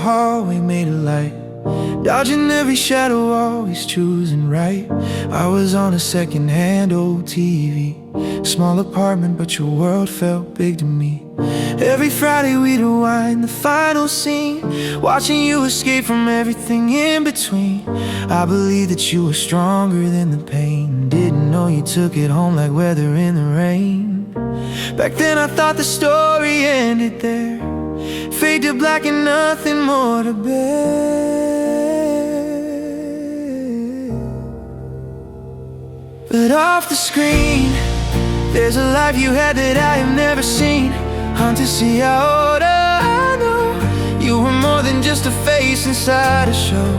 hallway made of light, dodging every shadow, always choosing right. I was on a second-hand old TV, small apartment, but your world felt big to me. Every Friday we'd rewind the final scene, watching you escape from everything in between. I believed that you were stronger than the pain, didn't know you took it home like weather in the rain. Back then I thought the story ended there, fade to black and nothing more to bear. But off the screen, there's a life you had that I have never seen. Hunt to see how old I know. You were more than just a face inside a show.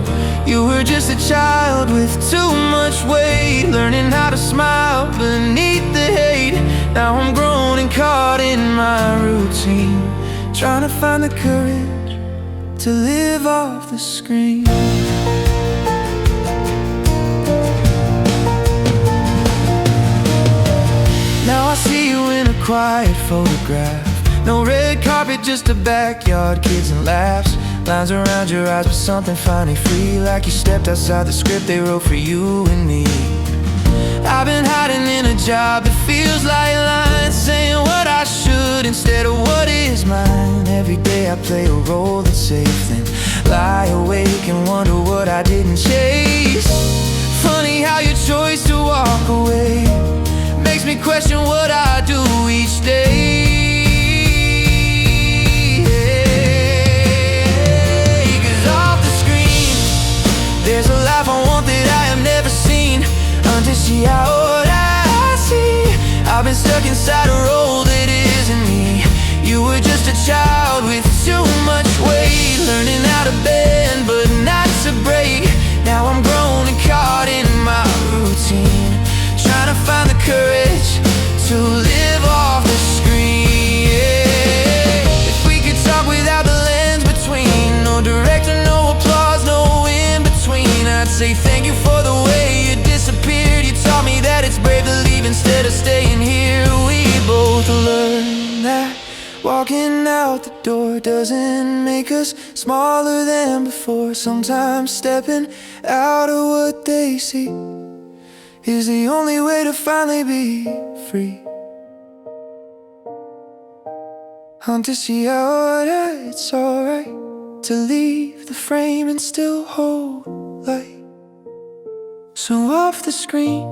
You were just a child with too much weight, learning how to smile beneath the hate. Now I'm grown and caught in my routine, trying to find the courage to live off the screen. Now I see you in a quiet photograph, no red carpet, just a backyard, kids and laughs. Lines around your eyes, but something finally free, like you stepped outside the script they wrote for you and me. I've been hiding in a job that feels like lines, saying what I should instead of what is mine. Every day I play a role that's safe, then lie awake and wonder what I didn't chase. Funny how your choice to walk away makes me question what I do each day. There's a life I want that I have never seen, until see how old I see. I've been stuck inside a role that isn't me. You were just a child with too much weight, learning how to bend but not to break. Now I'm grown and caught in my routine, trying to find the courage to live off the screen. Yeah. If we could talk without the lens between, no director, no applause, no in between, I'd say thank you for the way you disappeared. You taught me that it's brave to leave instead of staying here. We both learned that walking out the door doesn't make us smaller than before. Sometimes stepping out of what they see is the only way to finally be free. Hunt to see how it's alright to leave the frame and still hold light. So off the screen,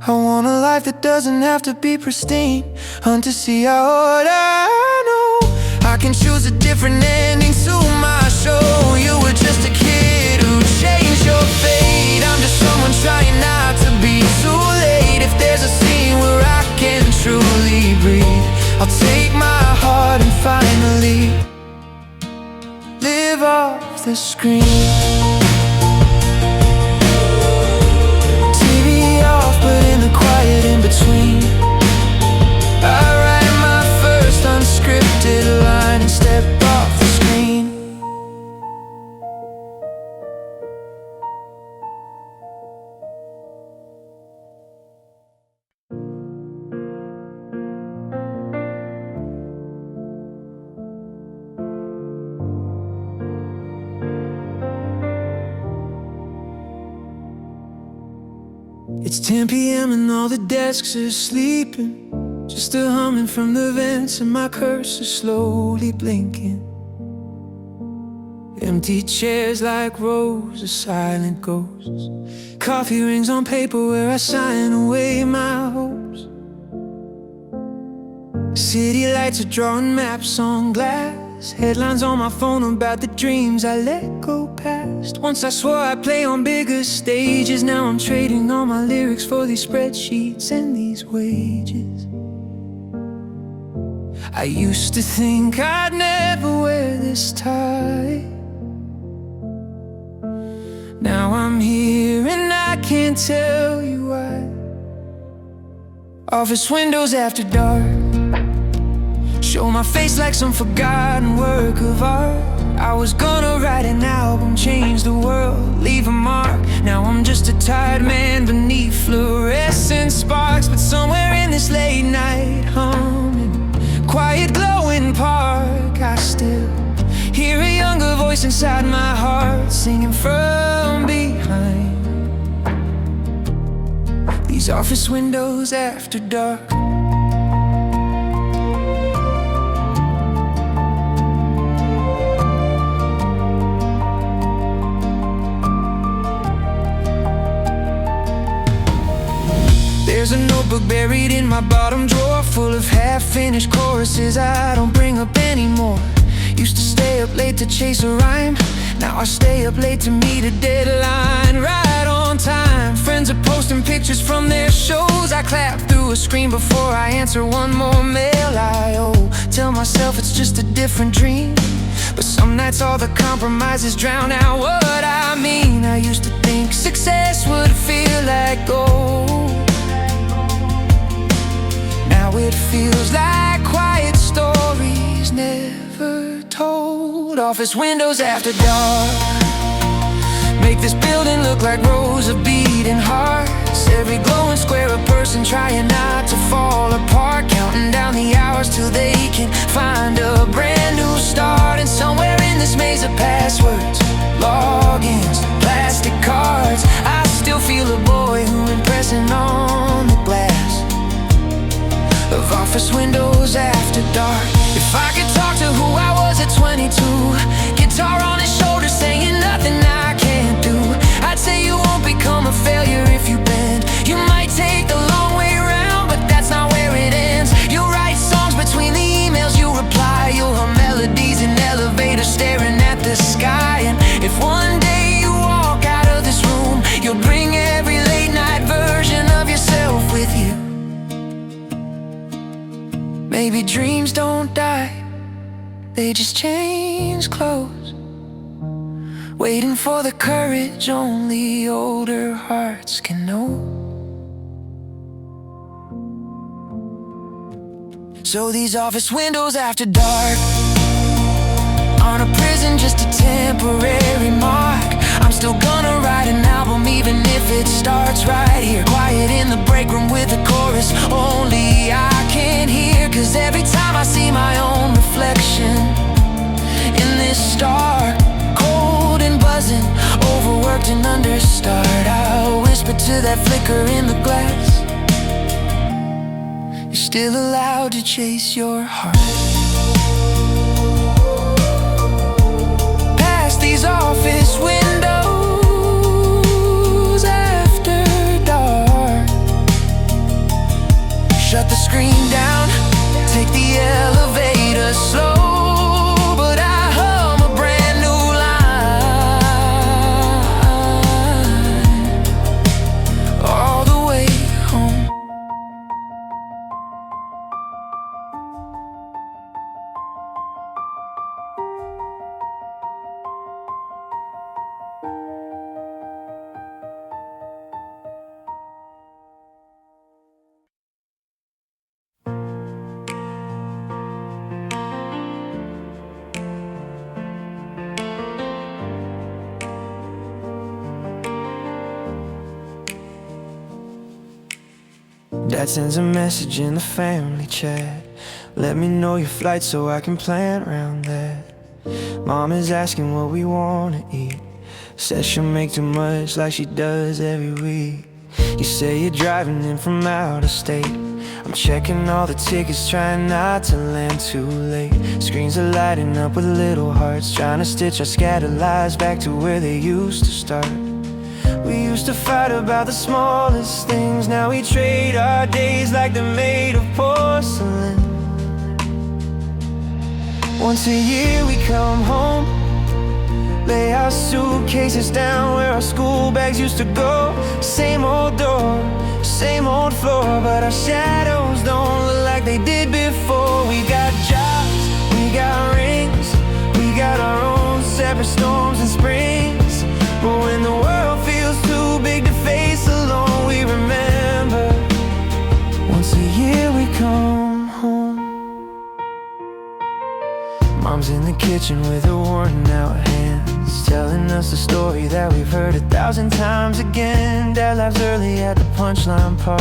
I want a life that doesn't have to be pristine. Hunt to see how old I know. I can choose a different ending to my show. You were just a kid who changed your fate. I'm just someone trying not to be too late. If there's a scene where I can truly breathe, I'll take my heart and finally live off the screen. But in the quiet in between, I write my first unscripted line and step off the screen. It's 10 p.m. and all the desks are sleeping, just a humming from the vents and my cursor slowly blinking. Empty chairs like rows of silent ghosts, coffee rings on paper where I sign away my hopes. City lights are drawing maps on glass, headlines on my phone about the dreams I let go past. Once I swore I'd play on bigger stages, now I'm trading all my lyrics for these spreadsheets and these wages. I used to think I'd never wear this tie. Now I'm here and I can't tell you why. Office windows after dark show my face like some forgotten work of art. I was gonna write an album, change the world, leave a mark. Now I'm just a tired man beneath fluorescent sparks. But somewhere in this late night humming, quiet glowing park, I still hear a younger voice voice inside my heart singing from behind these office windows after dark. There's a notebook buried in my bottom drawer, full of half-finished choruses I don't bring up anymore. Used to stay up late to chase a rhyme, now I stay up late to meet a deadline. Right on time, friends are posting pictures from their shows. I clap through a screen before I answer one more mail. I tell myself it's just a different dream, but some nights all the compromises drown out what I mean. I used to think success would feel like gold, now it feels like quiet stories never told. Office windows after dark make this building look like rows of beating hearts. Every glowing square a person trying not to fall apart, counting down the hours till they can find a brand new start. And somewhere in this maze of passwords, logins, plastic cards, I still feel a boy who impressing on the glass of office windows after dark. If I could talk to who I was at 22, guitar on his shoulder saying nothing I can't do, I'd say you won't become a failure if you bend. You might take the long way around, but that's not where it ends. You'll write songs between the emails you reply, you'll hum melodies in elevators staring at the sky. And if one day you walk out of this room, you'll bring every late night version of yourself with you. Maybe dreams don't die, they just change clothes, waiting for the courage only older hearts can know. So these office windows after dark aren't a prison, just a temporary mark. I'm still gonna write an album even if it starts right here, quiet in the break room with a chorus only I can hear. Cause every time I see my own reflection in this stark, cold and buzzing, overworked and understarred, I'll whisper to that flicker in the glass, you're still allowed to chase your heart. Past these office windows after dark, shut the screen down, take the elevator slow, but I hum a brand new line all the way home. Dad sends a message in the family chat, let me know your flight so I can plan around that. Mom is asking what we wanna eat, says she'll make too much like she does every week. You say you're driving in from out of state, I'm checking all the tickets, trying not to land too late. Screens are lighting up with little hearts, trying to stitch our scattered lives back to where they used to start. We used to fight about the smallest things, now we trade our days like they're made of porcelain. Once a year we come home, lay our suitcases down where our school bags used to go. Same old door, same old floor, but our shadows don't look like they did before. We got jobs, we got rings, we got our own separate storms and springs. But when the world feels too big to face alone, we remember, once a year we come home. Mom's in the kitchen with her worn out hands, telling us a story that we've heard 1,000 times again. Dad laughs early at the punchline part,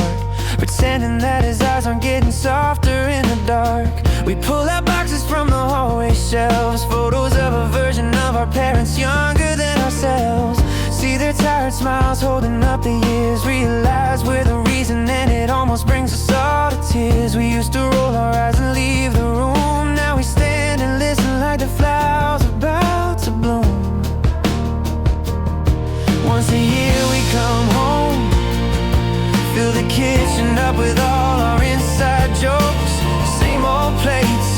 pretending that his eyes aren't getting softer in the dark. We pull out boxes from the hallway shelves, photos of a version of our parents younger than ourselves. See their tired smiles holding up the years. Realize we're the reason and it almost brings us all to tears. We used to roll our eyes and leave the room. Now we stand and listen like the flowers about to bloom. Once a year we come home, fill the kitchen up with all our inside jokes. Same old plates,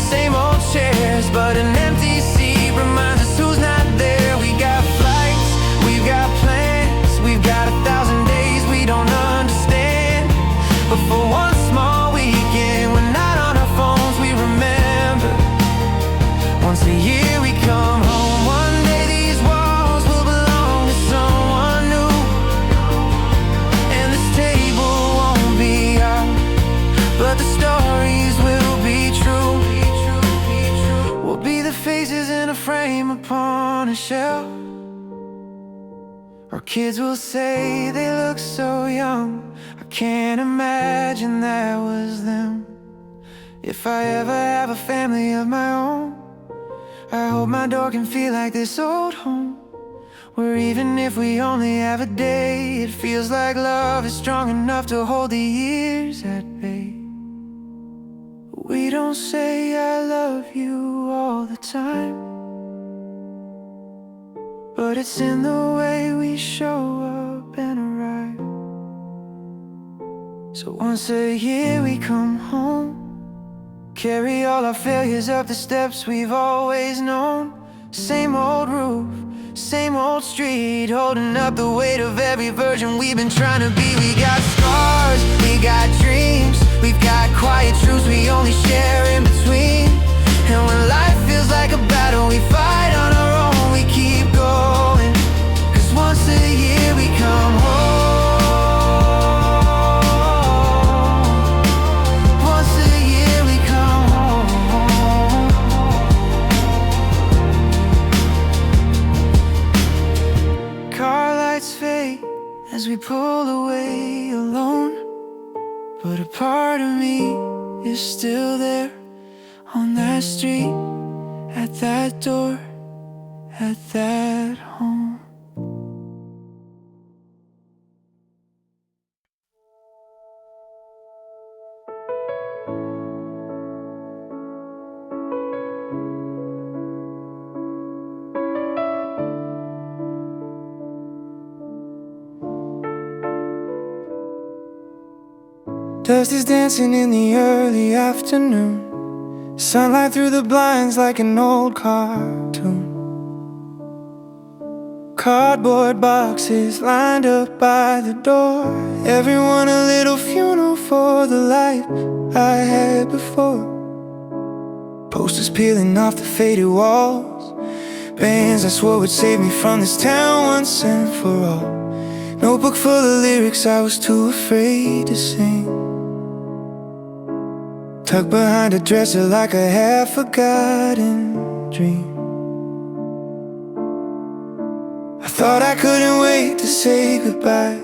same old chairs, but an empty seat reminds us who's not there. We got flights, we've got plans, we've got 1,000 days we don't understand. But for one small weekend, we're not on our phones, we remember. Once a year we come home. One day these walls will belong to someone new, and this table won't be ours, but the stories will be true. We'll be the faces in a frame upon a shelf. Our kids will say they look so young. I can't imagine that was them. If I ever have a family of my own, I hope my door can feel like this old home, where even if we only have a day, it feels like love is strong enough to hold the years at bay. We don't say I love you all the time, but it's in the way we show up and arrive. So once a year we come home, carry all our failures up the steps we've always known. Same old roof, same old street, holding up the weight of every version we've been trying to be. We got scars, we got dreams, we've got quiet truths we only share in between. And when life feels like a battle, we fight on our own, we keep going. 'Cause once a year we come home. Once a year we come home. Car lights fade as we pull away alone, but a part of me is still there, on that street, at that door, at that home. Dust is dancing in the early afternoon, sunlight through the blinds like an old cartoon. Cardboard boxes lined up by the door, everyone a little funeral for the life I had before. Posters peeling off the faded walls, bands I swore would save me from this town once and for all. Notebook full of lyrics I was too afraid to sing, tucked behind a dresser like a half-forgotten dream. I thought I couldn't wait to say goodbye.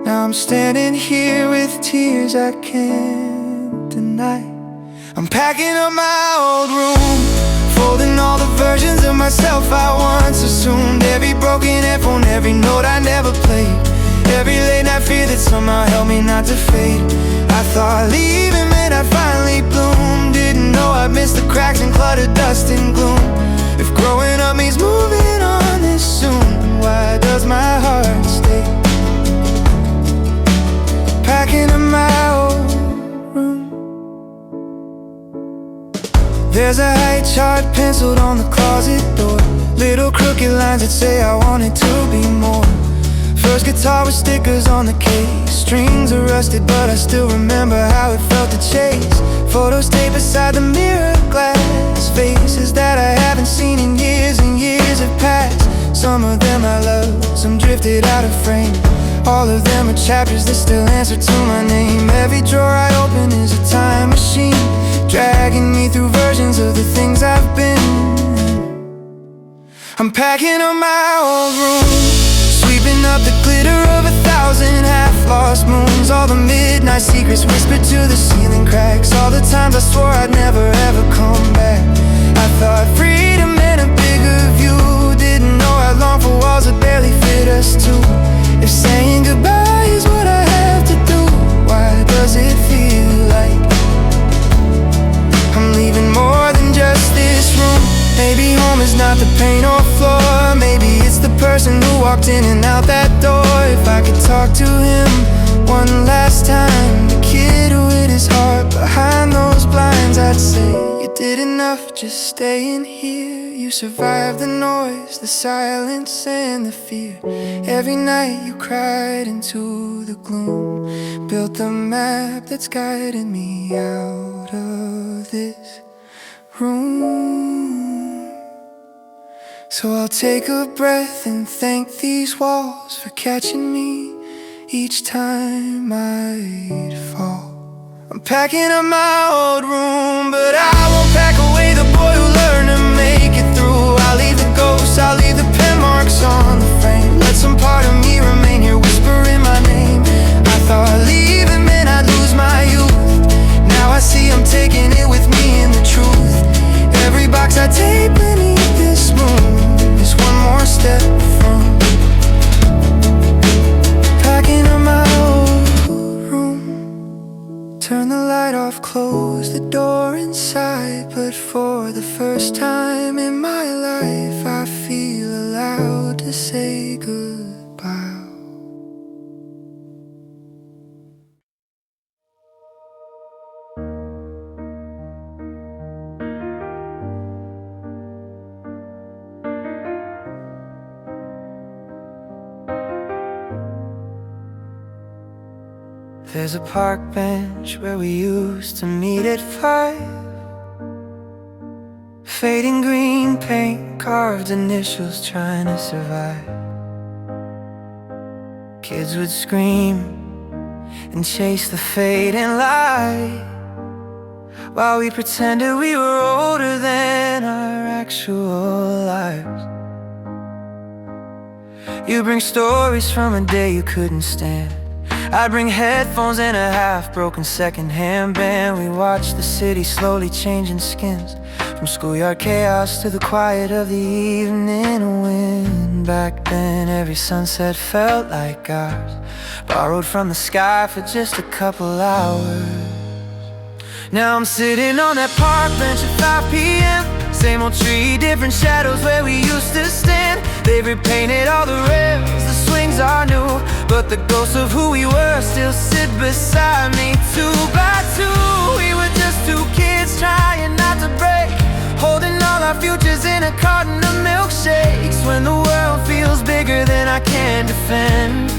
Now I'm standing here with tears I can't deny. I'm packing up my old room, folding all the versions of myself I once assumed. Every broken headphone, every note I never played, every late night fear that somehow helped me not to fade. I thought leaving meant I'd finally bloom, didn't know I'd miss the cracks and cluttered dust and gloom. If growing up means moving on this soon, why does my heart stay packing in my old room? There's a height chart penciled on the closet door, little crooked lines that say I wanted to be more. First guitar with stickers on the case, strings are rusted but I still remember how it felt to chase. Photos taped beside the mirror glass, faces that I haven't seen in years and years have passed. Some of them I love, some drifted out of frame, all of them are chapters that still answer to my name. Every drawer I open is a time machine, dragging me through versions of the things I've been. I'm packing up my old room, sweeping up the glitter of 1,000 half-lost moons, all the midnight secrets whispered to the ceiling cracks, all the times I swore I'd never ever come back. I thought room is not the paint or floor. Maybe it's the person who walked in and out that door. If I could talk to him one last time, the kid who hid his heart behind those blinds, I'd say, you did enough just staying here. You survived the noise, the silence and the fear. Every night you cried into the gloom, built the map that's guided me out of this room. So I'll take a breath and thank these walls for catching me each time I'd fall. I'm packing up my old room, but I won't pack away the boy who learned to make it through. I'll leave the ghosts, I'll leave the pen marks on the frame. Let some part of me remain here whispering my name. I thought leaving meant I'd lose my youth. Now I see I'm taking it with me in the truth. Every box I take beneath this moon is one more step from packing up my old room. Turn the light off, close the door inside. But for the first time in my life, I feel allowed to say goodbye. There's a park bench where we used to meet at 5. Fading green paint, carved initials trying to survive. Kids would scream and chase the fading light, while we pretended we were older than our actual lives. You bring stories from a day you couldn't stand. I'd bring headphones and a half-broken second-hand band. We watched the city slowly changing skins, from schoolyard chaos to the quiet of the evening wind. Back then every sunset felt like ours, borrowed from the sky for just a couple hours. Now I'm sitting on that park bench at 5 p.m. Same old tree, different shadows where we used to stand. They've repainted all the rails, the swings are new, but the ghosts of who we were still sit beside me. 2 by 2, we were just 2 kids trying not to break, holding all our futures in a carton of milkshakes. When the world feels bigger than I can defend,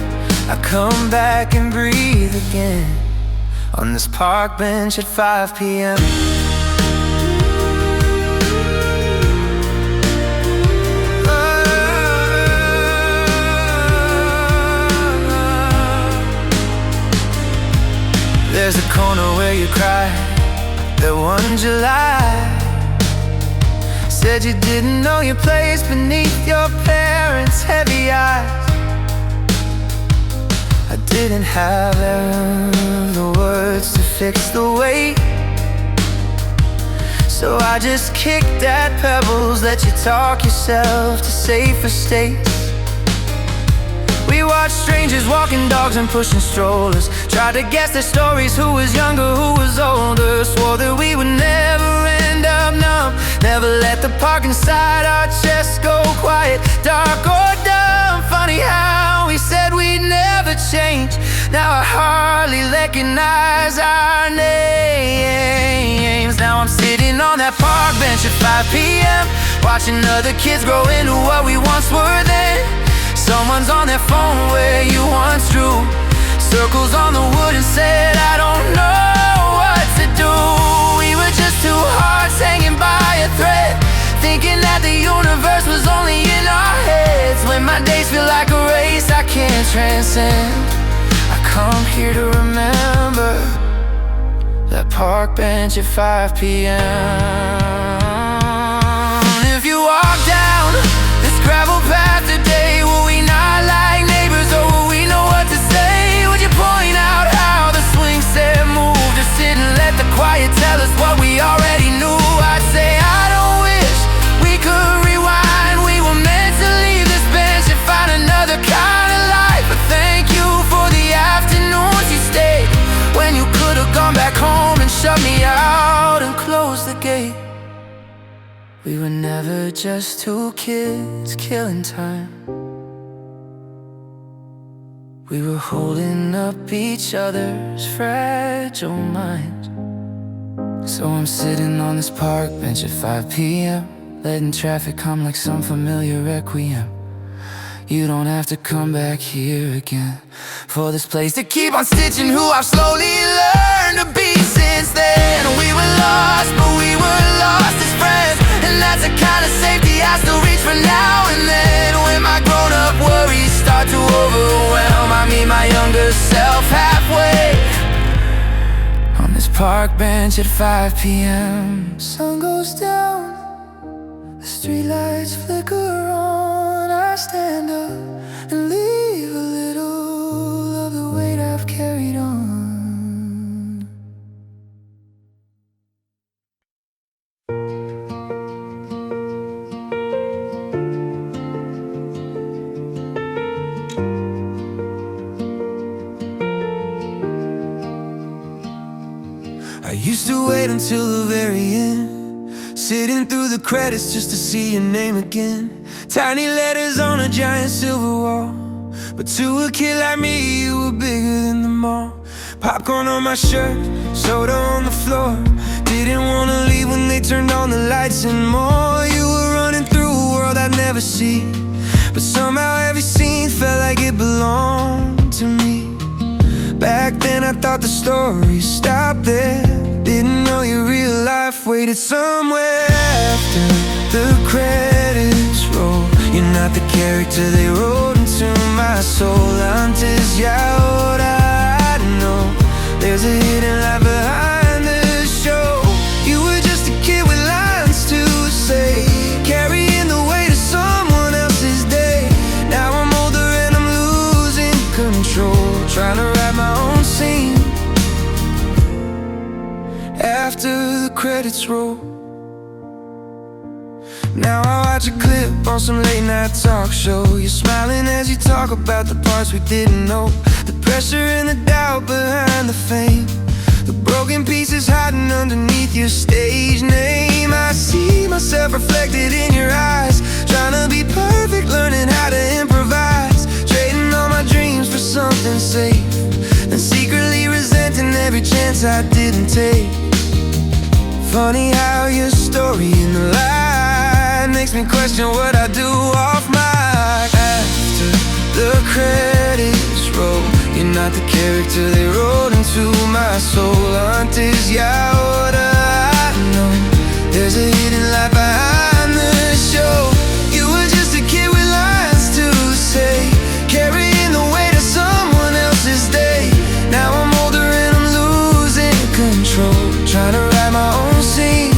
I come back and breathe again on this park bench at 5 p.m. There's a corner where you cried that one July. Said you didn't know your place beneath your parents' heavy eyes. I didn't have the words to fix the weight, so I just kicked at pebbles, let you talk yourself to safer states. We watched strangers walking dogs and pushing strollers, tried to guess their stories, who was younger, who was older. Swore that we would never end up numb, never let the park inside our chests go quiet, dark or dumb. Funny how we said we'd never change, now I hardly recognize our names. Now I'm sitting on that park bench at 5 p.m. watching other kids grow into what we once were then. Someone's on their phone where you once drew circles on the wood and said, I don't know what to do. We were just 2 hearts hanging by a thread, thinking that the universe was only in our heads. When my days feel like a race I can't transcend, I come here to remember that park bench at 5 p.m. If you walk down this gravel path today, will we not like neighbors, or will we know what to say? Would you point out how the swing set moved, or sit and let the quiet tell us what we already knew? I'd say I don't wish we could rewind. We were meant to leave this bench and find another kind of life. But thank you for the afternoons you stayed, when you could have gone back home and shut me out and closed the gate. We were never just two kids killing time. We were holding up each other's fragile minds. So I'm sitting on this park bench at 5 p.m., letting traffic come like some familiar requiem. You don't have to come back here again for this place to keep on stitching who I've slowly learned to be since then. We were lost, but we were lost as friends, and that's the kind of safety I still reach for now and then. When my grown-up worries start to overwhelm, I meet my younger self halfway on this park bench at 5 p.m. Sun goes down, the streetlights flicker on. I stand up and leave a little of the weight I've carried on. I used to wait until the very end, sitting through the credits just to see your name again. Tiny letters on a giant silver wall, but to a kid like me, you were bigger than them all. Popcorn on my shirt, soda on the floor. Didn't wanna leave when they turned on the lights and more. You were running through a world I'd never see, but somehow every scene felt like it belonged to me. Back then I thought the story stopped there. Didn't know your real life waited somewhere after the credits roll. You're not the character they wrote into my soul. Antes y ahora no, there's a hidden life behind the show. You were just a kid with lines to say, carrying the weight of someone else's day. Now I'm older and I'm losing control, trying to write my own scene after the credits roll. Now I watch a clip on some late night talk show. You're smiling as you talk about the parts we didn't know, the pressure and the doubt behind the fame, the broken pieces hiding underneath your stage name. I see myself reflected in your eyes, trying to be perfect, learning how to improvise, trading all my dreams for something safe, and secretly resenting every chance I didn't take. Funny how your story in the line makes me question what I do off mic. After the credits roll, you're not the character they wrote into my soul. Antes y ahora no, there's a hidden life behind the show. You were just a kid with lines to say, carrying the weight of someone else's day. Now I'm older and I'm losing control, trying to write my own scene.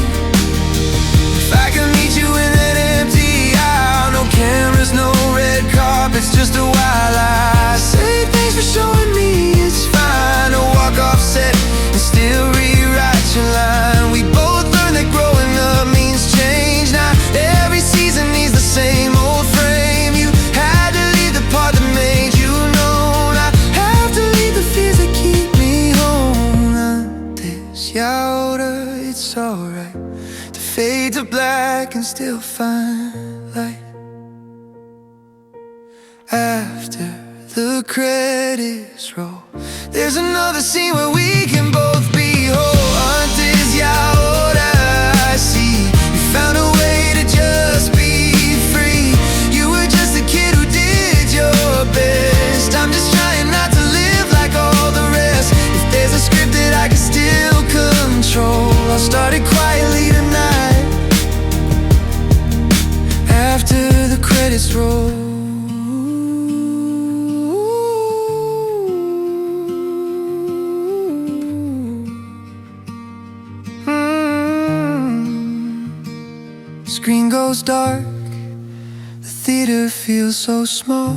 If I could meet you in that empty aisle, no cameras, no red carpets, just a while. I say thanks for showing me it's fine to walk off set and still rewrite your line. We both learned that growing up means change. Not every season needs the same old frame. You had to leave the part that made you known. I have to leave the fears that keep me home. Antes y ahora, it's alright to fade to black and still find light. After the credits roll, there's another scene where we can both be whole. Antes y ahora, I see you found a way to just be free. You were just a kid who did your best. I'm just trying not to live like all the rest. If there's a script that I can still control, I'll start it quietly tonight after the credits roll. Screen goes dark, the theater feels so small,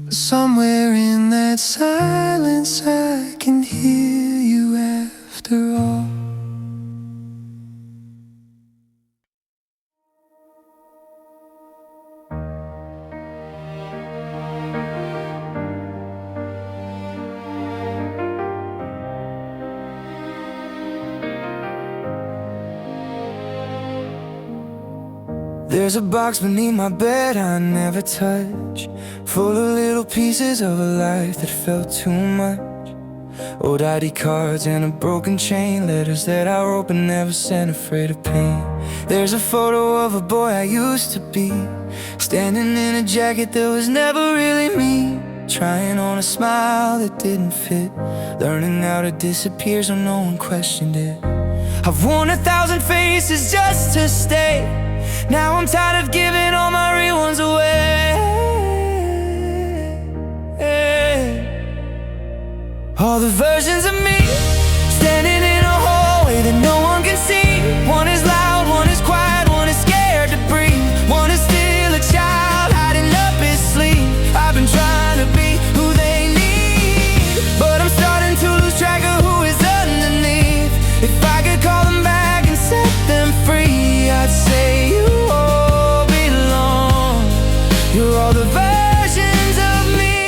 but somewhere in that silence I can hear you after all. There's a box beneath my bed I never touch, full of little pieces of a life that felt too much. Old ID cards and a broken chain, letters that I wrote but never sent, afraid of pain. There's a photo of a boy I used to be, standing in a jacket that was never really me, trying on a smile that didn't fit, learning how to disappear so no one questioned it. I've worn 1,000 faces just to stay. Now I'm tired of giving all my real ones away. All the versions of me, standing in a hallway that no one can see. One is loud, one is quiet, one is scared to breathe. One is still a child hiding up his sleeve. I've been trying to be who they need, but I'm starting to lose track of who is underneath. If I could call them back and set them free, I'd say you all belong. You're all the versions of me.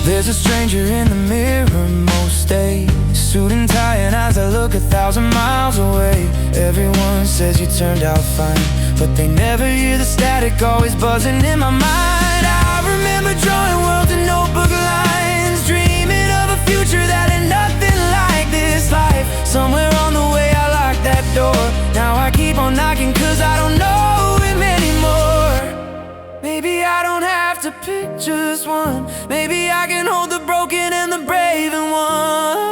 There's a stranger in the mirror most days, suit and tie and eyes that look 1,000 miles away. Everyone says you turned out fine, but they never hear the static always buzzing in my mind. I remember drawing worlds in notebook lines, dreaming of a future that ain't nothing like this life. Somewhere on the way I locked that door. Now I keep on knocking cause I don't know him anymore. Maybe I don't have to pick just one. Maybe I can hold the broken and the brave in one.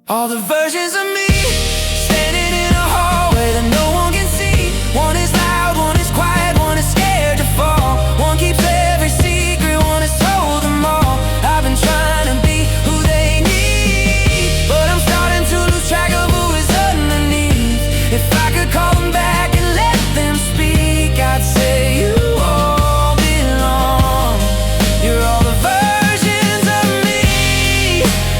All the versions of me, standing in a hallway that no one can see. One is loud, one is quiet, one is scared to fall. One keeps every secret, one has told them all. I've been trying to be who they need, but I'm starting to lose track of who is underneath. If I could call them back and let them speak, I'd say you all belong. You're all the versions of me.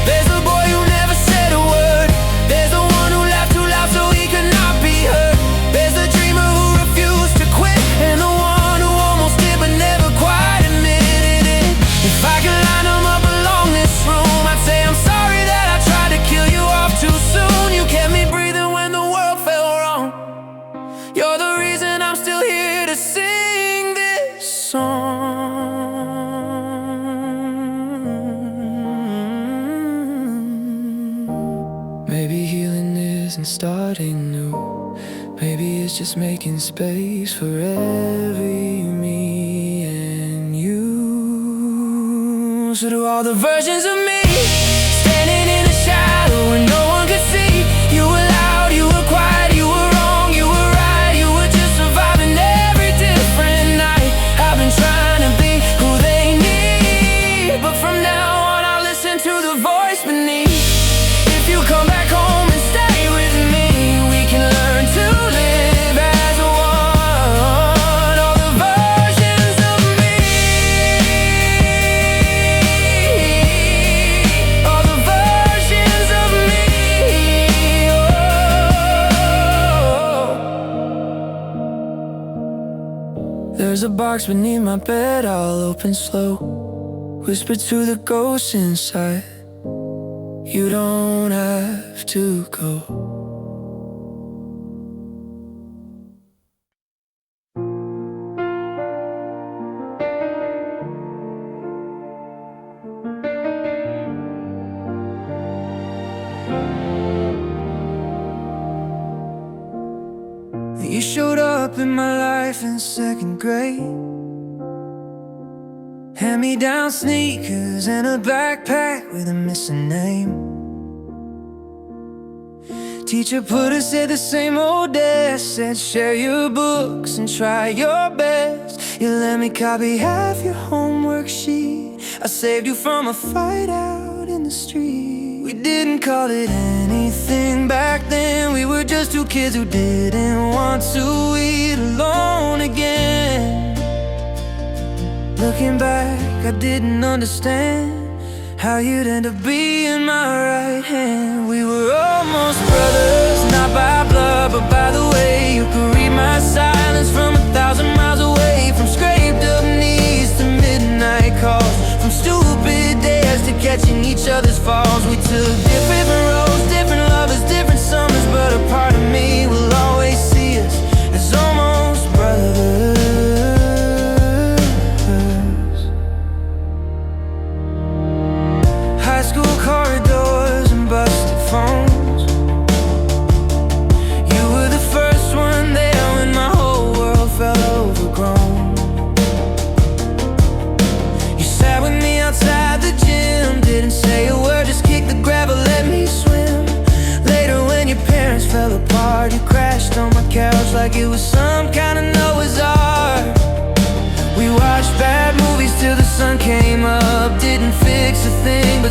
There's a boy who never said a word. There's the one who laughed too loud so he could not be heard. There's the dreamer who refused to quit, and the one who almost did but never quite admitted it. If I could line them up along this room, I'd say I'm sorry that I tried to kill you off too soon. You kept me breathing when the world felt wrong. You're the reason I'm still here to sing this song. Maybe healing isn't starting new. Maybe it's just making space for every me and you. So do all the versions of me, standing in a shadow where no one could see. You were loud, you were quiet, you were wrong, you were right. You were just surviving every different night. I've been trying to be who they need, but from now on I'll listen to the voice beneath. If you come back home and stay with me, we can learn to live as one. All the versions of me, all the versions of me. Oh. There's a box beneath my bed, I'll open slow, whisper to the ghosts inside, you don't have to go. You showed up in my life in 2nd grade, hand-me-down sneakers and a backpack with a missing name. Teacher put us at the same old desk, said share your books and try your best. You let me copy half your homework sheet. I saved you from a fight out in the street. We didn't call it anything back then. We were just two kids who didn't want to eat alone again. Looking back, I didn't understand how you'd end up being my right hand. We were almost brothers, not by blood, but by the way you could read my silence from 1,000 miles away. From scraped up knees to midnight calls, from stupid dares to catching each other's falls. We took different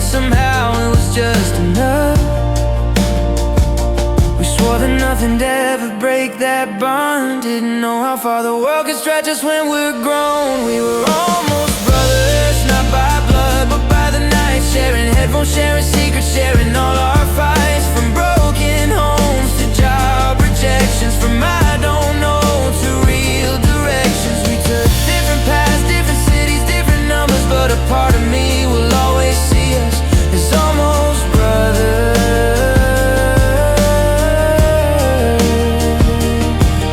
somehow it was just enough. We swore that nothing'd ever break that bond. Didn't know how far the world could stretch us when we're grown. We were almost brothers, not by blood, but by the night. Sharing headphones, sharing secrets, sharing all our fights. From broken homes to job rejections, from I don't know to real directions. We took different paths, different cities, different numbers, but a part of me will always see us as almost brothers.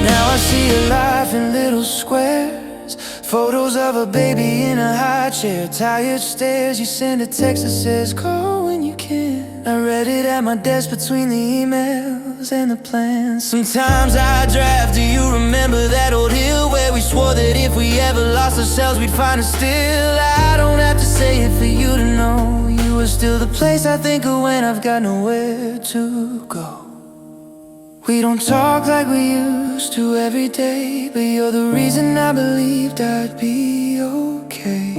Now I see your life in little squares, photos of a baby in a high chair, tired stares. You send a text that says call when you can. I read it at my desk between the emails and the plans. Sometimes I draft, do you remember that old hill where we swore that if we ever lost ourselves we'd find us still? I don't have to say it for you to know. You are still the place I think of when I've got nowhere to go. We don't talk like we used to every day, but you're the reason I believed I'd be okay.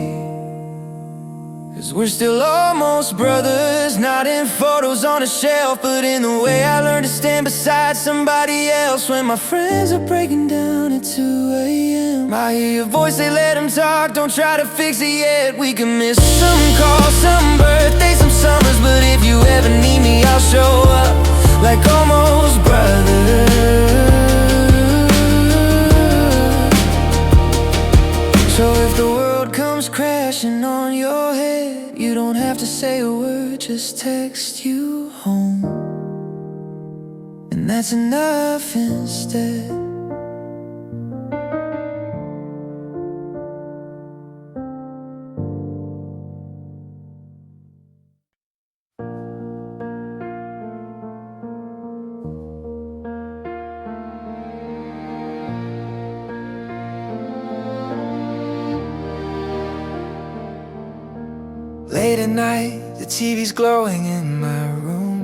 'Cause we're still almost brothers, not in photos on a shelf, but in the way I learned to stand beside somebody else when my friends are breaking down at 2 a.m. I hear your voice, they let them talk, don't try to fix it yet. We can miss some calls, some birthdays, some summers, but if you ever need me, I'll show up like almost brothers. So if the world comes crashing on your head, you don't have to say a word, just text you home, and that's enough instead. Late at night, the TV's glowing in my room.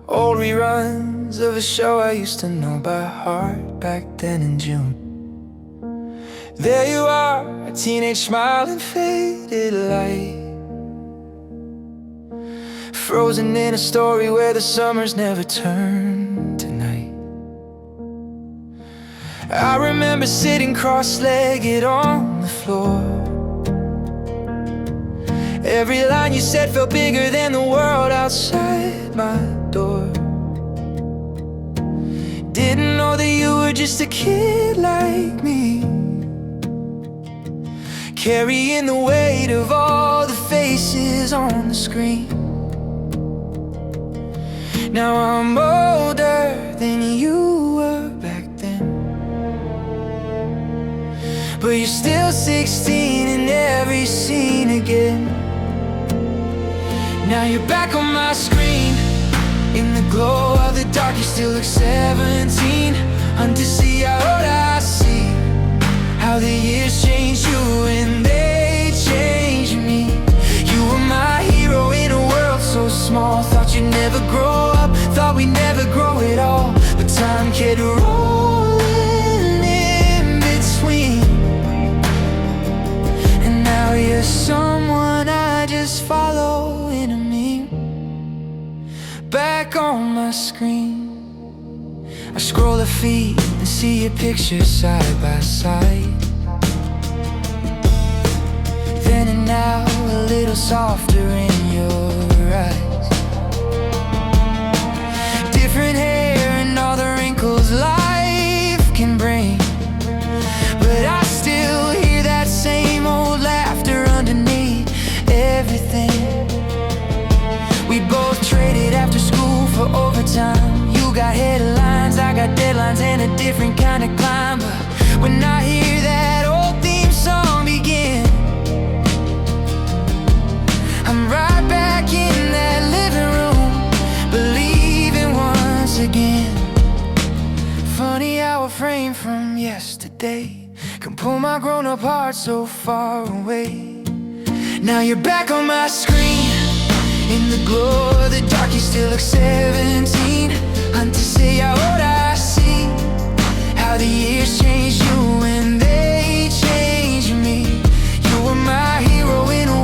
Old reruns of a show I used to know by heart back then in June. There you are, a teenage smile and faded light, frozen in a story where the summers never turned to night. I remember sitting cross-legged on the floor. Every line you said felt bigger than the world outside my door. Didn't know that you were just a kid like me, carrying the weight of all the faces on the screen. Now I'm older than you were back then, but you're still 16 in every scene again. Now you're back on my screen, in the glow of the dark you still look 17. Hunt to see how old I see, how the years changed you and they changed me. You were my hero in a world so small. Thought you'd never grow up, thought we'd never grow at all, but time kept rolling in between. And now you're someone I just follow in a meme. Back on my screen, I scroll the feed and see your pictures side by side. Then and now, a little softer in your eyes. Different hair and all the wrinkles life can bring, but I still hear that same old laughter underneath everything. We both traded after school for overtime. You got headlines, I got deadlines, and a different kind of climb. But when I hear that old theme song begin, I'm right back in that living room, believing once again. Funny how a frame from yesterday can pull my grown-up heart so far away. Now you're back on my screen, in the glow of the dark you still look 17. Hunt to see how old I see, how the years changed you and they changed me. You were my hero in a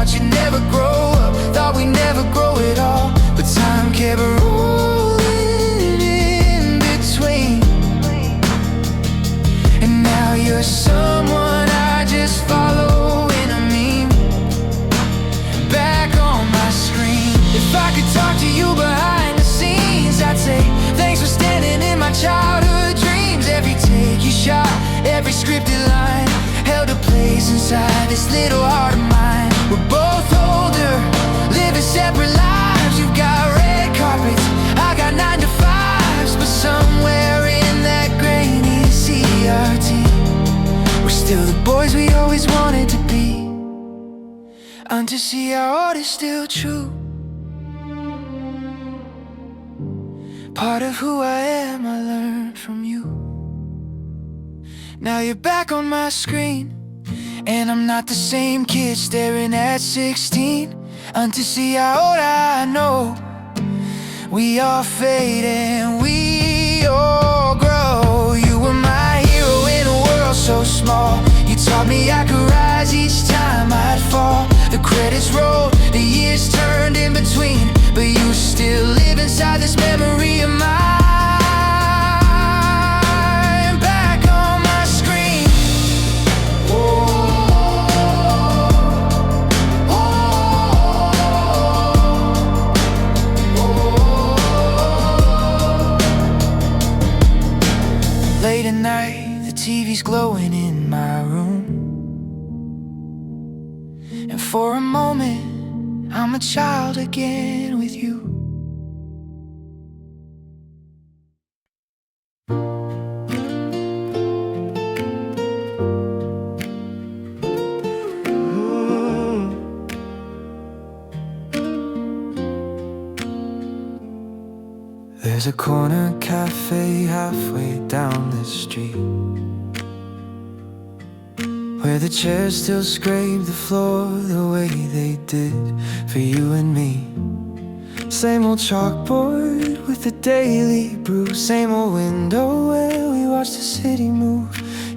thought you'd never grow up, thought we'd never grow at all. But time kept rolling in between, and now you're someone I just follow in a meme, back on my screen. If I could talk to you behind the scenes, I'd say thanks for standing in my childhood dreams. Every take you shot, every scripted line held a place inside this little heart of mine. We're both older, living separate lives. You've got red carpets, I got 9 to 5s, but somewhere in that grainy CRT, we're still the boys we always wanted to be. And to see our art is still true, part of who I am I learned from you. Now you're back on my screen, and I'm not the same kid staring at 16. And to see how old I know, we all fade and we all grow. You were my hero in a world so small. You taught me I could rise each time I'd fall. The credits rolled, the years turned in between, but you still live inside this memory of mine. Back on my screen. Late at night, the TV's glowing in my room, and for a moment, I'm a child again with you. There's a corner cafe halfway down the street, where the chairs still scrape the floor the way they did for you and me. Same old chalkboard with the daily brew, same old window where we watched the city move.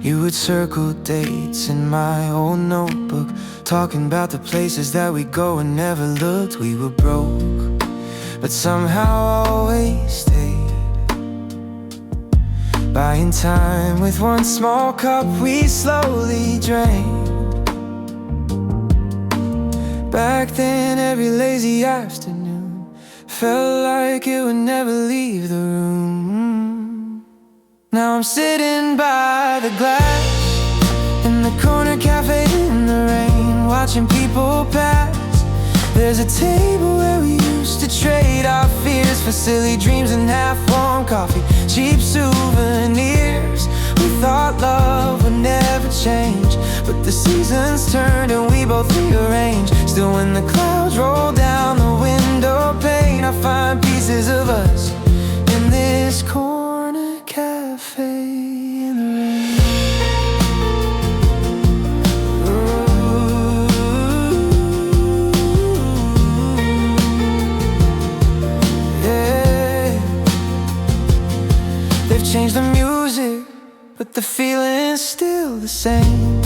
You would circle dates in my old notebook, talking about the places that we go and never looked. We were broke, but somehow always stayed, buying time with one small cup we slowly drank. Back then every lazy afternoon felt like it would never leave the room. Now I'm sitting by the glass in the corner cafe in the rain, watching people pass. There's a table where we used to trade our fears for silly dreams and half-warm coffee, cheap souvenirs. We thought love would never change, but the seasons turned and we both rearranged. Still when the clouds roll down the window pane, I find pieces of us in this corner cafe in the rain. Change the music, but the feeling's still the same.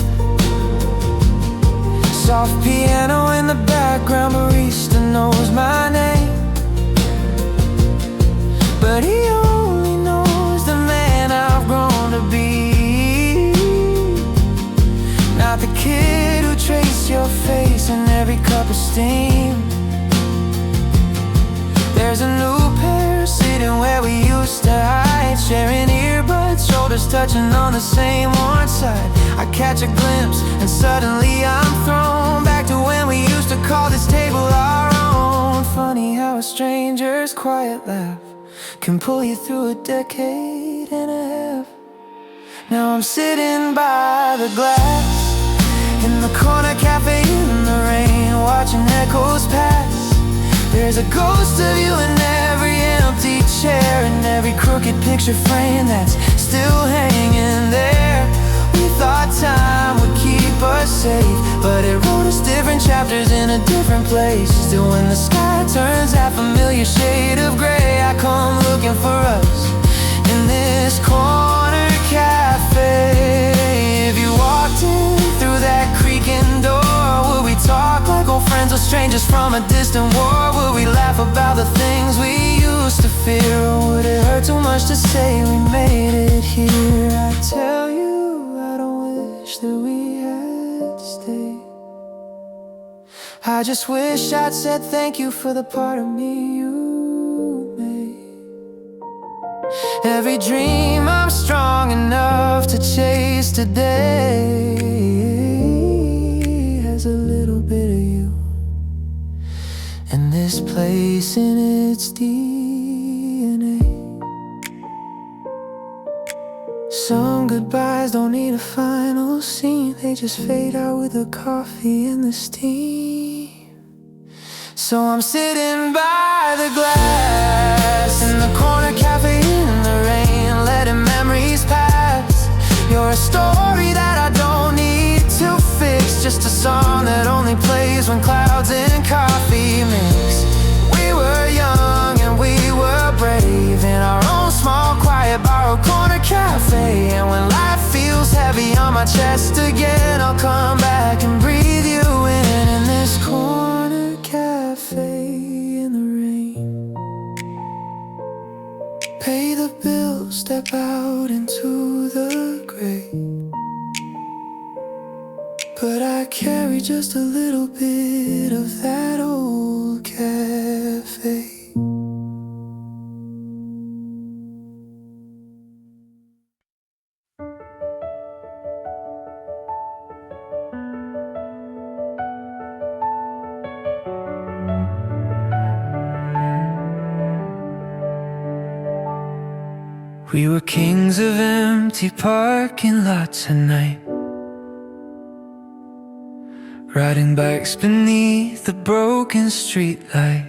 Soft piano in the background, barista knows my name, but he only knows the man I've grown to be, not the kid who traced your face in every cup of steam. There's a new pair sitting where we used to hide, sharing earbuds, shoulders touching on the same one side. I catch a glimpse and suddenly I'm thrown back to when we used to call this table our own. Funny how a stranger's quiet laugh can pull you through a decade and a half. Now I'm sitting by the glass in the corner cafe in the rain, watching echoes pass. There's a ghost of you in every empty chair, and every crooked picture frame that's still hanging there. We thought time would keep us safe, but it wrote us different chapters in a different place. Still when the sky turns that familiar shade of gray, I come looking for us in this corner cafe. If you walked in through that creaking door, would we talk like old friends or strangers from a distant war? Would we laugh about the things we used to fear? Or would it hurt too much to say we made it here? I tell you, I don't wish that we had stayed. I just wish I'd said thank you for the part of me you made. Every dream I'm strong enough to chase today has a little bit of you, and this place in its DNA. Some goodbyes don't need a final scene, they just fade out with the coffee and the steam. So I'm sitting by the glass in the corner cafe in the rain, letting memories pass. You're a story that I don't need to fix, just a song that only plays when clouds and coffee mix. We were young and we were brave in our own small, quiet, borrowed corner cafe. And when life feels heavy on my chest again, I'll come back and breathe you in this corner cafe in the rain. Pay the bill, step out into the gray, but I carry just a little bit of that old cafe. We were kings of empty parking lots at night, riding bikes beneath the broken streetlight.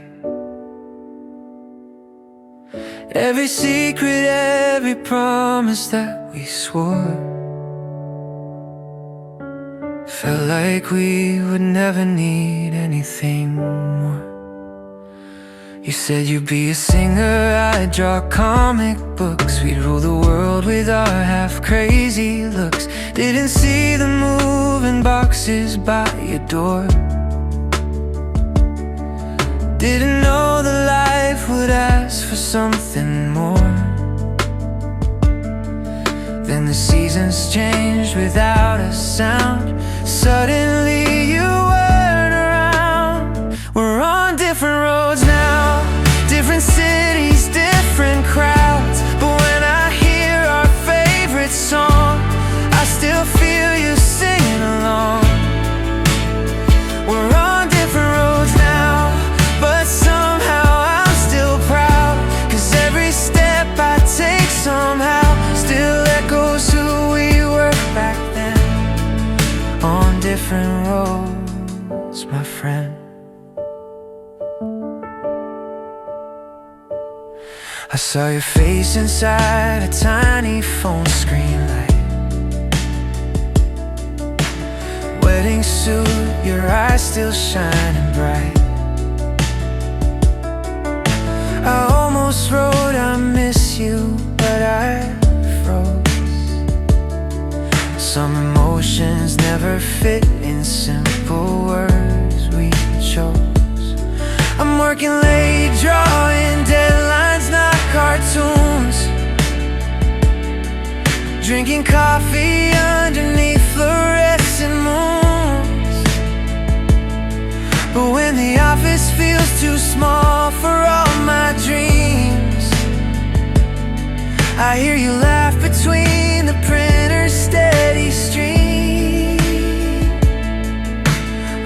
Every secret, every promise that we swore felt like we would never need anything more. You said you'd be a singer, I'd draw comic books. We'd rule the world with our half-crazy looks. Didn't see the moving boxes by your door. Didn't know that life would ask for something more. Then the seasons changed without a sound. Suddenly you weren't around. We're on different roads now, different cities, different crowds. But when I hear our favorite song, I still feel you singing along. We're on different roads now, but somehow I'm still proud, 'cause every step I take somehow still echoes who we were back then. On different roads, my friend. I saw your face inside a tiny phone screen light. Wedding suit, your eyes still shining bright. I almost wrote I miss you, but I froze. Some emotions never fit in simple words we chose. I'm working late, drawing deadlines, not cartoons. Drinking coffee underneath fluorescent moons. But when the office feels too small for all my dreams, I hear you laugh between the printer's steady stream.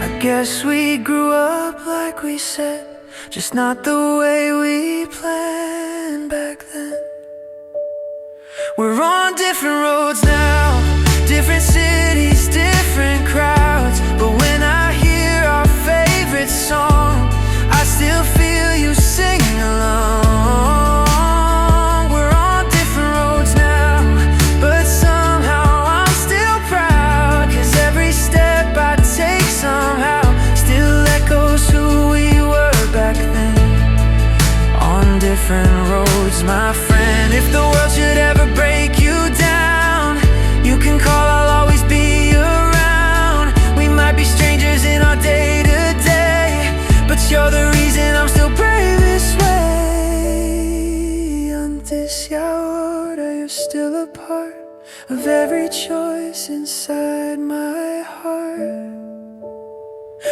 I guess we grew up like we said, just not the way we planned back then. We're on different roads now, different cities, different crowds. But when I hear our favorite song, I still feel you singing along. We're on different roads now, but somehow I'm still proud, 'cause every step I take somehow still echoes who we were back then. On different roads, my friend. If the world should ever break you down, you can call, I'll always be around. a part of every choice inside my heart.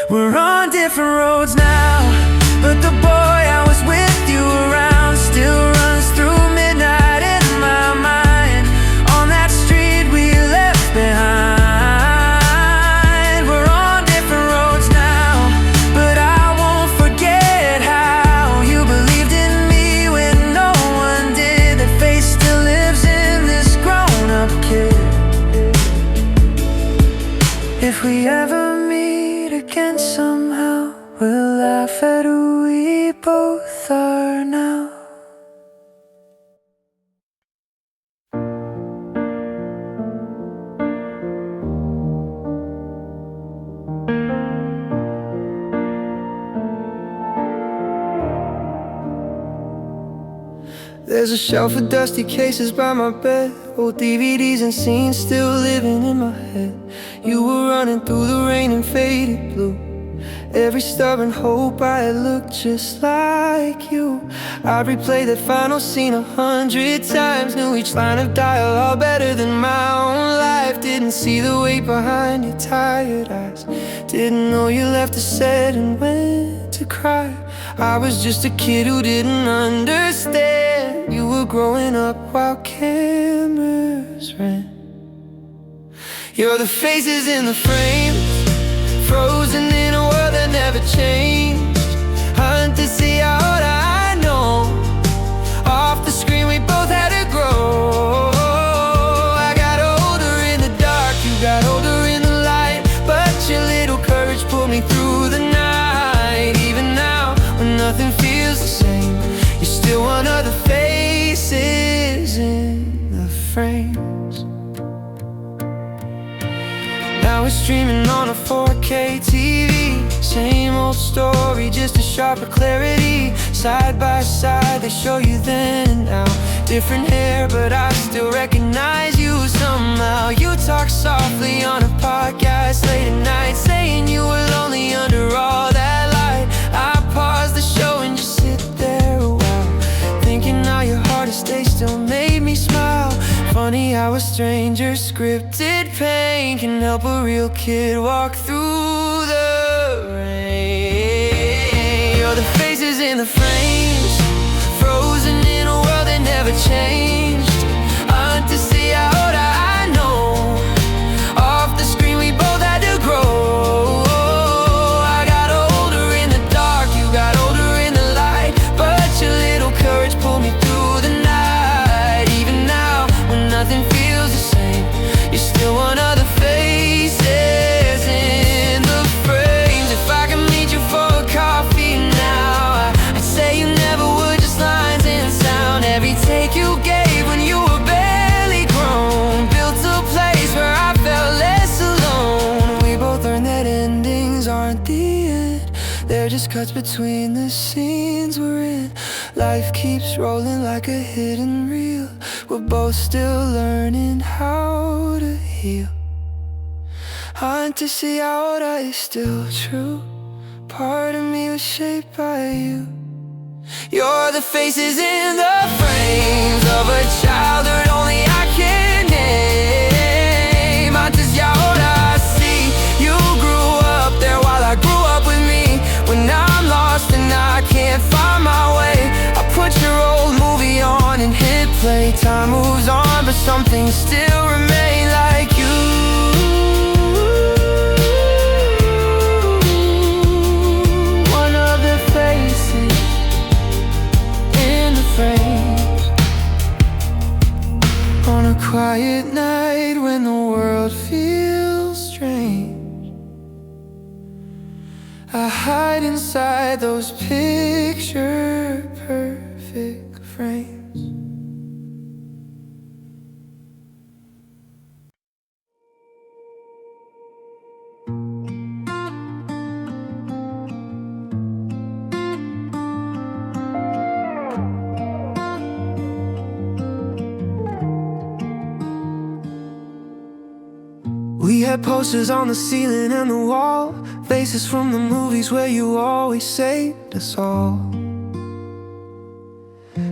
We're on different roads now, but the boy I was with you around still runs through midnight in my mind. On that street we left behind. We're on different roads now, but I won't forget how you believed in me when no one did. That face still lives in this grown-up kid. If we ever meet again somehow, we'll laugh at who we both are now. There's a shelf of dusty cases by my bed, old DVDs and scenes still living in my head. You were running through the rain in faded blue. Every stubborn hope I had looked just like you. I'd replay that final scene 100 times, knew each line of dialogue better than my own life. Didn't see the weight behind your tired eyes, didn't know you left to set and went to cry. I was just a kid who didn't understand. You were growing up while cameras ran. You're the faces in the frames, frozen in a world that never changed. Hunt to see how old I know. Off the screen we both had to grow. I got older in the dark, you got older in the light, but your little courage pulled me through the night. Even now, when nothing feels the same, you're still one of the faces in the frames. Now we're streaming on a 4K TV. Same old story, just a sharper clarity. Side by side, they show you then and now. Different hair, but I still recognize you somehow. You talk softly on a podcast late at night, saying you were lonely under all that light. I pause the show and just sit there a while, thinking how your hardest day still made me smile. Funny how a stranger's scripted pain can help a real kid walk through the rain. You're the faces in the frames, frozen in a world that never changed. Hunt to see how old I know. Off the screen we both had to grow. I got older in the dark, you got older in the light, but your little courage pulled me through the night. Even now, when nothing feels the same, you're still one of the faces in the frames. If I could meet you for a coffee now, I'd say you never would, just lines and sound. Every take you gave when you were barely grown built a place where I felt less alone. We both learned that endings aren't the end, they're just cuts between the scenes we're in. Life keeps rolling like a hidden reel. We're both still learning how to heal. Hunt to see how old I is still true. Part of me was shaped by you. You're the faces in the frames of a childhood only I can name. Hunt to see how old I see. You grew up there while I grew up with me. When I'm lost and I can't find my way, I put your old movie on and hit play. Time moves on, but some things still remain, like you. One of the faces in the frames. On a quiet night when the world feels strange, I hide inside those picture-perfect frames. We had posters on the ceiling and the wall, faces from the movies where you always saved us all.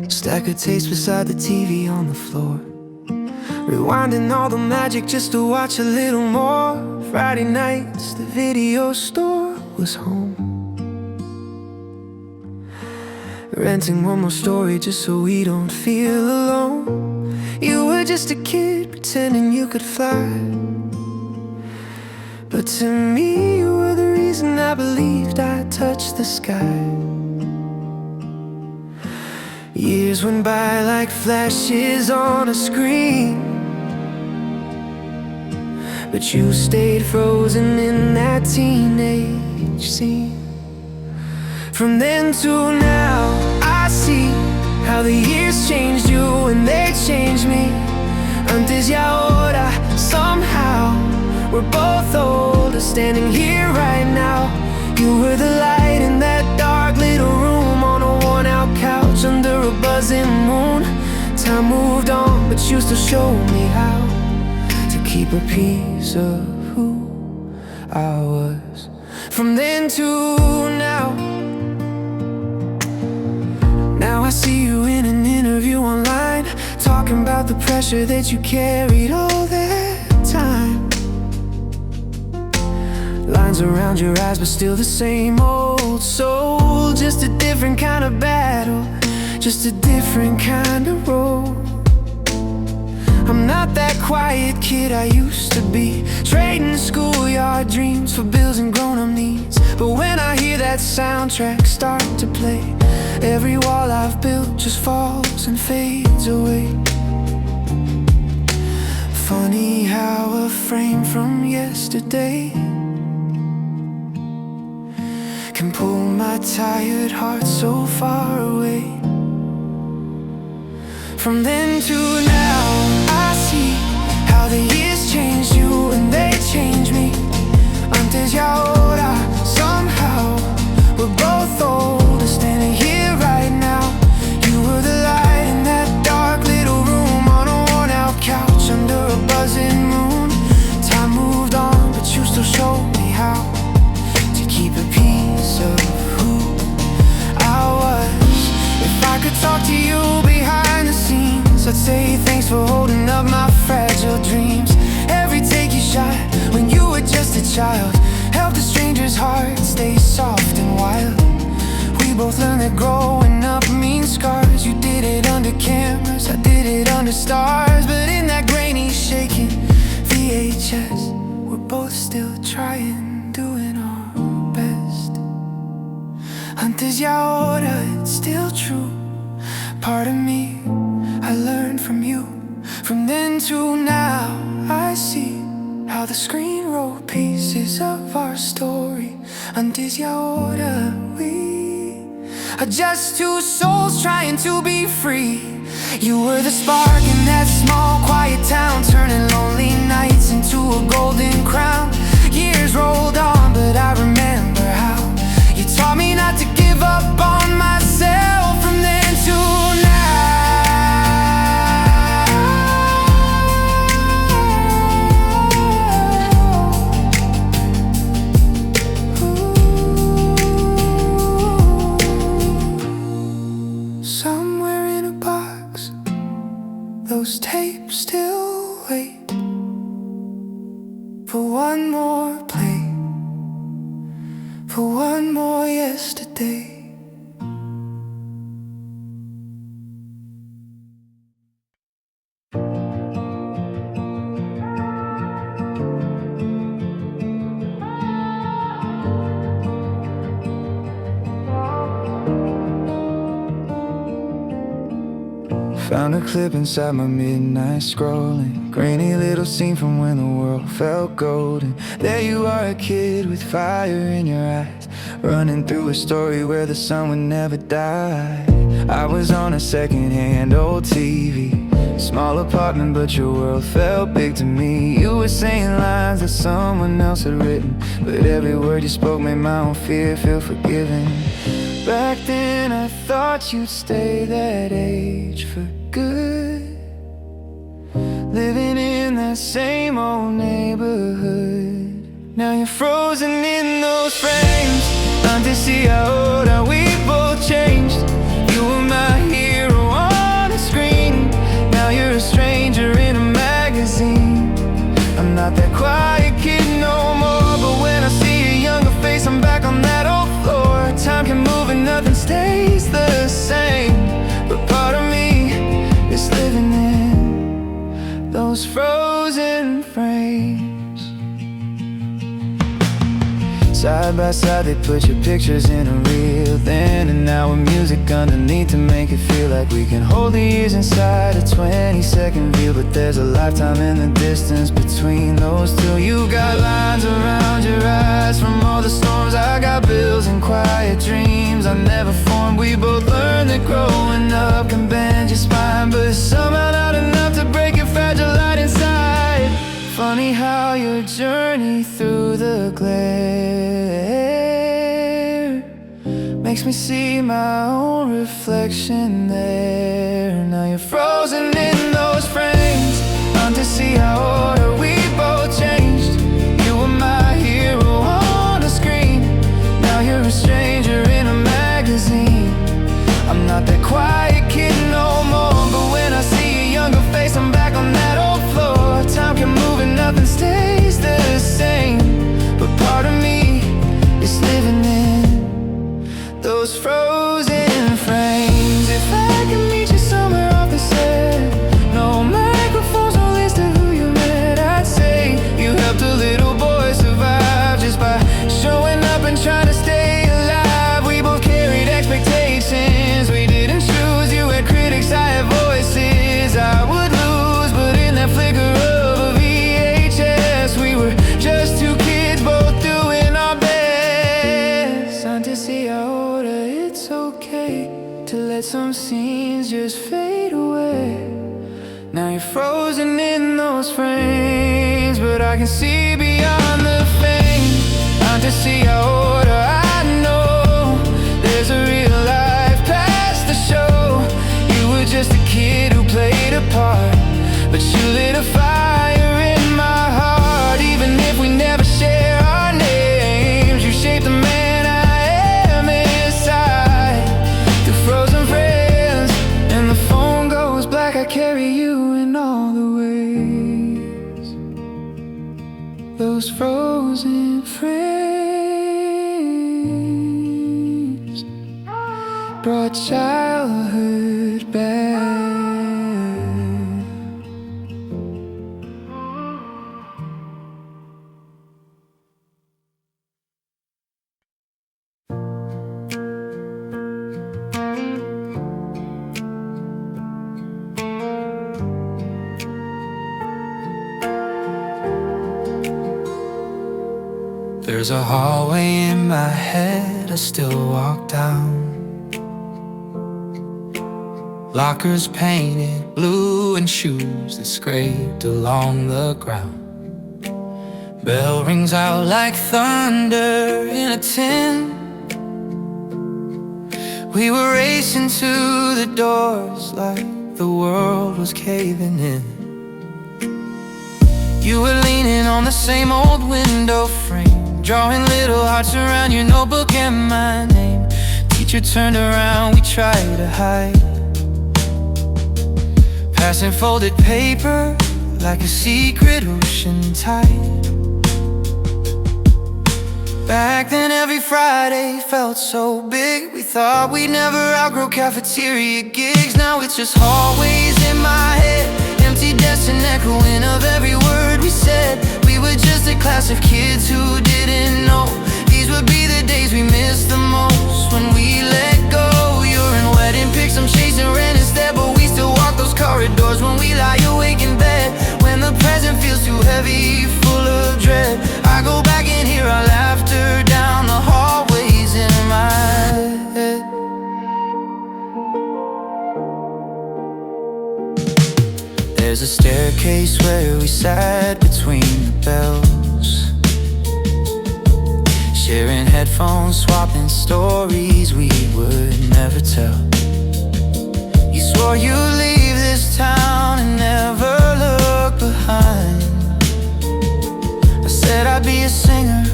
Stack of tapes beside the TV on the floor. Rewinding all the magic just to watch a little more. Friday nights, the video store was home. Renting one more story just so we don't feel alone. You were just a kid pretending you could fly, but to me you were the reason I believed I'd touch the sky. Years went by like flashes on a screen, but you stayed frozen in that teenage scene. From then to now, I see how the years changed you and they changed me. Antes y ahora, somehow we're both older, standing here right now. You were the light in that dark little room, on a worn-out couch under a buzzing moon. Time moved on, but you still showed me how to keep a piece of who I was. From then to now, now I see you in an interview online, talking about the pressure that you carried all that time. Lines around your eyes, but still the same old soul. Just a different kind of battle, just a different kind of role. I'm not that quiet kid I used to be, trading schoolyard dreams for bills and grown-up needs. But when I hear that soundtrack start to play, every wall I've built just falls and fades away. Funny how a frame from yesterday can pull my tired heart so far away. From then to now, I see how the years changed you and they changed me. Antes y ahora, somehow we're both older, standing here right now. You were the light in that dark little room, on a worn-out couch under a buzzing moon. Time moved on, but you still showed me how to keep a piece of who I was. If I could talk to you behind the scenes, I'd say thanks for holding up my fragile dreams. Every take you shot when you were just a child helped a stranger's heart stay soft and wild. We both learned that growing up means scars. You did it under cameras, I did it under stars. But in that grainy, shaking VHS, we're both still trying, doing our best. Antes y ahora, it's still true. Part of me I learned from you. From then to now, I see how the screen wrote pieces of our story. Antes y ahora, we are just two souls trying to be free. You were the spark in that small, quiet town, turning lonely nights into a golden crown. Years rolled on, but I remember how you taught me not to give up on myself. From then to those tapes still wait for one more play, for one more yesterday. Found a clip inside my midnight scrolling, grainy little scene from when the world felt golden. There you are, a kid with fire in your eyes, running through a story where the sun would never die. I was on a second-hand old TV, small apartment but your world felt big to me. You were saying lines that someone else had written, but every word you spoke made my own fear feel forgiven. Back then I thought you'd stay that age for good, living in that same old neighborhood. Now you're frozen in those frames. Antes y ahora, we both changed. You were my hero on a screen. Now you're a stranger in a those frozen frames. Side by side they put your pictures in a reel then, and now with music underneath to make it feel like we can hold the years inside a 20-second view. But there's a lifetime in the distance between those two. You got lines around your eyes from all the storms. I got bills and quiet dreams I never formed. We both learned that growing up can bend your spine, but it's somehow not enough to break your fragile light inside. Funny how your journey through the glare makes me see my own reflection there. Now you're frozen in those frames, on to see how older we both changed. You were my hero on the screen, now you're a stranger in a magazine. I'm not that quiet kid no more, but when I see a younger face I'm back on that old floor. Time can move and nothing stays the same, but part of me is living in those frozen frames. If I can meet you somewhere off the set, no microphones, no list of who you met, I'd say you helped a little boy survive just by showing up and trying to stay alive. We both carried expectations we didn't choose. You had critics, I had voices I would lose, but in that flicker of a VHS we were just two kids both doing our best. Time to see how older it's okay to let some scenes just fade away. Now you're frozen in those frames, but I can see beyond the fame. Time to see how older I know there's a real life past the show. You were just a kid who played a part, but you lit a fire in my heart. Even if we never share our names, you shaped the man I am inside. Through frozen friends and the phone goes black, I carry you in all the ways. Those frozen frames brought childhood back. There's a hallway in my head I still walk down. Lockers painted blue and shoes that scraped along the ground. Bell rings out like thunder in a tin. We were racing to the doors like the world was caving in. You were leaning on the same old window frame, drawing little hearts around your notebook and my name. Teacher turned around, we tried to hide, passing folded paper like a secret ocean tide. Back then every Friday felt so big, we thought we'd never outgrow cafeteria gigs. Now it's just hallways in my head, empty desks and echoing of every word we said. We were just a class of kids who didn't know these would be the days we missed the most. When we let go, you're in wedding pics, I'm chasing rent instead, but we still walk those corridors when we lie awake in bed. When the present feels too heavy, full of dread, I go back and hear our laughter down the hallways in my head. There's a staircase where we sat between the bells, sharing headphones, swapping stories we would never tell. You swore you'd leave this town and never look behind. I said I'd be a singer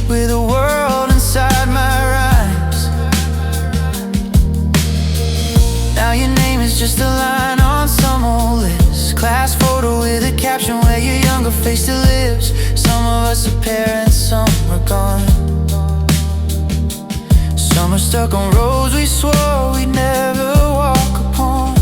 with a world inside my rhymes. Now your name is just a line on some old list, class photo with a caption where your younger face still lives. Some of us are parents, some are gone. Some are stuck on roads we swore we'd never walk upon.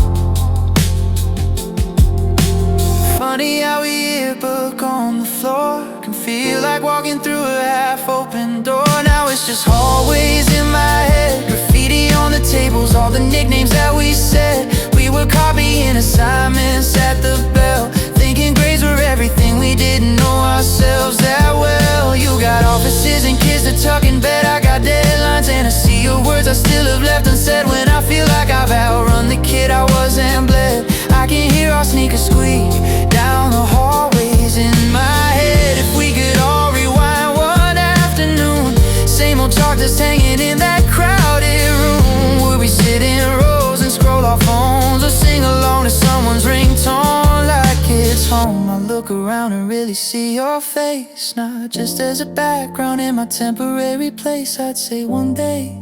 funny how a yearbook on the floor can feel like walking through a half-open door. Now it's just hallways in my head, graffiti on the tables, all the nicknames that we said. We were copying assignments at the bell, thinking grades were everything, we didn't know ourselves that well. You got offices and kids to tuck in bed, I got deadlines and a sea of words I still have left unsaid. When I feel like I've outrun the kid I was and bled, I can hear our sneakers squeak down the hallways in my head. If we could all rewind one afternoon, same old talk just hanging in that crowded room. Would we sit in rows and scroll our phones, or sing along to someone's ringtone like it's home? I look around and really see your face, not just as a background in my temporary place. I'd say one day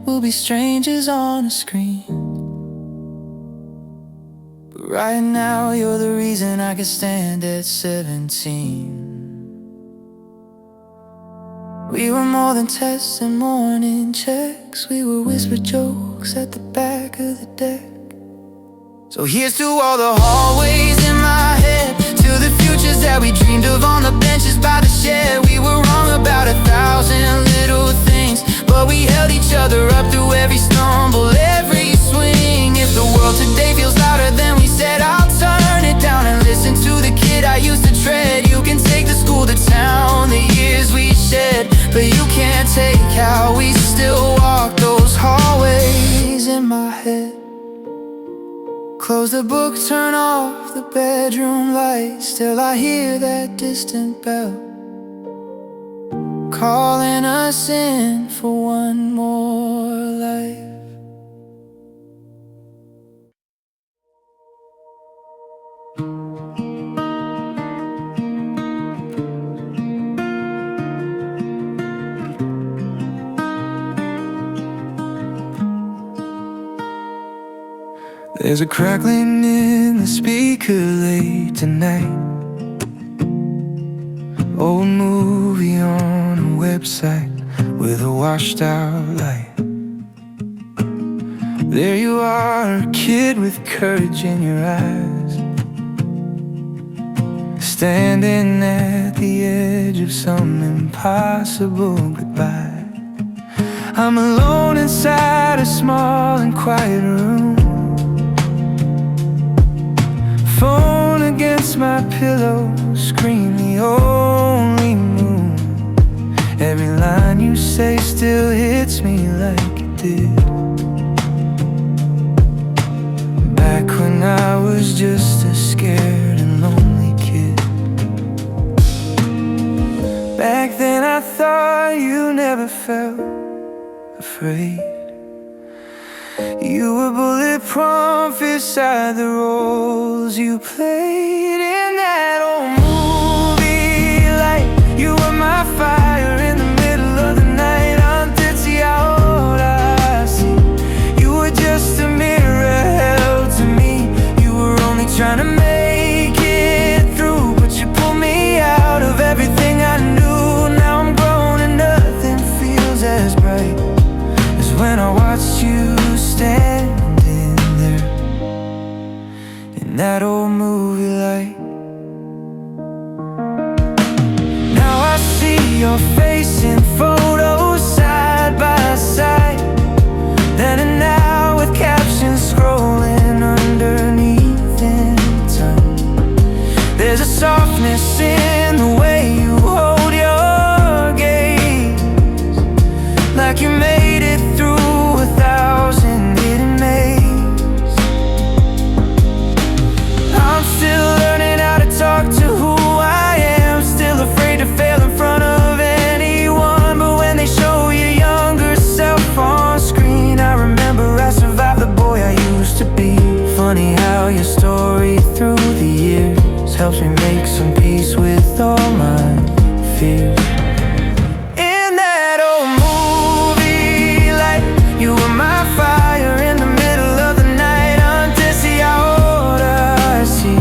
we'll be strangers on a screen, but right now you're the reason I can stand at 17. We were more than tests and morning checks, we were whispered jokes at the back of the deck. So here's to all the hallways in my head, to the futures that we dreamed of on the benches by the shed. We were wrong about 1,000 little things, but we held each other up through every stumble, every swing. If the world today feels louder than we said, I'll turn it down and listen to the kid I used to tread. You can take the school to town, the years we shed, but you can't take how we still walk those hallways in my head. Close the book, turn off the bedroom light, still I hear that distant bell calling us in for one more life. There's a crackling in the speaker late tonight, old movie on a website with a washed out light. There you are, a kid with courage in your eyes, standing at the edge of some impossible goodbye. I'm alone inside a small and quiet room, phone against my pillow, screen the only moon. Every line you say still hits me like it did back when I was just a scared and lonely kid. Back then I thought you never felt afraid, you were bulletproof inside the roles you played in that old movie. Like you were my fire in the middle of the night. Antes y ahora sí, you were just a mirror held to me. You were only trying to make it through, but you pulled me out of everything I knew. Now I'm grown and nothing feels as bright as when I watched you standing there in that old movie light. Now I see your face in photos side by side, then and now with captions scrolling underneath in time. There's a softness in the way you hold your gaze, like you made it through 1,000 hidden maze. I'm still learning how to talk to who I am, still afraid to fail in front of anyone. But when they show your younger self on screen, I remember I survived the boy I used to be. Funny how your story through the years helps me make some peace with all my fears. In that old movie light, you were my fire in the middle of the night. Antes y ahora sí,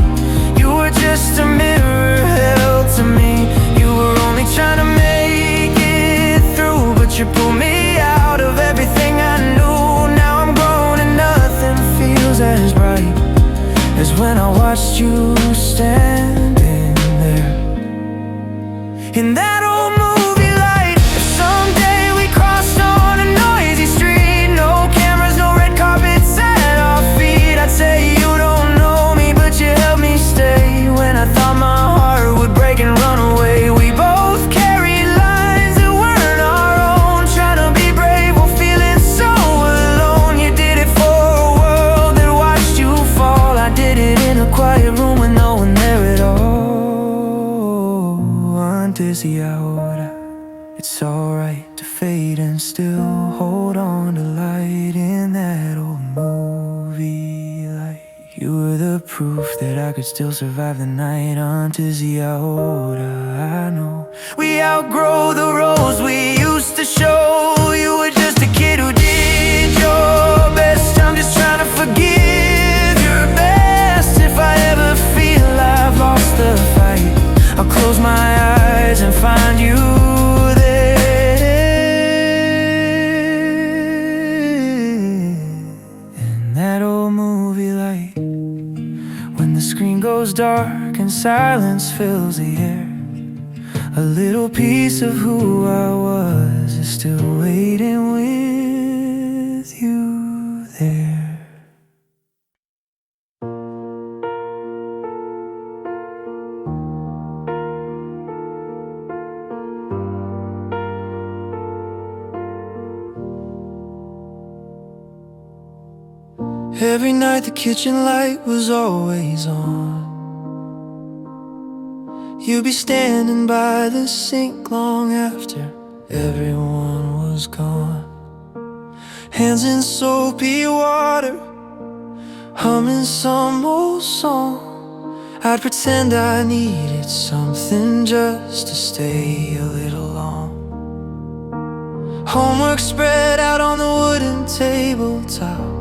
you were just a mirror held to me. You were only trying to make it through, but you pulled me out of everything I knew. Now I'm grown and nothing feels as bright as when I watched you stand proof that I could still survive the night. Antes y ahora I know we outgrow the roles we used to show. You were just a kid who did your best. I'm just trying to forgive your best. If I ever feel I've lost the fight, I'll close my eyes and find you there. In that old movie light, when the screen goes dark and silence fills the air, a little piece of who I was is still waiting with you there. Every night the kitchen light was always on. You'd be standing by the sink long after everyone was gone. Hands in soapy water, humming some old song. I'd pretend I needed something just to stay a little long. Homework spread out on the wooden tabletop.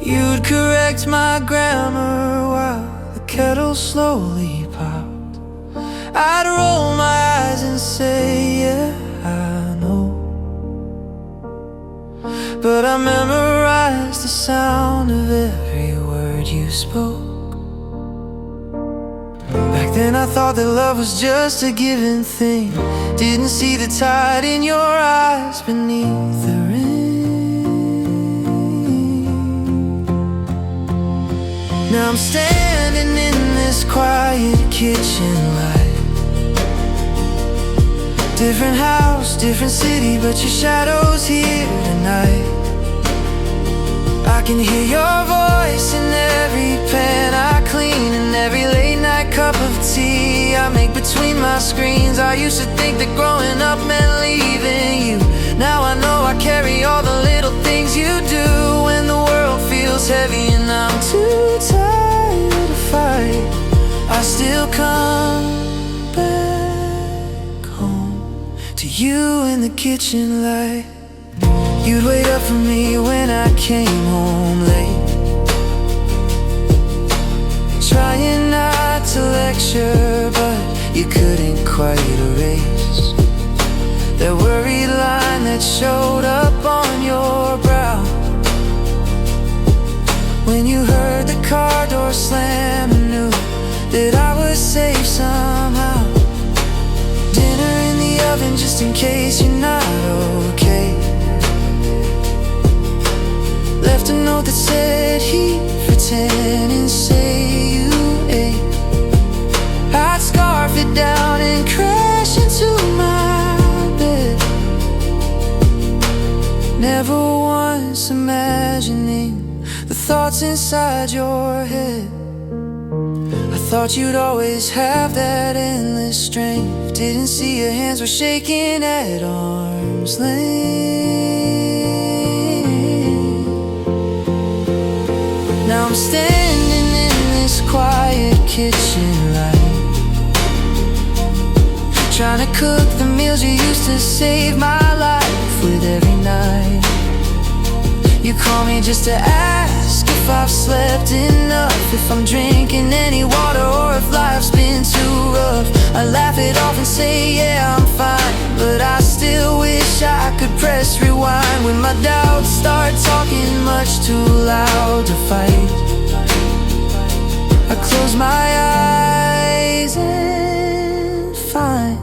You'd correct my grammar while the kettle slowly popped. I'd roll my eyes and say, yeah, I know. But I memorized the sound of every word you spoke. Back then I thought that love was just a given thing. Didn't see the tide in your eyes beneath the rain. Now I'm standing in this quiet kitchen light. Different house, different city, but your shadow's here tonight. I can hear your voice in every pan I clean, and every late night cup of tea I make between my screens. I used to think that growing up meant leaving you. Now I know I carry all the little things you do when the world feels heavy and I'm too tired to fight. I still come back home to you in the kitchen light. You'd wait up for me when I came home late, trying not to lecture, but you couldn't quite erase that worried line that showed up on your brow. When you heard the car door slam and knew that I was safe somehow. Dinner in the oven just in case you're not okay. Left a note that said heat for 10 and say you ate. I'd scarf it down and crash into my bed, never once imagining the thoughts inside your head. I thought you'd always have that endless strength. Didn't see your hands were shaking at arm's length. Now I'm standing in this quiet kitchen light, trying to cook the meals you used to save my life with every night. You call me just to ask if I've slept enough, if I'm drinking any water, or if life's been too rough. I laugh it off and say, yeah, I'm fine, but I still wish I could press rewind when my doubts start talking much too loud to fight. I close my eyes and find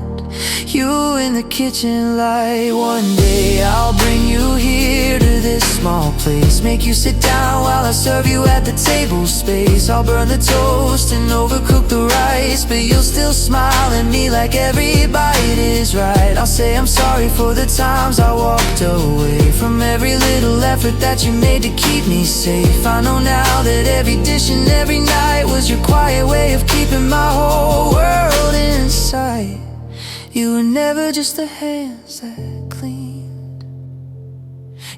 you in the kitchen light. One day I'll bring you here to this small place, make you sit down while I serve you at the table space. I'll burn the toast and overcook the rice, but you'll still smile at me like every bite is right. I'll say I'm sorry for the times I walked away from every little effort that you made to keep me safe. I know now that every dish and every night was your quiet way of keeping my whole world in sight. You were never just the hands that cleaned,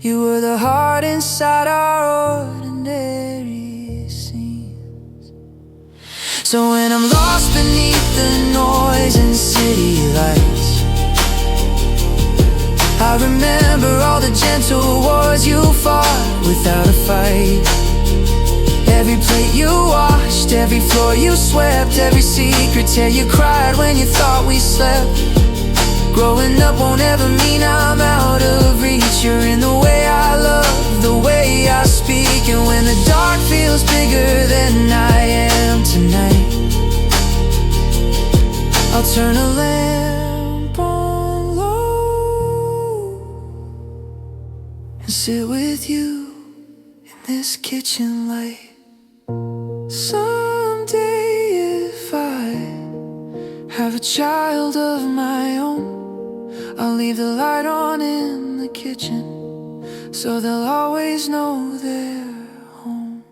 you were the heart inside our ordinary So when I'm lost beneath the noise and city lights, I remember all the gentle wars you fought without a fight. Every plate you washed, every floor you swept, every secret tear you cried when you thought we slept. Growing up won't ever mean I'm out of reach. You're in the way I love, the way I speak. And when the dark feels bigger than I am tonight, I'll turn a lamp on low and sit with you in this kitchen light. Someday if I have a child of my own, I'll leave the light on in the kitchen so they'll always know they're home.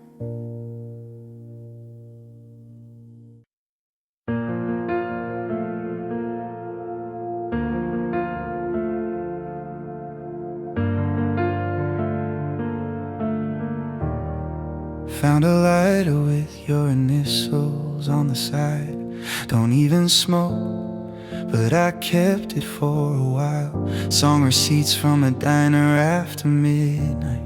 Found a lighter with your initials on the side. Don't even smoke, but I kept it for a while. Song receipts from a diner after midnight.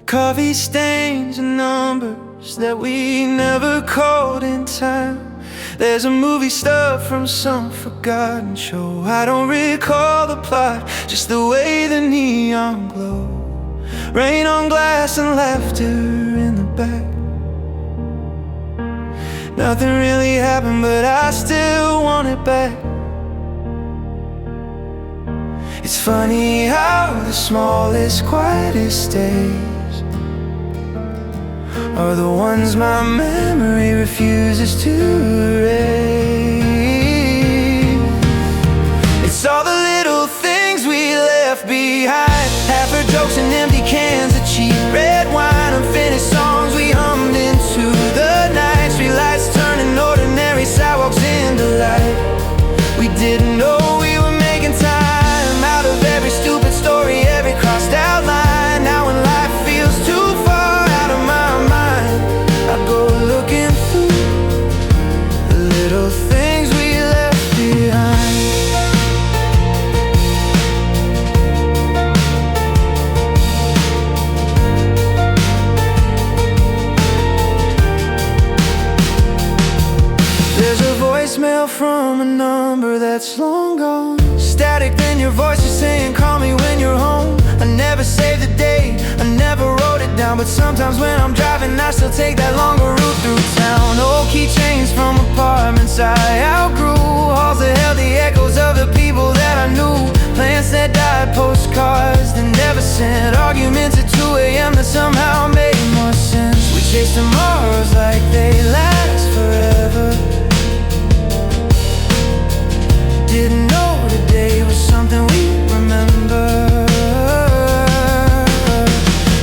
Coffee stains and numbers that we never called in time. There's a movie stuff from some forgotten show. I don't recall the plot, just the way the neon glowed. Rain on glass and laughter in the back. Nothing really happened, but I still want it back. It's funny how the smallest, quietest days are the ones my memory refuses to erase. It's all the little things we left behind. Half-heard jokes and empty cans of cheap red wine. Unfinished songs we hummed into the night. Street lights turning ordinary sidewalks into light. We didn't know we were making time out of every stupid story, every crossed out line. Now when life feels too far out of my mind, I go looking through the little things we left behind. Voicemail from a number that's long gone. Static, then your voice is saying call me when you're home. I never saved the date, I never wrote it down, but sometimes when I'm driving I still take that longer route through town. Old keychains from apartments I outgrew, halls that held the echoes of the people that I knew. Plants that died, postcards that never sent, arguments at 2 a.m. that somehow made more sense. We chase tomorrows like they last forever. Didn't know today was something we remember.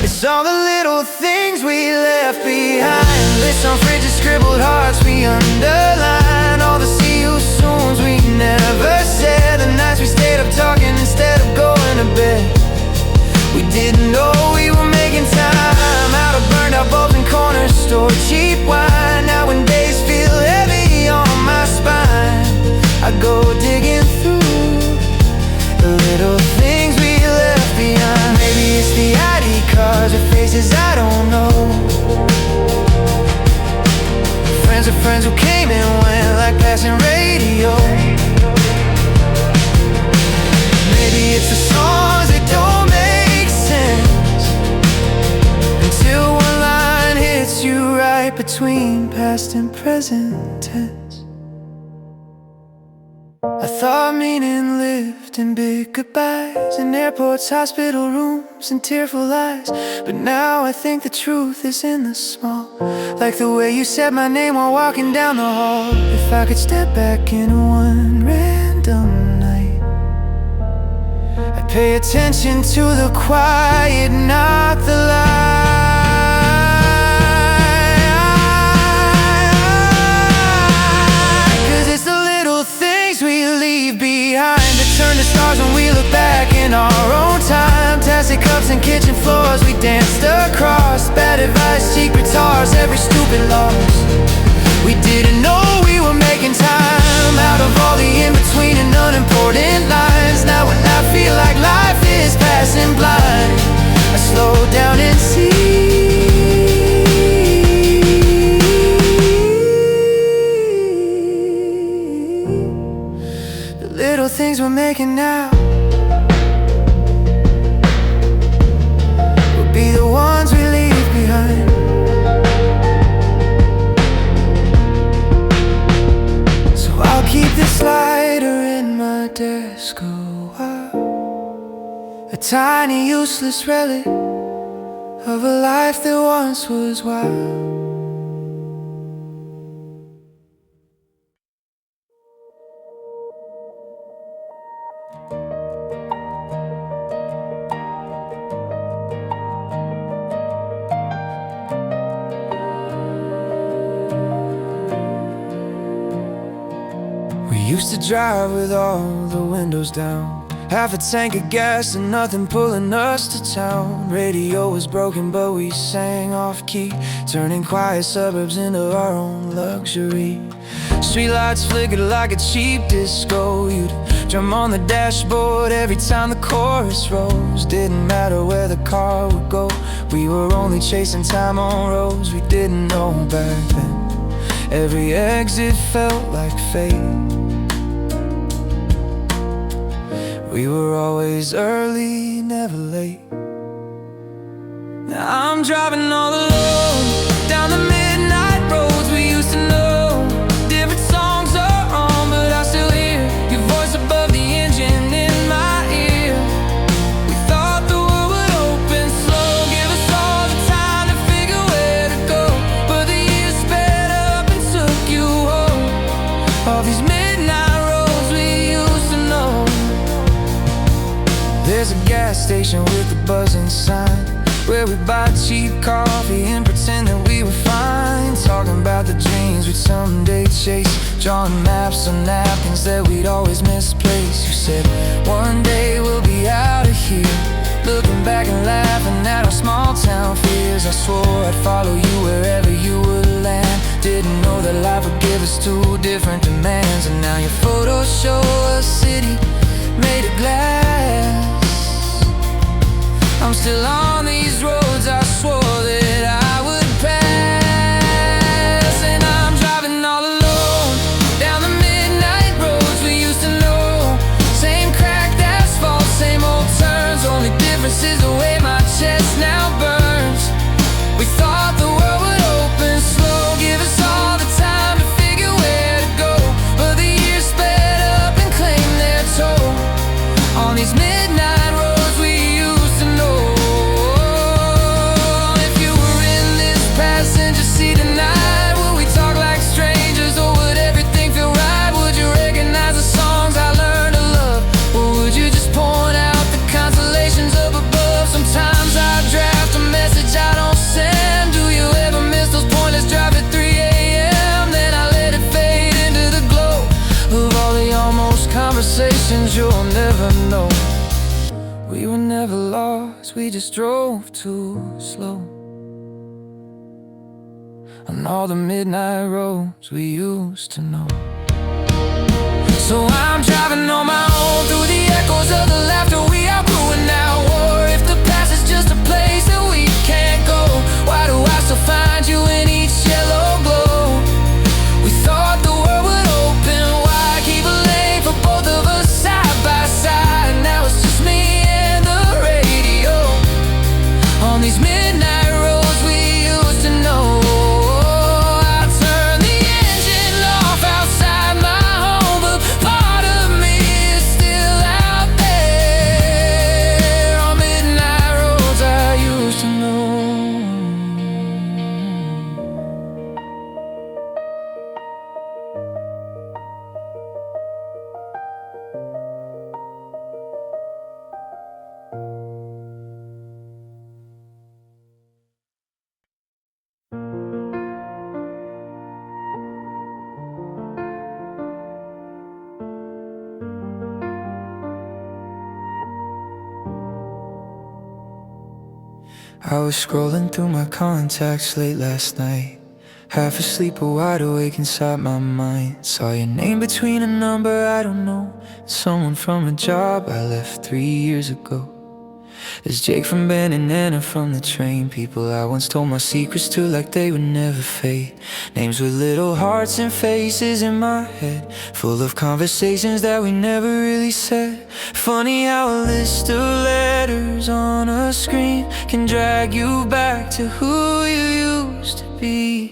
It's all the little things we left behind. Lists on fridges, scribbled hearts we underline. All the see you soons we never said. The nights we stayed up talking instead of going to bed. We didn't know we were making time out of burned out bulbs and corner store cheap wine. Now when days feel heavy on my spine, I go digging through the little things we left behind. Maybe it's the ID cards or faces I don't know. Friends of friends who came and went like passing radio. Maybe it's the songs that don't make sense until one line hits you right between past and present tense. I thought meaning lived in big goodbyes, in airports, hospital rooms, and tearful eyes. But now I think the truth is in the small, like the way you said my name while walking down the hall. If I could step back in one random night, I'd pay attention to the quiet, not the light. Cause it's the little things we leave behind that turn to stars when we look back in our own time. Plastic cups and kitchen floors we danced across. Bad advice, cheap guitars, every stupid loss. We didn't know we were making time out of all the in-between and unimportant lines. Now when I feel like life is passing blind, I slow down and see the little things we're making now will be the ones we leave behind. So I'll keep this lighter in my desk a while, a tiny useless relic of a life that once was wild. We used to drive with all the windows down, half a tank of gas and nothing pulling us to town. Radio was broken but we sang off-key, turning quiet suburbs into our own luxury. Streetlights flickered like a cheap disco. You'd drum on the dashboard every time the chorus rose. Didn't matter where the car would go, we were only chasing time on roads we didn't know back then. Every exit felt like fate. We were always early, never late. Now I'm driving all alone down the midnight roads we used to know. Different songs are on, but I still hear your voice above the engine in my ear. We thought the world would open slow, give us all the time to figure where to go, but the years sped up and took you home. All these midnight roads we used to know. There's a gas station with a buzzing sign where we buy cheap coffee and pretend that we were fine. Talking about the dreams we'd someday chase, drawing maps on napkins that we'd always misplace. You said one day we'll be out of here, looking back and laughing at our small town fears. I swore I'd follow you wherever you would land. Didn't know that life would give us two different demands. And now your photos show a city made of glass. I'm still on these roads I swore that I would pass. And I'm driving all alone down the midnight roads we used to know. Same cracked asphalt, same old turns, only difference is the way my chest now burns. We thought the world would open slow, give us all the time to figure where to go, but the years sped up and claimed their toll on these midnight roads we used to know. If you were in this passenger seat tonight, would we talk like strangers, or would everything feel right? Would you recognize the songs I learned to love, or would you just point out the constellations up above? Sometimes I draft a message I don't send. Do you ever miss those pointless drives at 3 a.m.? Then I let it fade into the glow of all the almost conversations you'll never know. We were never lost, we just drove too slow on all the midnight roads we used to know. So I'm driving on my own through the echoes of the laughter we outgrew and now war. If the past is just a place that we can't go, why do I still find you in each yellow glow? We thought the world would open wide, keep a lane for both of us side by side. Now it's just me and the radio on these midnight roads we used to know. I turned the engine off outside my home, but part of me is still out I was scrolling through my contacts late last night, half asleep but wide awake inside my mind. Saw your name between a number I don't know, someone from a job I left 3 years ago. There's Jake from Ben and Anna from the train, people I once told my secrets to like they would never fade. Names with little hearts and faces in my head, full of conversations that we never really said. Funny how a list of letters on a screen can drag you back to who you used to be.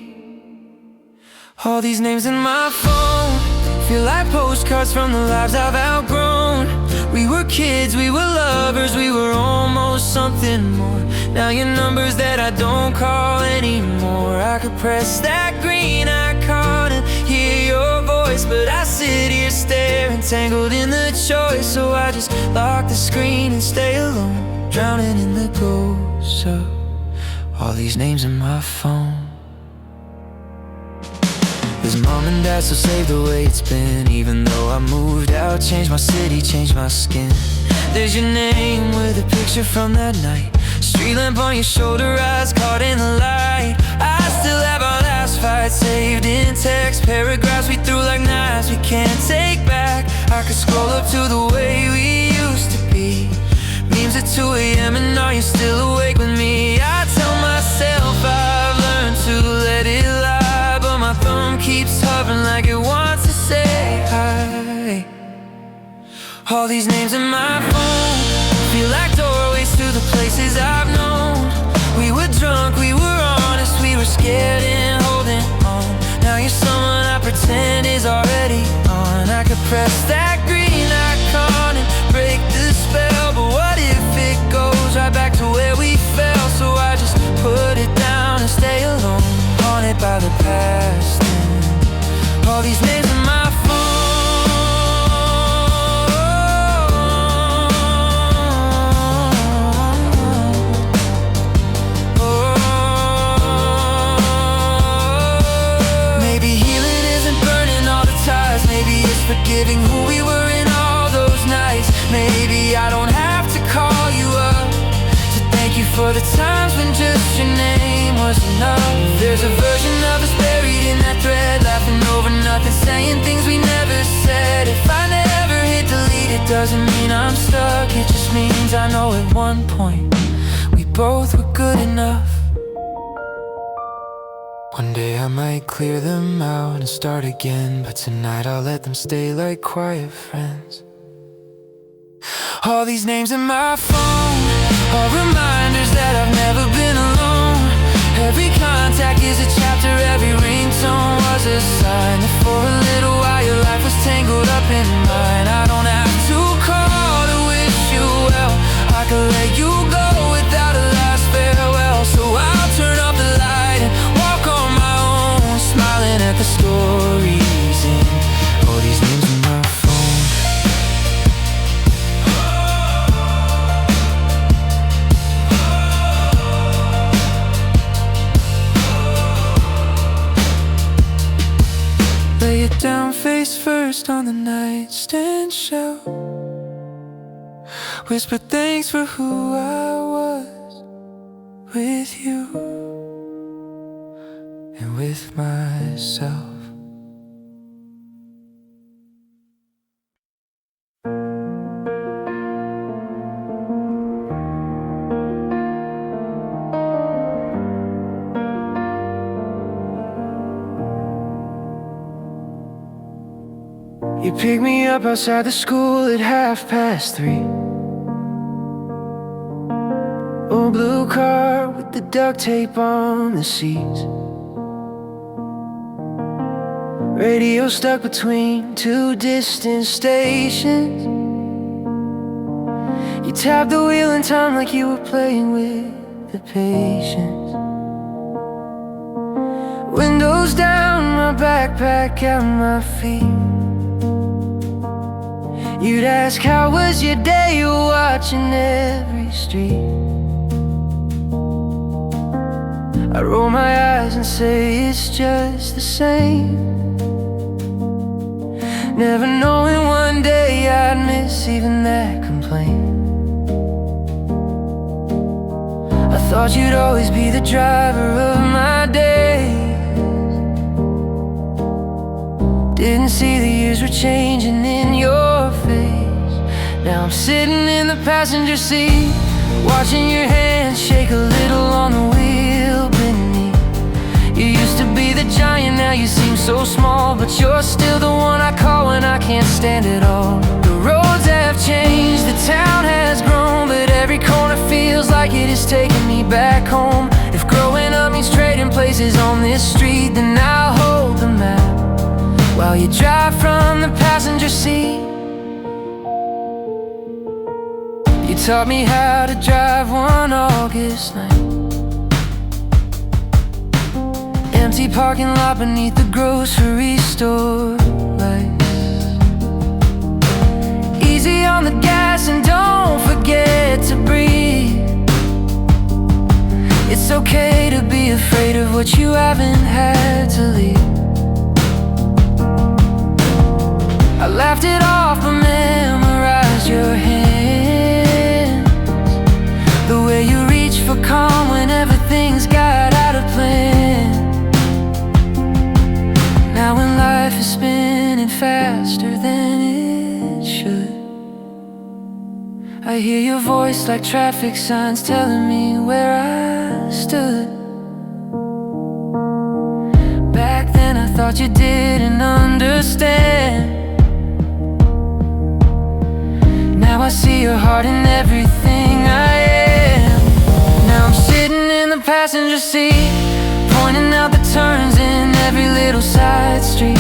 All these names in my phone feel like postcards from the lives I've outgrown. We were kids, we were lovers, we were almost something more. Now your number's that I don't call anymore. I could press that green icon and hear your voice, but I sit here staring, tangled in the choice. So I just lock the screen and stay alone, drowning in the ghosts of all these names in my phone. Cause mom and dad still save the way it's been, even though I moved out, changed my city, changed my skin. There's your name with a picture from that night, street lamp on your shoulder, eyes caught in the light. I still have our last fight saved in text, paragraphs we threw like knives we can't take back. I could scroll up to the way we used to be, memes at 2 a.m. and are you still awake with me? I tell myself I've learned to let it lie, but my thumb keeps hovering like it wants to say hi. All these names in my phone feel like doorways to the places I've known. We were drunk, we were honest, we were scared and holding on. Now you're someone I pretend is already on. I could press that green icon and break the spell, but what if it goes right back to where we fell? So I just put it down and stay alone, haunted by the past. All these names in my phone. Maybe healing isn't burning all the ties, maybe it's forgiving who we were in all those nights. Maybe I don't have to call you up to thank you for the times when just your name was enough. There's a version of us buried in that thread, laughing over nothing, saying things we never said. If I never hit delete, it doesn't mean I'm stuck, it just means I know at one point we both were good enough. One day I might clear them out and start again, but tonight I'll let them stay like quiet friends. All these names in my phone are reminders that I've never been alone. Every contact is a chapter, every ringtone was a sign that for a little while your life was tangled up in mine. I don't have to call to wish you well, I could let you go without a last farewell. So I'll turn off the light and walk on my own, smiling at the stories in all these names in my phone. Lay it down face first on the nightstand shelf, whisper thanks for who I was with you and with myself. You picked me up outside the school at 3:30. Old blue car with the duct tape on the seats, radio stuck between 2 distant stations. You tapped the wheel in time like you were playing with the patience. Windows down, my backpack at my feet. You'd ask, how was your day? You're watching every street. I roll my eyes and say it's just the same, never knowing one day I'd miss even that complaint. I Thought you'd always be the driver of my day. Didn't see the years were changing in your face. Now I'm sitting in the passenger seat, watching your hands shake a little on the wheel beneath. You used to be the giant, now you seem so small, but you're still the one I call when I can't stand it all. The roads have changed, the town has grown, but every corner feels like it is taking me back home. If growing up means trading places on this street, then I'll hold the map while you drive from the passenger seat. You taught me how to drive one August night. Empty parking lot beneath the grocery store lights. Easy on the gas and don't forget to breathe. It's okay to be afraid of what you haven't had to leave. I laughed it off but memorized your hands, the way you reach for calm whenever things got out of plan. Now when life is spinning faster than it should, I hear your voice like traffic signs telling me where I stood. Back then I thought you didn't understand. Now I see your heart in everything I am. Now I'm sitting in the passenger seat, pointing out the turns in every little side street.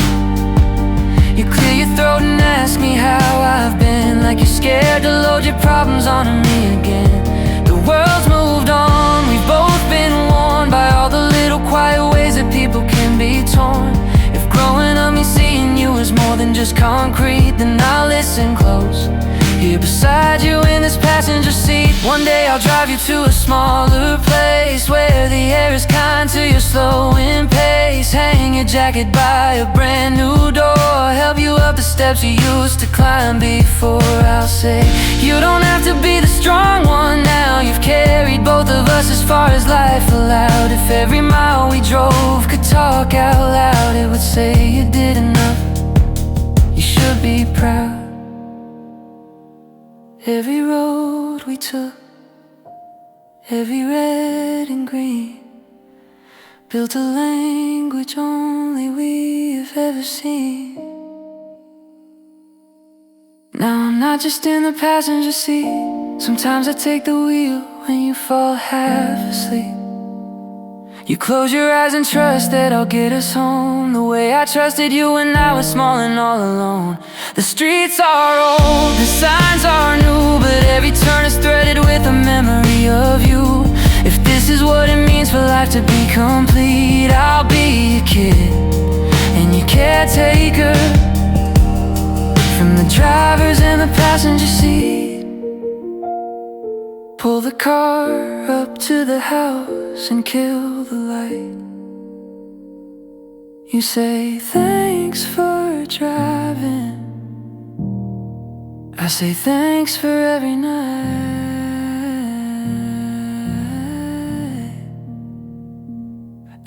You clear your throat and ask me how I've been, like you're scared to load your problems onto me again. The world's moved on, we've both been warned by all the little quiet ways that people can be torn. If growing up means seeing you as more than just concrete, then I'll listen close, here beside you in this passenger seat. One day I'll drive you to a smaller place where the air is kind to your slowing pace. Hang your jacket by a brand new door, help you up the steps you used to climb before. I'll say, you don't have to be the strong one now. You've carried both of us as far as life allowed. If every mile we drove could talk out loud, it would say you did enough, you should be proud. Every road we took, every red and green, built a language only we have ever seen. Now I'm not just in the passenger seat, sometimes I take the wheel when you fall half asleep. You close your eyes and trust that I'll get us home, the way I trusted you when I was small and all alone. The streets are old, the signs are new, but every turn is threaded with a memory of you. If this is what it means for life to be complete, I'll be a kid and your caretaker, from the drivers and the passenger seat. Pull the car up to the house and kill the light. You say thanks for driving, I say thanks for every night,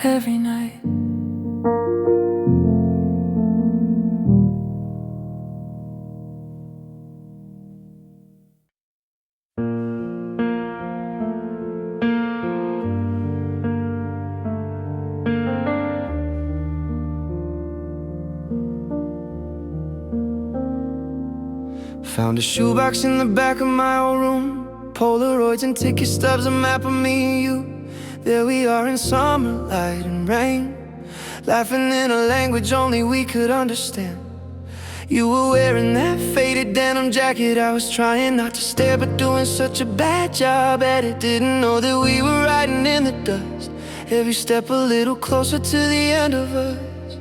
every night. Found a shoebox in the back of my old room, Polaroids and ticket stubs, a map of me and you. There we are in summer, light and rain, laughing in a language only we could understand. You were wearing that faded denim jacket, I was trying not to stare but doing such a bad job at it. Didn't know that we were riding in the dust, every step a little closer to the end of us.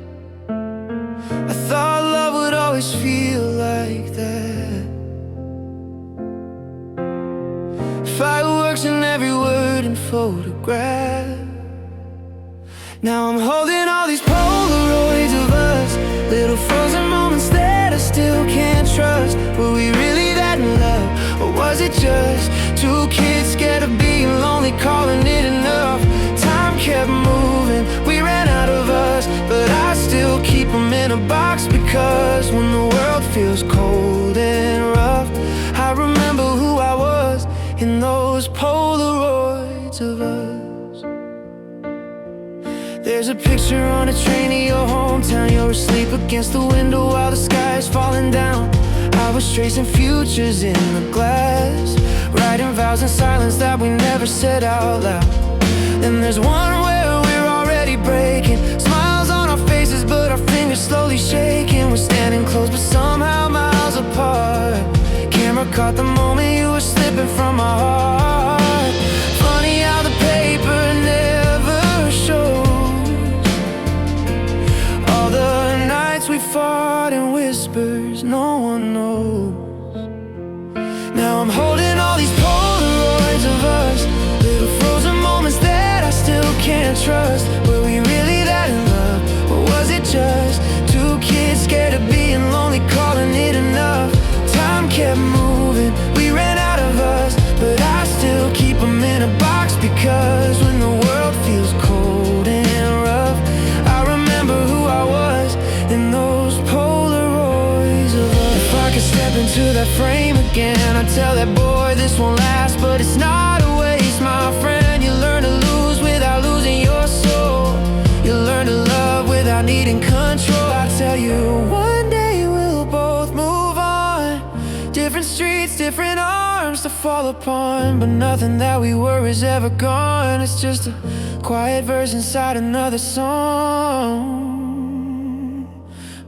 I thought love would always feel like that, fireworks in every word and photograph. Now I'm holding all these Polaroids of us, little frozen moments that I still can't trust. Were we really that in love, or was it just two kids scared of being lonely lonely, calling it enough. Time kept moving, we ran out of us, but I still keep them in a box, because when the world feels cold and rough, I remember who I was in those Polaroids of us. There's a picture on a train in your hometown. You're asleep against the window while the sky is falling down. I was tracing futures in the glass, writing vows in silence that we never said out loud. Then there's one where we're already breaking, smiles on our faces but our fingers slowly shaking. We're standing close but somehow miles apart. Camera caught the moment you were slipping from my heart. Funny how the paper never shows all the nights we fought in whispers no one knows. Now I'm holding all these Polaroids of us, little frozen moments that I still can't trust. Were we really that in love, or was it just two kids scared of being lonely, calling it enough? Time kept moving, we ran out of us, but I still keep them in a box, because when the world feels cold and rough, I remember who I was in those Polaroids of us. If I could step into that frame again, I'd tell that boy this won't last, but it's not a waste, my friend. You learn to lose without losing your soul. You learn to love without needing control. I tell you, one day we'll both move on, different streets, different arms to fall upon, but nothing that we were is ever gone. It's just a quiet verse inside another song.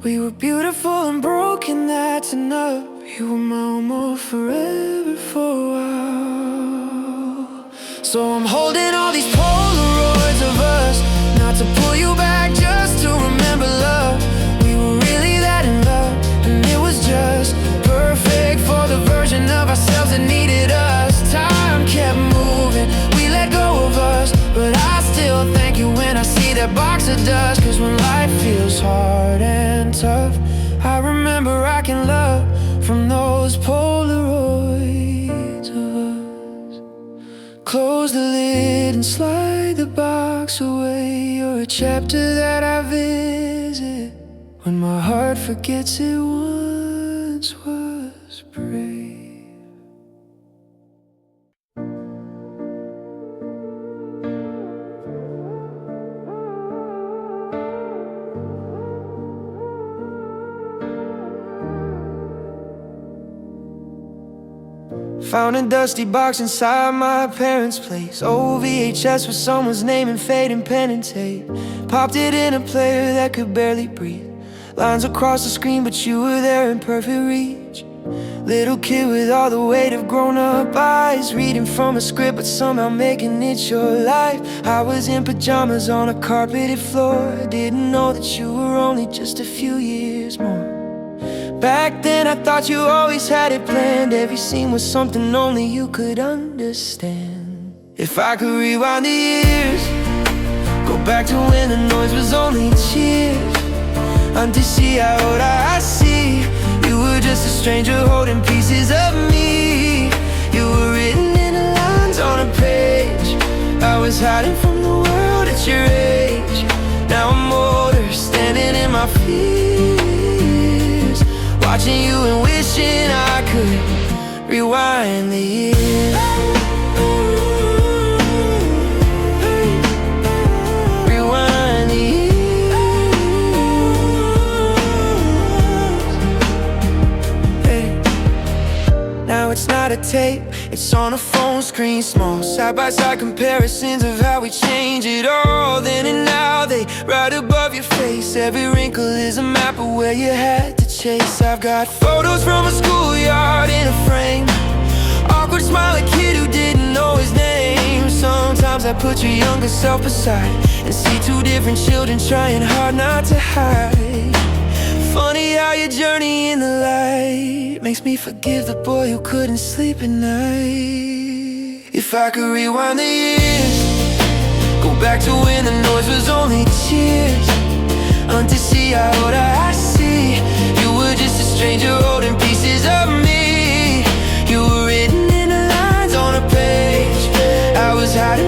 We were beautiful and broken, that's enough. You were my almost forever for a while. So I'm holding all these Polaroids of us, not to pull you back, just to remember love. We were really that in love, and it was just perfect for the version of ourselves that needed us. Time kept moving, we let go of us, but I still thank you when I see that box of dust. Cause when life feels hard and tough, I remember I can love from those Polaroids of us. Close the lid and slide the box away. You're a chapter that I visit when my heart forgets it once was brave. Found a dusty box inside my parents' place, old VHS with someone's name in fading pen and tape. Popped it in a player that could barely breathe, lines across the screen but you were there in perfect reach. Little kid with all the weight of grown-up eyes, reading from a script but somehow making it your life. I was in pajamas on a carpeted floor, didn't know that you were only just a few years more. Back then I thought you always had it planned, every scene was something only you could understand. If I could rewind the years, go back to when the noise was only cheers, and to see how old I see. You were just a stranger holding pieces of me. You were written in the lines on a page. I was hiding from the world at your age. Now I'm older, standing in my fears, watching you and wishing I could rewind the years. Rewind the years. Hey. Now it's not a tape, it's on a phone screen, small side-by-side comparisons of how we change it all. Then and now they right above your face, every wrinkle is a map of where you had to chase. I've got photos from a schoolyard in a frame, awkward smiling kid who didn't know his name. Sometimes I put your younger self aside and see two different children trying hard not to hide. Funny how your journey in the light makes me forgive the boy who couldn't sleep at night. If I could rewind the years, go back to when the noise was only cheers, and to see how old I see. You were just a stranger holding pieces of me. You were written in the lines on a page. I was hiding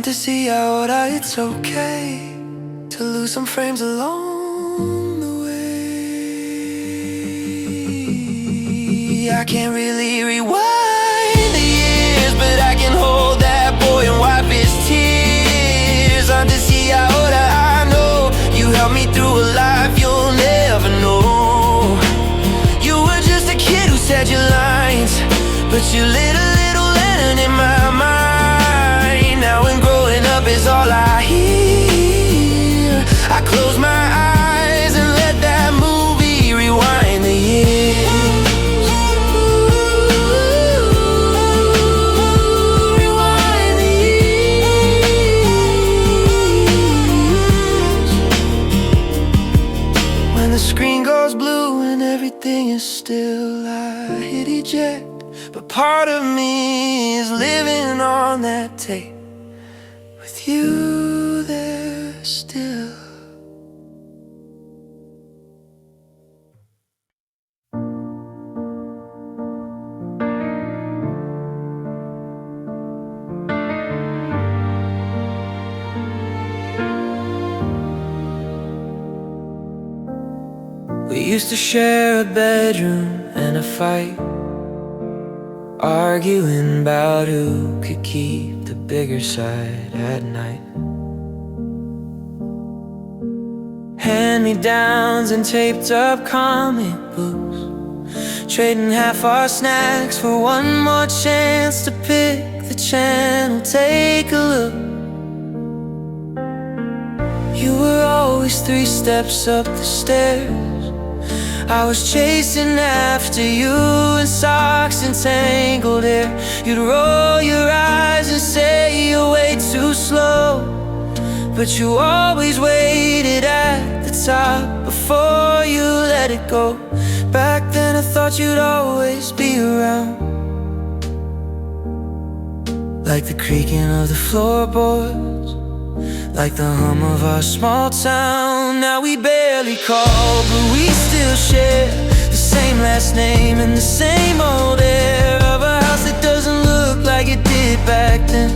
to see how it's okay to lose some frames along the way. I can't really rewind the years, but I can hold that boy and wipe his tears. I'm to see how I know you helped me through a life you'll never know. You were just a kid who said your lines, but you lit a little lantern in my mind. Now when growing up is all I hear, I close my eyes and let that movie rewind the years. Rewind the years. When the screen goes blue and everything is still, I hit eject, but part of me is living on that tape with you there still. We used to share a bedroom and a fight, arguing about who could keep the bigger side at night. Hand-me-downs and taped up comic books, trading half our snacks for one more chance to pick the channel, take a look. You were always 3 steps up the stairs, I was chasing after you in socks and tangled hair. You'd roll your eyes and say you're way too slow, but you always waited at the top before you let it go. Back then I thought you'd always be around, like the creaking of the floorboards, like the hum of our small town. Now we barely call, but we still share the same last name and the same old air of a house that doesn't look like it did back then,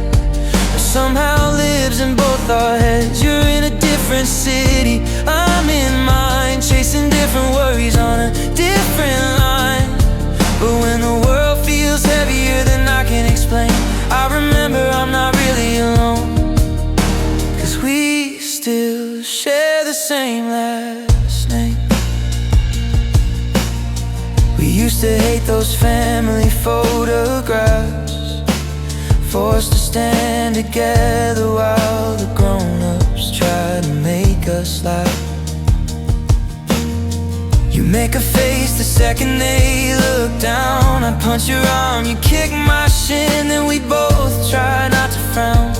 but somehow lives in both our heads. You're in a different city, I'm in mine, chasing different worries on a different line. But when the world feels heavier than I can explain, I remember I'm not really alone, we still share the same last name. We used to hate those family photographs, forced to stand together while the grown-ups try to make us laugh. You make a face the second they look down, I punch your arm, you kick my shin, then we both try not to frown.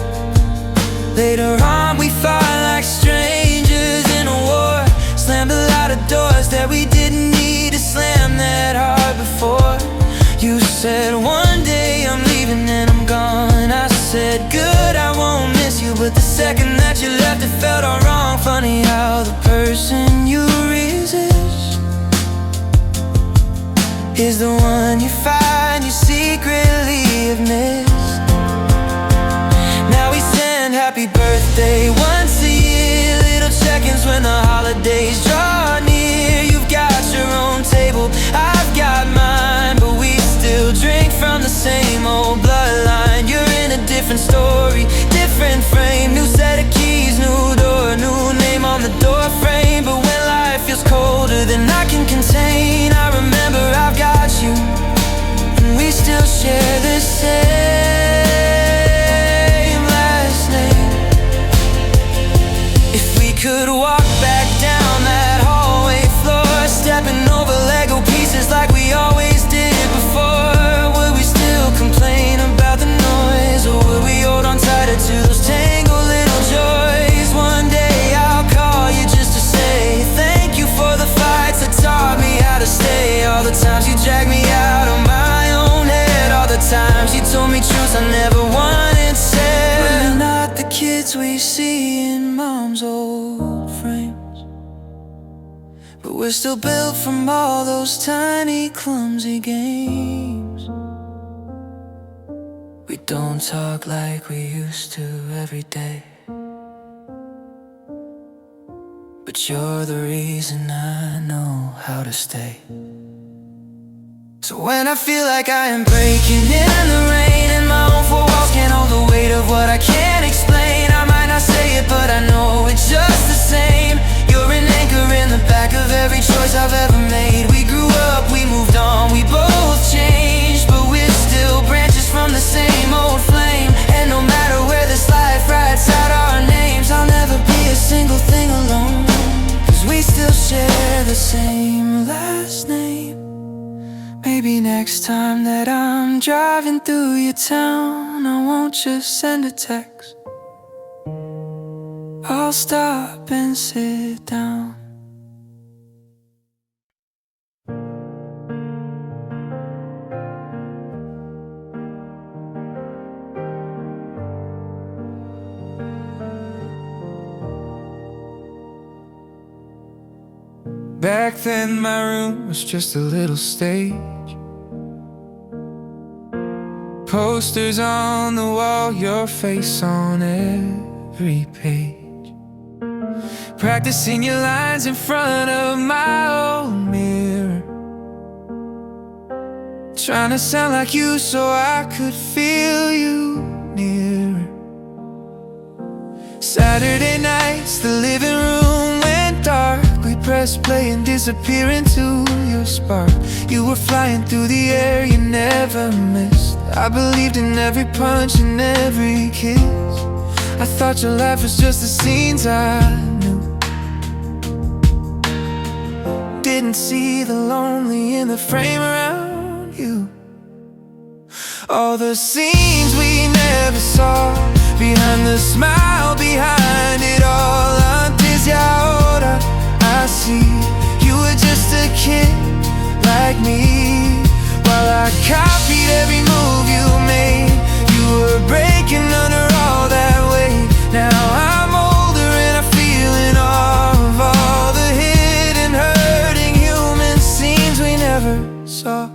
Later on we fought like strangers in a war, slammed a lot of doors that we didn't need to slam that hard before. You said one day I'm leaving and I'm gone, I said good, I won't miss you, but the second that you left it felt all wrong. Funny how the person you resist is the one you find you secretly have missed. Now we send happy birthday once a year, little check-ins when the holidays draw near. You've got your own table, I've got mine, but we still drink from the same old bloodline. You're in a different story, different frame, new set of keys, new door, new name on the door frame. But when life feels colder than I can contain, I remember I've got you, and we still share the same last name. If we could walk back down that hallway floor, stepping over Lego pieces like we always did before, would we still complain about the noise, or would we hold on tighter to those tangled little joys? One day I'll call you just to say thank you for the fights that taught me how to stay. All the times you dragged me out of my own head, all the times you told me truths I never wanted said. We're not the kids we see in mom's old frames, but we're still built from all those tiny clumsy games. We don't talk like we used to every day. But you're the reason I know how to stay. So when I feel like I am breaking in the rain, and my own four walls can't hold the weight of what I can't explain, I might not say it, but I know it's just the same. You're an anchor in the back of every choice I've ever made. We grew up, we moved on, we both changed, but we're still branches from the same old flame. And no matter where this life writes out our names, I'll never be a single thing alone, 'cause we still share the same last name. Maybe next time that I'm driving through your town, I won't just send a text, I'll stop and sit down. Back then my room was just a little stage, posters on the wall, your face on every page, practicing your lines in front of my old mirror, trying to sound like you so I could feel you nearer. Saturday nights, the living room went dark, we pressed play and disappear into your spark. You were flying through the air, you never missed. I believed in every punch and every kiss. I thought your life was just the scenes I knew. Didn't see the lonely in the frame around you. All the scenes we never saw, behind the smile, behind it all. Antes y ahora I see you were just a kid like me, while I copied every move you made. You were breaking under all that weight. Now I'm older and I'm feeling of all the hidden hurting human scenes we never saw.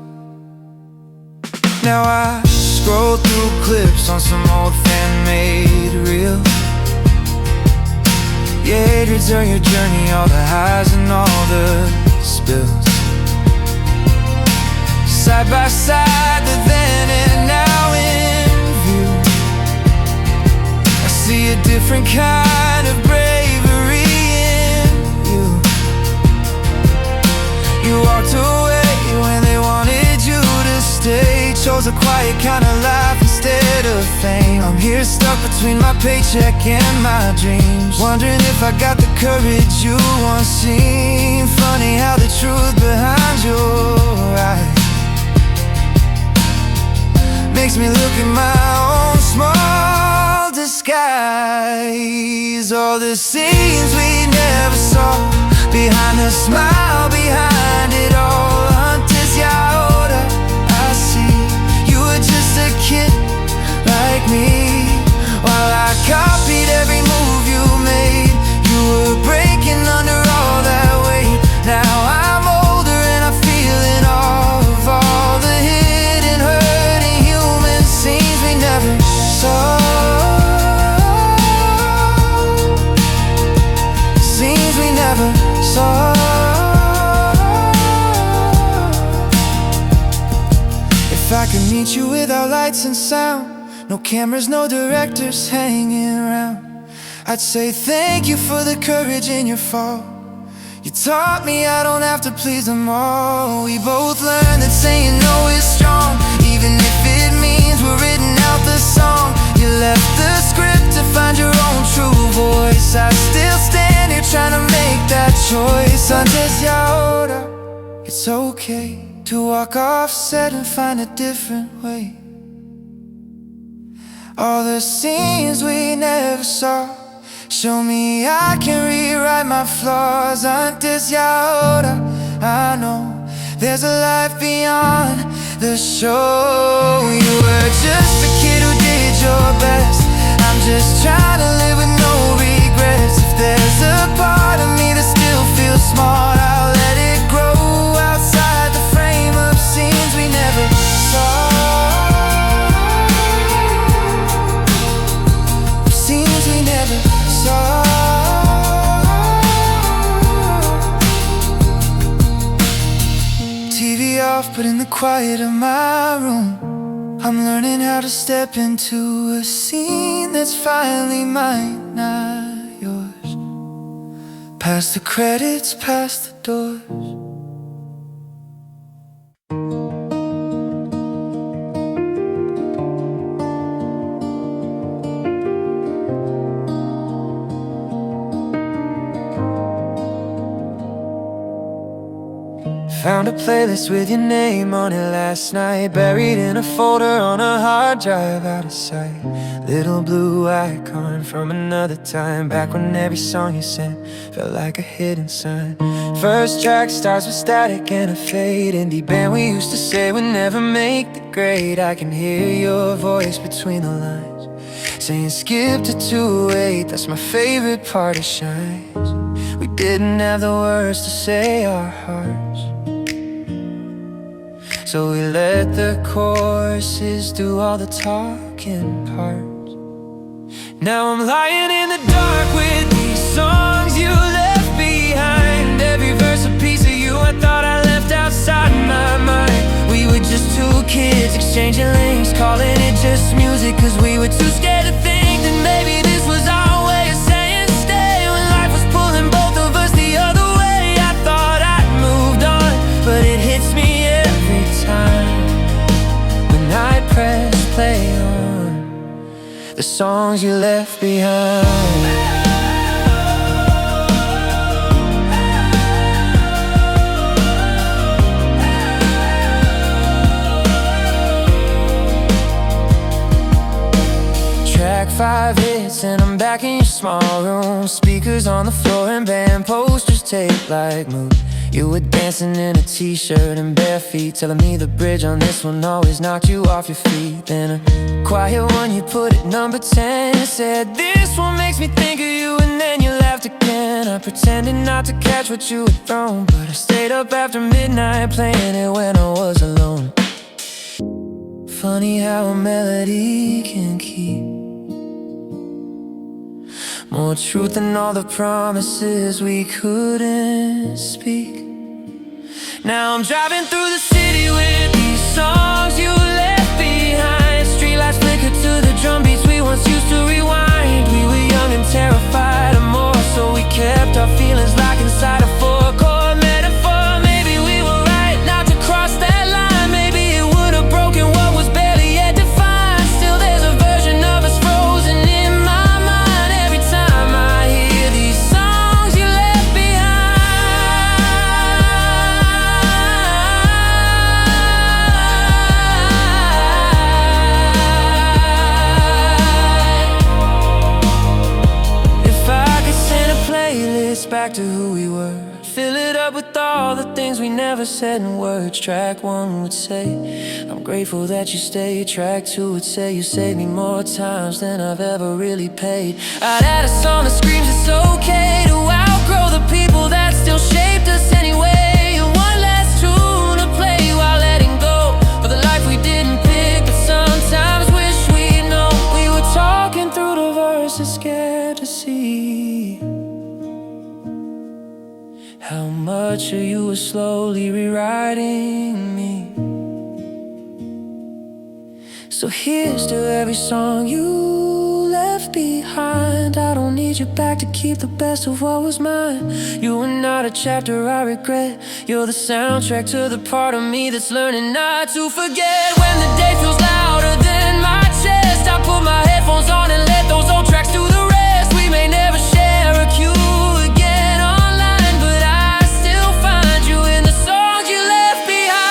Now I scroll through clips on some old fan-made reel. Your hatreds are your journey, all the highs and all the spills. Side by side, the then and now in view. I see a different kind of bravery in you. You walked away when they wanted you to stay, chose a quiet kind of life instead of fame. I'm here stuck between my paycheck and my dreams, wondering if I got the courage you once seen. Funny how the truth behind your eyes makes me look at my own small disguise. All the scenes we never saw, behind the smile, behind it all. Antes y ahora I see you were just a kid like me, while I copied every move you made. You were breaking under all that weight. Now I'm older and I'm feeling all of all the hidden hurting human scenes we never saw. Scenes we never saw. If I could meet you without lights and sound, no cameras, no directors hanging around, I'd say thank you for the courage in your fall. You taught me I don't have to please them all. We both learned that saying no is strong, even if it means we're written out the song. You left the script to find your own true voice. I still stand here trying to make that choice. Antes y ahora it's okay to walk off set and find a different way. All the scenes we never saw show me I can rewrite my flaws. Antes y ahora I know there's a life beyond the show. You were just a kid who did your best. I'm just trying to live with no regrets. If there's a part of me that still feels smart, I'll let it grow outside the frame of scenes we never saw. but in the quiet of my room, I'm learning how to step into a scene that's finally mine, not yours. Past the credits, past the doors. Found a playlist with your name on it last night, buried in a folder on a hard drive, out of sight. Little blue icon from another time, back when every song you sent felt like a hidden sign. First track starts with static and a fade, indie band we used to say would never make the grade. I can hear your voice between the lines, saying skip to 2-8, that's my favorite part of Shines. We didn't have the words to say our hearts, so we let the choruses do all the talking parts. Now I'm lying in the dark with these songs you left behind. Every verse a piece of you I thought I left outside my mind. We were just two kids exchanging links, calling it just music, cause we were too scared to think that maybe this was our way of saying stay. When life was pulling both of us the other way, I thought I'd moved on, but it hits me every time when I press play on the songs you left behind. Track 5 hits and I'm back in your small room, speakers on the floor and band posters taped like mood. You were dancing in a t-shirt and bare feet, telling me the bridge on this one always knocked you off your feet. Then a quiet one you put at number 10, said this one makes me think of you, and then you laughed again. I pretended not to catch what you had thrown, but I stayed up after midnight playing it when I was alone. Funny how a melody can keep more truth than all the promises we couldn't speak. Now I'm driving through the city with these songs you left behind. Streetlights flicker to the drum beats we once used to rewind. We were young and terrified of more, so we kept our feelings locked inside a four-chord metaphor. Maybe we were right not to cross that line. Maybe it would have broken what was barely yet defined. Still there's a version of us frozen in my mind every time I hear these songs you left behind. If I could send a playlist back to who we were, fill it up with all the things we never said in words. Track 1 would say, I'm grateful that you stayed. Track 2 would say, you saved me more times than I've ever really paid. I'd add a song that screams it's okay to outgrow the people that still shaped us anyway. And one last tune to play while letting go for the life we didn't pick, but sometimes wish we'd known. We were talking through the verses, scared to see how much of you was slowly rewriting me. So here's to every song you left behind. I don't need you back to keep the best of what was mine. You are not a chapter I regret, you're the soundtrack to the part of me that's learning not to forget. When the day feels louder than my chest, I put my headphones on and let those old tracks do the rest. We may never share a cue again online, but I still find you in the songs you left behind.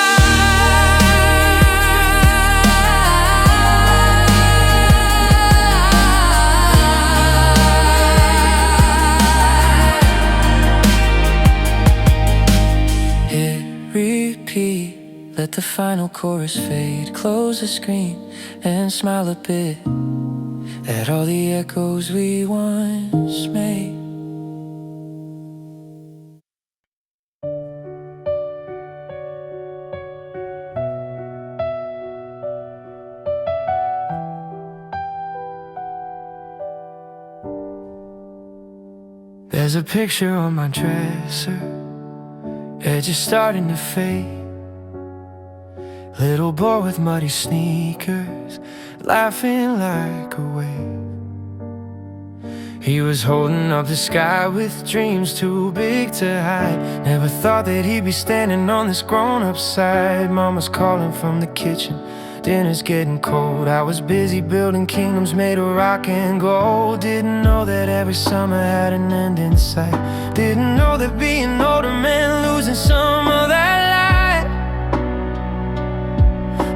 Hit repeat, let the final chorus fade. Close the screen and smile a bit at all the echoes we once made. There's a picture on my dresser, edges starting to fade. Little boy with muddy sneakers, laughing like a wave. He was holding up the sky with dreams too big to hide. Never thought that he'd be standing on this grown-up side. Mama's calling from the kitchen, dinner's getting cold. I was busy building kingdoms made of rock and gold. Didn't know that every summer had an end in sight. Didn't know that being older meant losing some of that light.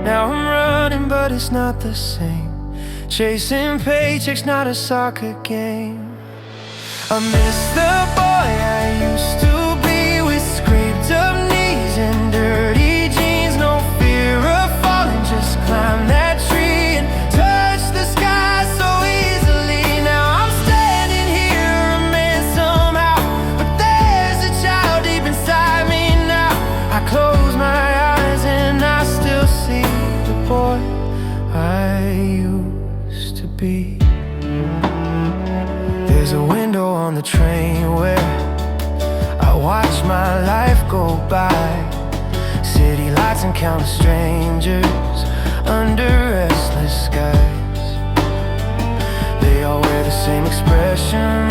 Now I'm running but it's not the same. Chasing paychecks, not a soccer game. I miss the boy I used to be, with scraped up knees and dirty jeans. No fear of falling, just climb that tree and touch the sky so easily. Now I'm standing here, a man somehow, but there's a child deep inside me now. I close my eyes and I still see the boy I used to be. There's a window on the train where I watch my life go by. City lights and countless strangers under restless skies. They all wear the same expression,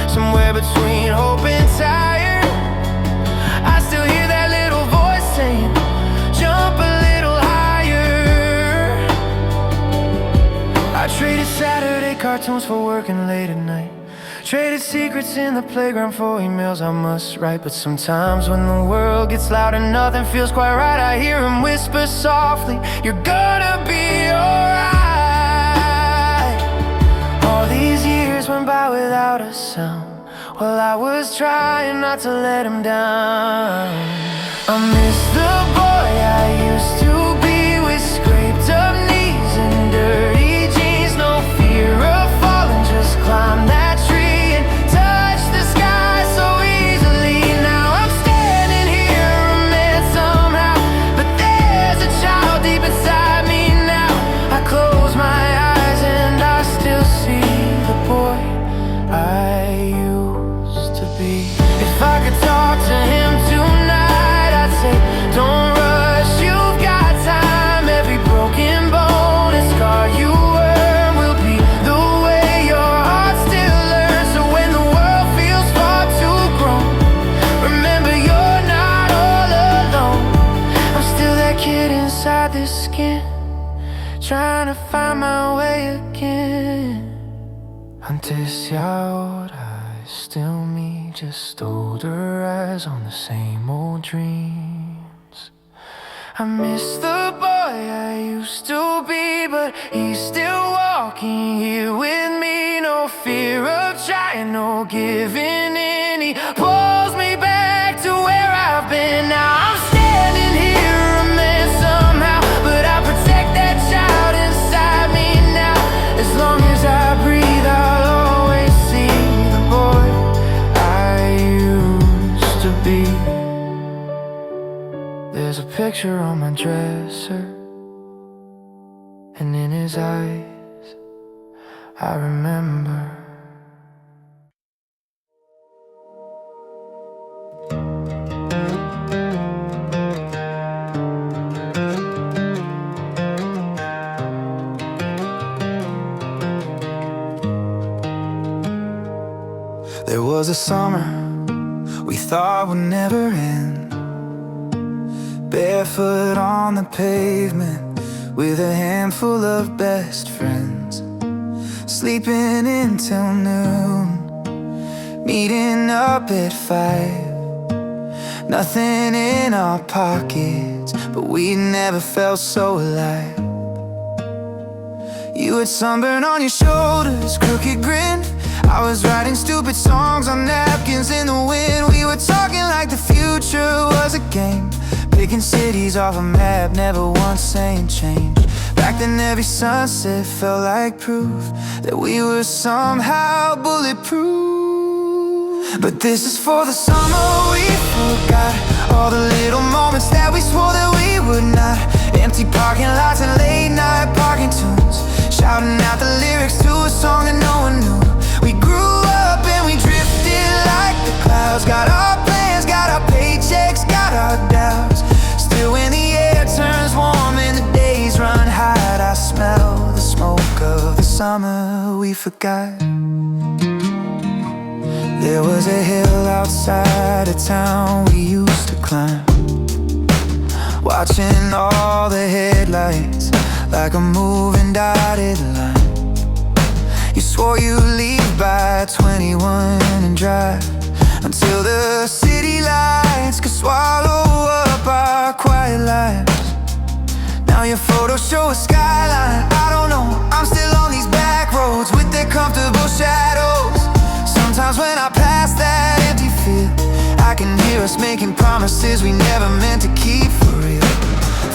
somewhere between hope and tired. I still hear that little voice saying, jump a little higher. I traded Saturday cartoons for working late at night. Traded secrets in the playground for emails I must write. But sometimes when the world gets loud and nothing feels quite right, I hear him whisper softly, you're gonna be alright. All these years went by without a sound, while I was trying not to let him down. I miss the boy I used to be, with scraped up knees and dirty jeans. No fear of falling, just climb that tree. Trying to find my way again. Antes y ahora es still me, just older eyes on the same old dreams. I miss the boy I used to be, but he's still walking here with me. No fear of trying, no giving in. He pulls me back to where I've been. Now I'm standing here, a man somehow, but I protect that child inside me now. As long as I breathe, I'll always see the boy I used to be. There's a picture on my dresser, and in his eyes I remember. There was a summer we thought would never end, barefoot on the pavement with a handful of best friends, sleeping until noon, meeting up at 5. Nothing in our pockets, but we never felt so alive. You had sunburn on your shoulders, crooked grin. I was writing stupid songs on napkins in the wind. We were talking like the future was a game, picking cities off a map, never once saying change. Back then every sunset felt like proof that we were somehow bulletproof. But this is for the summer we forgot, all the little moments that we swore that we would not. Empty parking lots and late night parking tunes, shouting out the lyrics to a song that no one knew. We grew up and we drifted like the clouds. Got our plans, got our paychecks, got our doubts. Still when the air turns we forgot. There was a hill outside of town we used to climb, watching all the headlights like a moving dotted line. You swore you'd leave by 21 and drive until the city lights could swallow up our quiet lives. Now your photos show a skyline. I don't know, I'm still on these back roads with their comfortable shadows. Sometimes when I pass that empty field, I can hear us making promises we never meant to keep for real.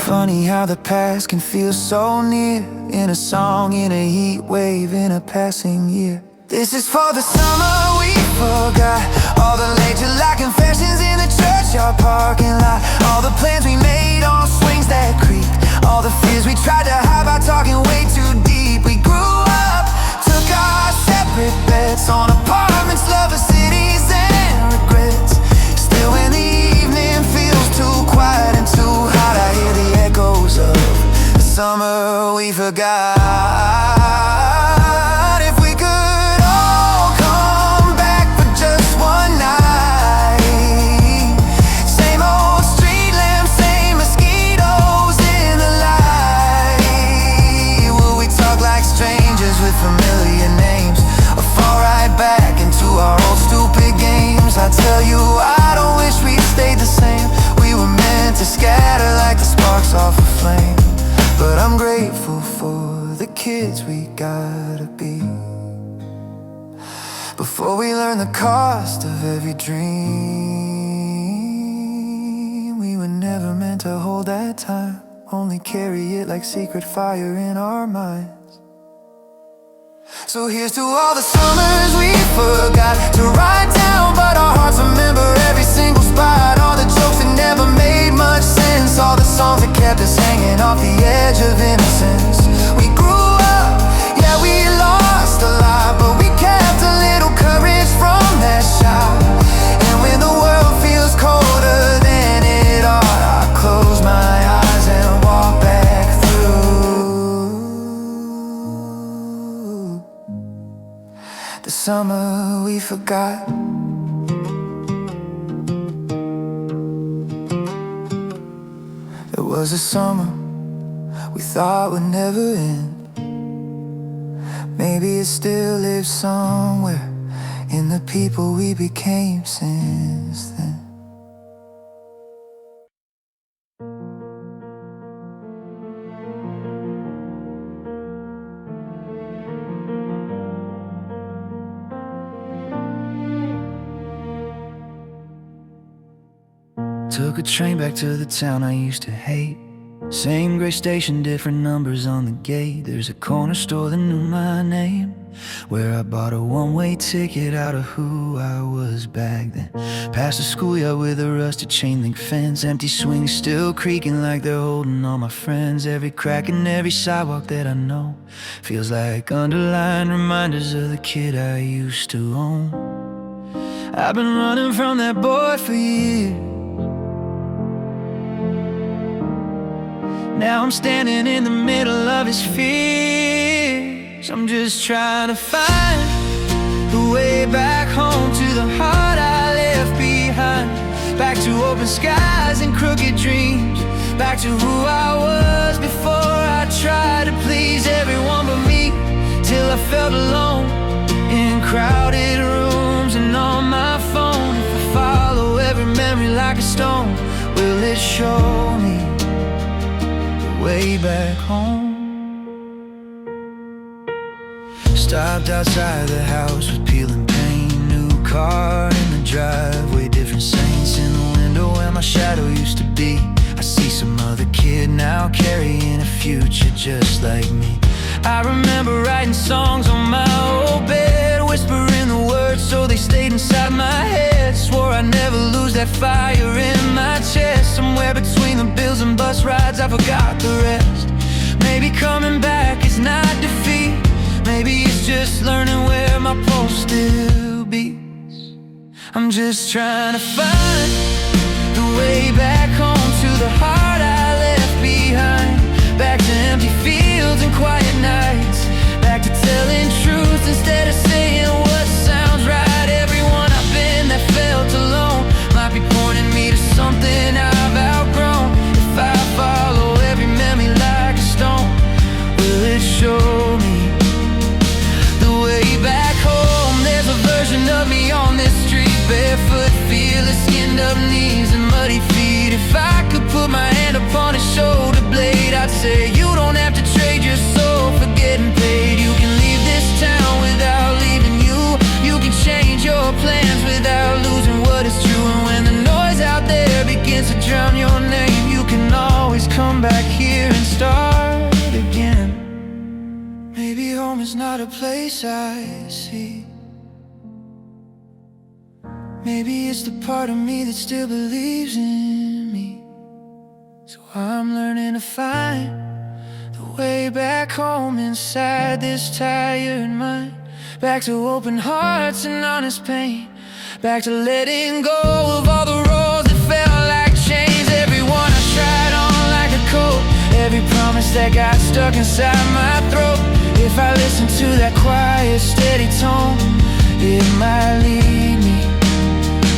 Funny how the past can feel so near, in a song, in a heat wave, in a passing year. This is for the summer we forgot, all the late July confessions in the churchyard parking lot, all the plans we made on swings that creaked, all the fears we tried to hide by talking way too deep. We grew up, took our separate bets on apartments, lovers, cities, and regrets. Still when the evening feels too quiet and too hot, I hear the echoes of the summer we forgot. If we could all come back for just one night, same old street lamps, same mosquitoes in the light. Will we talk like strangers with familiar names, or fall right back into our old stupid games? I tell you, I don't wish we'd stayed the same. We were meant to scatter like the sparks off a flame. But I'm grateful for the kids we gotta be, before we learn the cost of every dream. We were never meant to hold that time, only carry it like secret fire in our minds. So here's to all the summers we forgot to write down, but our hearts remember every single spot. All the jokes that never made much sense, all the songs that kept us hanging off the edge of innocence. We grew up, yeah, we lost a lot, but we kept a little courage from that shot. And when the world feels colder than it ought, I close my eyes and walk back through the summer we forgot. There was a summer we thought would never end. Maybe it still lives somewhere in the people we became since then. Took a train back to the town I used to hate. Same gray station, different numbers on the gate. There's a corner store that knew my name, where I bought a one-way ticket out of who I was back then. Past the schoolyard with a rusted chain-link fence, empty swings still creaking like they're holding all my friends. Every crack in every sidewalk that I know feels like underlined reminders of the kid I used to own. I've been running from that boy for years. Now I'm standing in the middle of his fears. I'm just trying to find the way back home to the heart I left behind. Back to open skies and crooked dreams. Back to who I was before I tried to please everyone but me, till I felt alone in crowded rooms and on my phone. If I follow every memory like a stone, will it show me way back home? Stopped outside the house with peeling paint. New car in the driveway, different saints in the window where my shadow used to be. I see some other kid now carrying a future just like me. I remember writing songs on my old bed, whispering the words so they stayed inside my head. Swore I'd never lose that fire in my chest. Somewhere between the bills and bus rides I forgot the rest. Maybe coming back is not defeat. Maybe it's just learning where my pulse still beats. I'm just trying to find the way back home to the heart I left behind. Back to empty fields and quiet nights. Back to telling truth feel the skinned up knees and muddy feet. If I could put my hand upon his shoulder blade, I'd say, you don't have to trade your soul for getting paid. You can leave this town without leaving you. You can change your plans without losing what is true. And when the noise out there begins to drown your name, you can always come back here and start again. Maybe home is not a place I see. Maybe it's the part of me that still believes in me. So I'm learning to find the way back home inside this tired mind. Back to open hearts and honest pain. Back to letting go of all the roads that felt like chains. Everyone I tried on like a coat, every promise that got stuck inside my throat. If I listen to that quiet, steady tone, it might lead me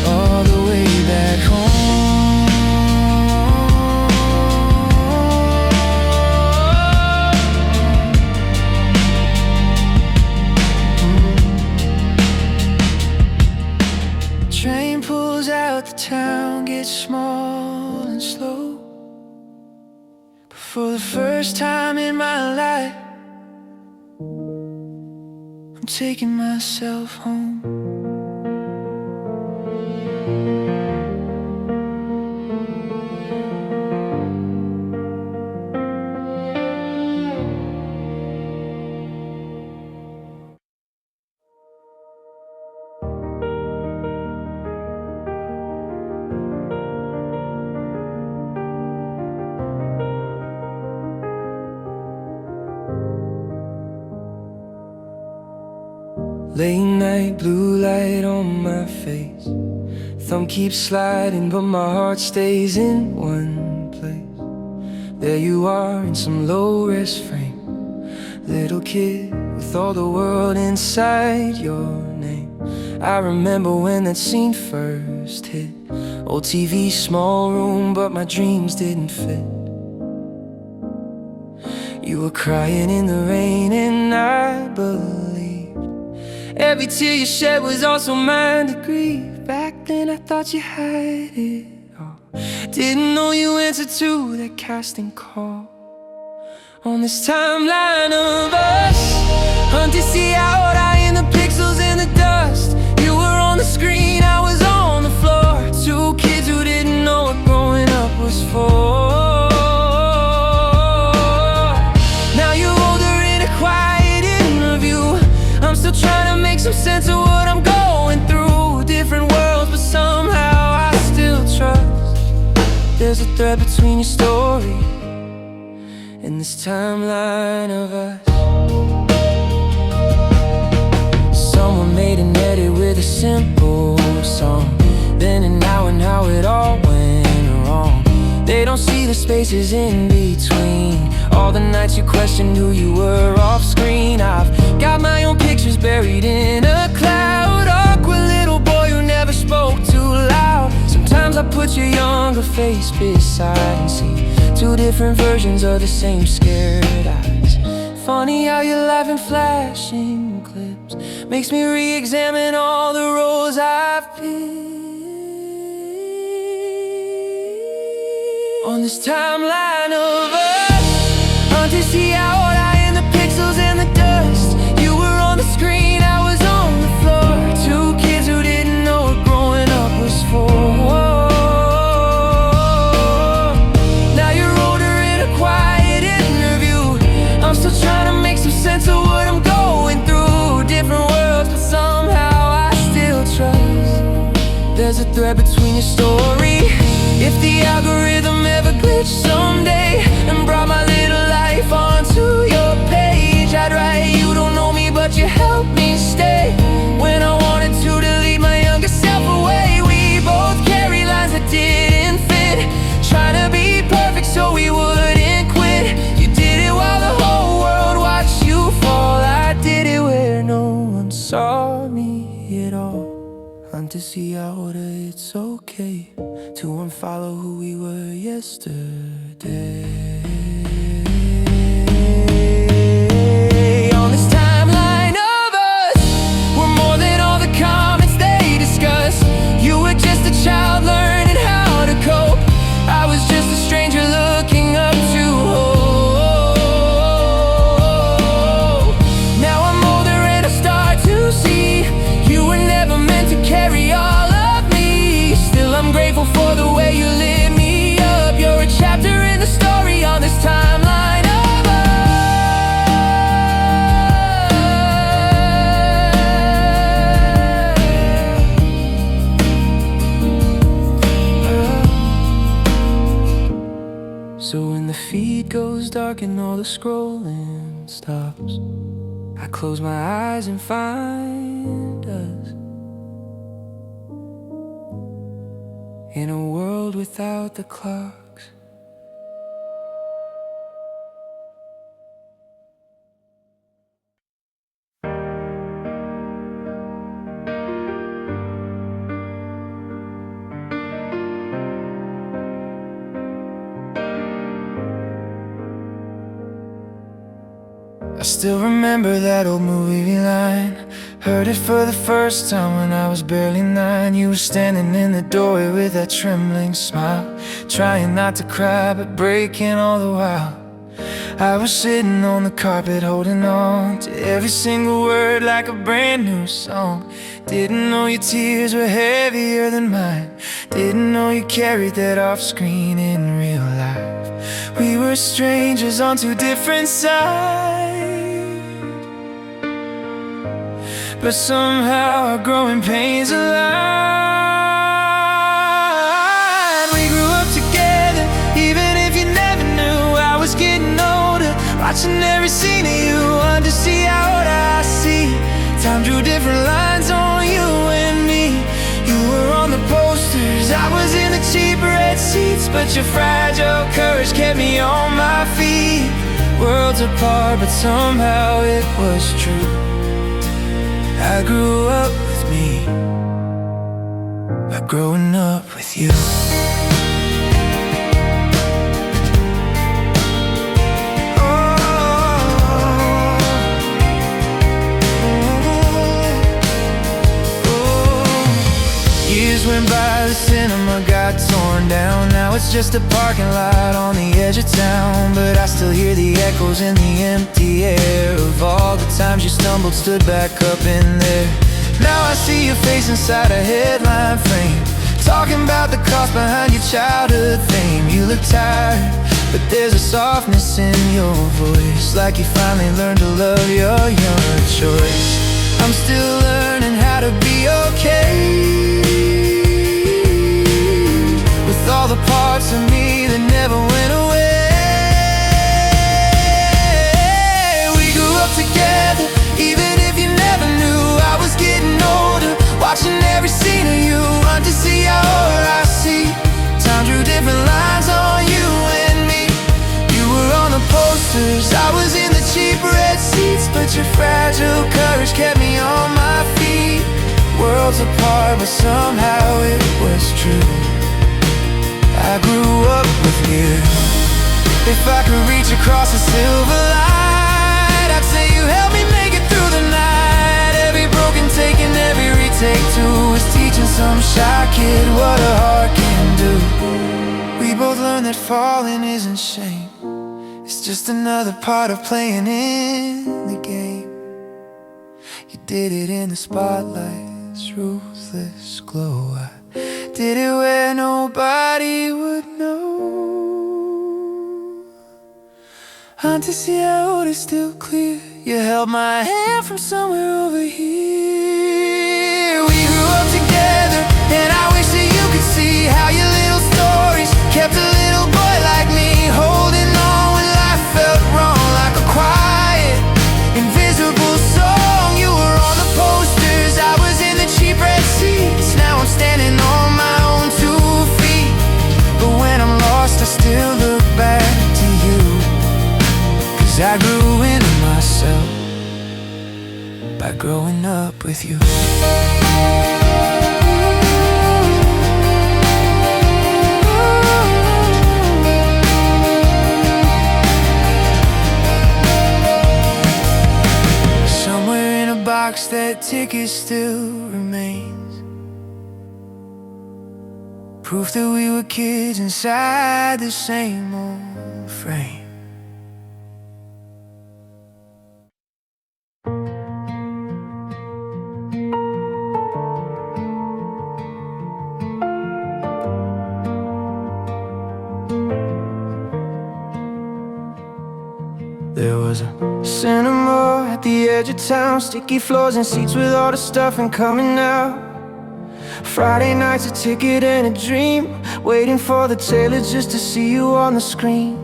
all the way back home. Train pulls out, the town gets small and slow. But for the first time in my life, I'm taking myself home. Late night, blue light on my face. Thumb keeps sliding, but my heart stays in one place. There you are in some low-res frame, little kid with all the world inside your name. I remember when that scene first hit. Old TV, small room, but my dreams didn't fit. You were crying in the rain and I believed every tear you shed was also mine to grieve. Back then I thought you had it all. Didn't know you answered to that casting call. On this timeline of us, hunt to see out eye in the pixels in the dust. You were on the screen, I was on the floor. Two kids who didn't know what growing up was for. Now you're older in a quiet interview. I'm still trying to make some sense of what I'm going through. Different worlds, but somehow I still trust. There's a thread between your story and this timeline of us. Someone made an edit with a simple song, then and now and how it all went wrong. They don't see the spaces in between, all the nights you questioned who you were off screen. I've got my own pictures buried in a cloud. Awkward little boy who never spoke too loud. Sometimes I put your younger face beside and see two different versions of the same scared eyes. Funny how your life in flashing clips makes me re-examine all the roles I've picked. On this timeline of us, hunt to see out eye in the pixels and the dust. You were on the screen, I was on the floor. Two kids who didn't know what growing up was for. Now you're older in a quiet interview. I'm still trying to make some sense of what I'm going through. Different worlds, but somehow I still trust. There's a thread between your story. If the algorithm ever glitched someday and brought my little life onto your page, I'd write, you don't know me, but you helped me stay. When I wanted to delete my younger self away, we both carry lines that didn't fit, trying to be perfect so we wouldn't quit. You did it while the whole world watched you fall. I did it where no one saw me at all. Hunt to see out it's okay to unfollow who we were yesterday. On this timeline of us, we're more than all the comments they discuss. You were just a goes dark and all the scrolling stops. I close my eyes and find us in a world without the clocks. I still remember that old movie line. Heard it for the first time when I was barely 9. You were standing in the doorway with that trembling smile, trying not to cry but breaking all the while. I was sitting on the carpet holding on to every single word like a brand new song. Didn't know your tears were heavier than mine. Didn't know you carried that off screen in real life. We were strangers on two different sides, but somehow our growing pains aligned. We grew up together, even if you never knew. I was getting older, watching every scene of you, to see how old I see. Time drew different lines on you and me. You were on the posters, I was in the cheap red seats, but your fragile courage kept me on my feet. Worlds apart, but somehow it was true. I grew up with me by growing up with you. Years went by, the cinema got torn down. Now it's just a parking lot on the edge of town, but I still hear the echoes in the empty air of all the times you stumbled, stood back up in there. Now I see your face inside a headline frame, talking about the cost behind your childhood fame. You look tired, but there's a softness in your voice, like you finally learned to love your younger choice. I'm still learning how to be okay with all the parts of me that never went away. We grew up together, even if you never knew. I was getting older, watching every scene of you, to see how old I see. Time drew different lines on you and me. You were on the posters, I was in the cheap red seats, but your fragile courage kept me on my feet. Worlds apart, but somehow it was true. I grew up with you. If I could reach across a silver light, I'd say you helped me make it through the night. Every broken take and every retake too was teaching some shy kid what a heart can do. We both learned that falling isn't shame, it's just another part of playing in the game. You did it in the spotlight's ruthless glow. I did it where nobody would know. To see how old it's still clear. You held my hand from somewhere over here. We grew up together, and I wish that you could see how your little stories kept a little boy like me holding on when life felt wrong, like a quiet, invisible song. You were on the posters, I was in the cheap red seats. Now I'm standing on my own 2 feet, but when I'm lost I still look back to you, 'cause I grew into myself by growing up with you. Somewhere in a box that ticket still remains, proof that we were kids inside the same old frame. There was a cinema at the edge of town, sticky floors and seats with all the stuffing coming out. Friday nights, a ticket and a dream, waiting for the tailor just to see you on the screen.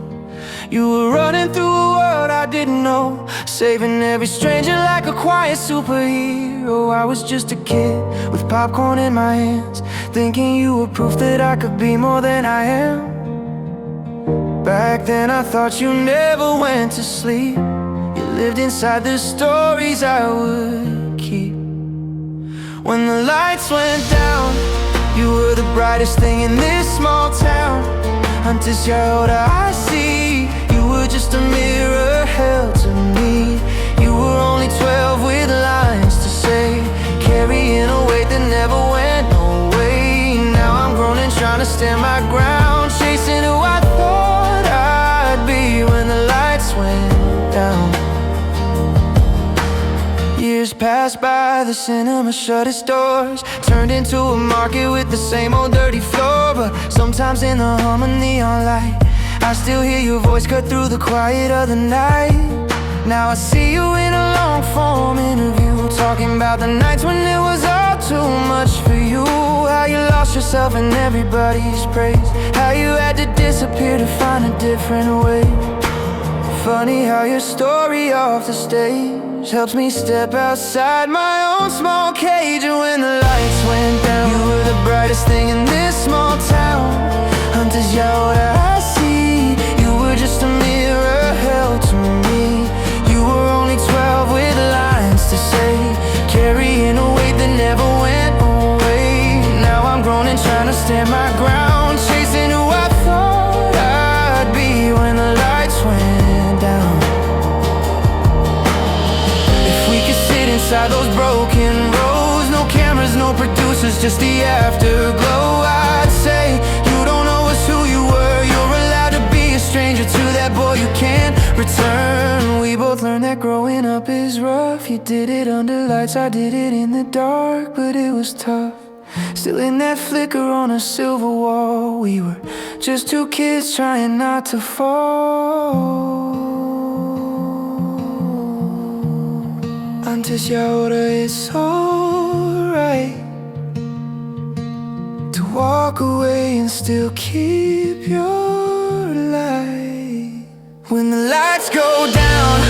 You were running through a world I didn't know, saving every stranger like a quiet superhero. I was just a kid with popcorn in my hands, thinking you were proof that I could be more than I am. Back then I thought you never went to sleep. You lived inside the stories I would keep. When the lights went down, you were the brightest thing in this small town. Until ahora I see you were just a mirror held to me. You were only 12 with lines to say, carrying a weight that never went away. Now I'm grown and trying to stand my ground, chasing who I thought I'd be when the lights went down. Years passed by, the cinema shut its doors, turned into a market with the same old dirty floor. But sometimes in the hum of neon light, I still hear your voice cut through the quiet of the night. Now I see you in a long-form interview, talking about the nights when it was all too much for you. How you lost yourself in everybody's praise, how you had to disappear to find a different way. Funny how your story off the stage helps me step outside my own small cage. And when the lights went down, you were the brightest thing in this small town. Antes y ahora I see you were just a mirror held to me. You were only 12 with lines to say, carrying a weight that never went away. Now I'm grown and trying to stand my ground, chasing who I thought I'd be when the lights went down. If we could sit inside those broken rows, no cameras, no producers, just the afterglow, I'd say you don't know us who you were. You're allowed to be a stranger to that boy you can't return. We both learned that growing up is rough. You did it under lights, I did it in the dark, but it was tough. Still in that flicker on a silver wall, we were just two kids trying not to fall. Antes y ahora it's alright to walk away and still keep your light. When the lights go down,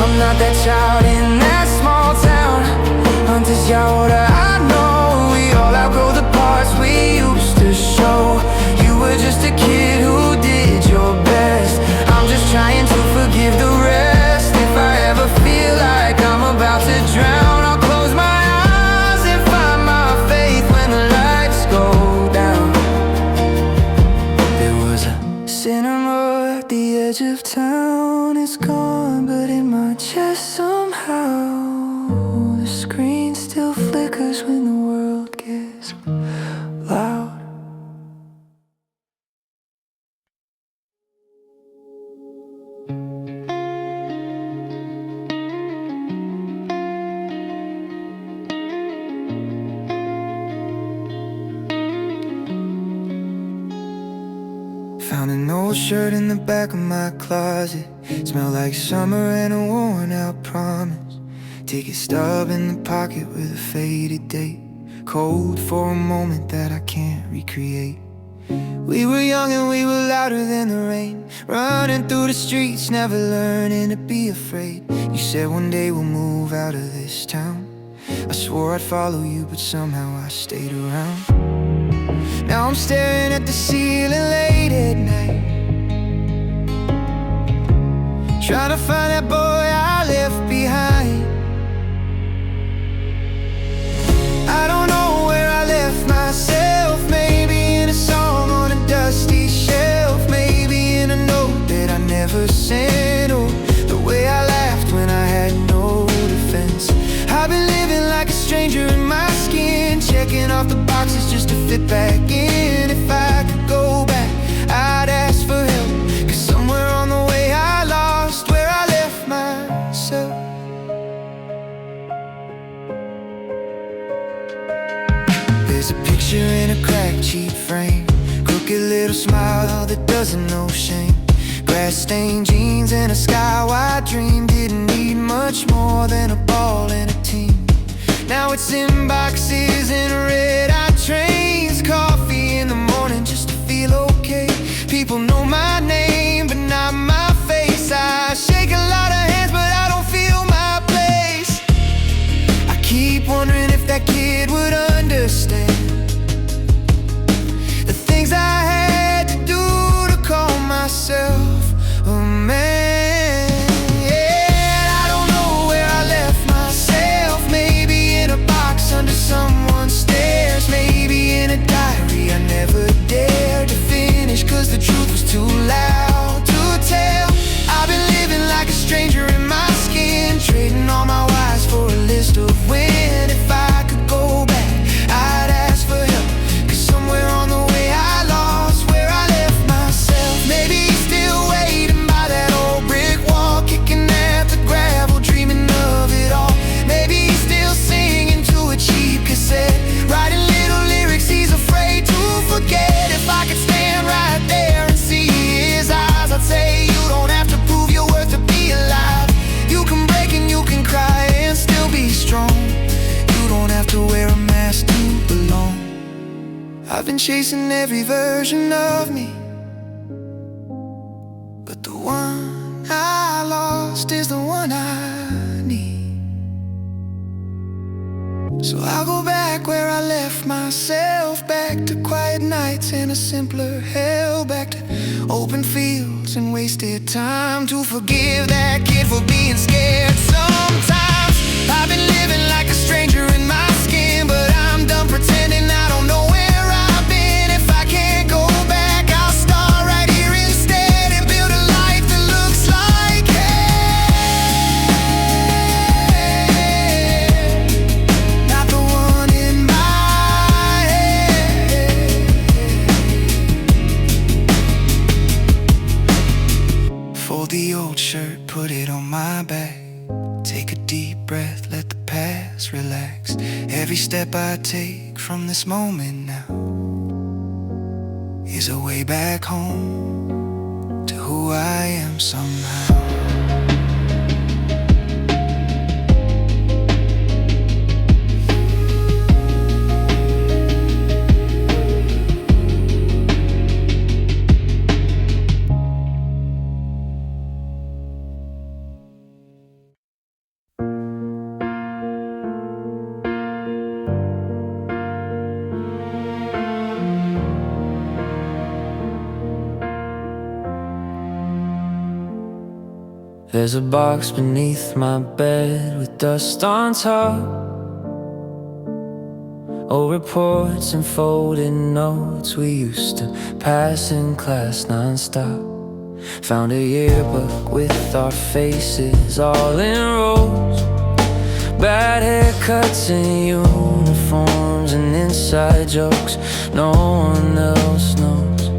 I'm not that child in that small town. Antes y ahora I know we all outgrow the parts we used to show. You were just a kid who did your best. I'm just trying to forgive the rest. If I ever feel like I'm about to drown, I'll close my eyes and find my faith when the lights go down. There was a cinema at the edge of town. It's gone, but in my chest somehow the screen still flickers when the world gets loud. Found an old shirt in the back of my closet. Smelled like summer and a worn out promise. Ticket stub in the pocket with a faded date. Cold for a moment that I can't recreate. We were young and we were louder than the rain, running through the streets, never learning to be afraid. You said one day we'll move out of this town. I swore I'd follow you, but somehow I stayed around. Now I'm staring at the ceiling late at night, trying to find that boy I left behind. I don't know where I left myself. Maybe in a song on a dusty shelf, maybe in a note that I never sent, or the way I laughed when I had no defense. I've been living like a stranger in my skin, checking off the boxes just to fit back in. If I could go back, I'd ask for help, 'cause somewhere on the way I lost where I left myself. There's a picture in a cracked cheap frame, crooked little smile that doesn't know shame. Grass-stained jeans and a sky-wide dream. Didn't need much more than a ball and a team. Now it's in boxes and red-eye trains. Coffee in the morning just to feel okay. People know my name but not my face. I've been chasing every version of me, but the one I lost is the one I need. So I'll go back where I left myself, back to quiet nights and a simpler hell, back to open fields and wasted time, to forgive that kid for being scared. Sometimes I've been living like a stranger in my skin, but I'm done pretending I don't know where I've been. If I can't go back, I'll start right here instead and build a life that looks like hell, not the one in my head. Fold the old shirt, put it on my back. Take a deep breath, let the past relax. Every step I take from this moment now is a way back home to who I am somehow. There's a box beneath my bed with dust on top. Old reports and folded notes we used to pass in class non-stop. Found a yearbook with our faces all in rows. Bad haircuts and uniforms and inside jokes no one else knows.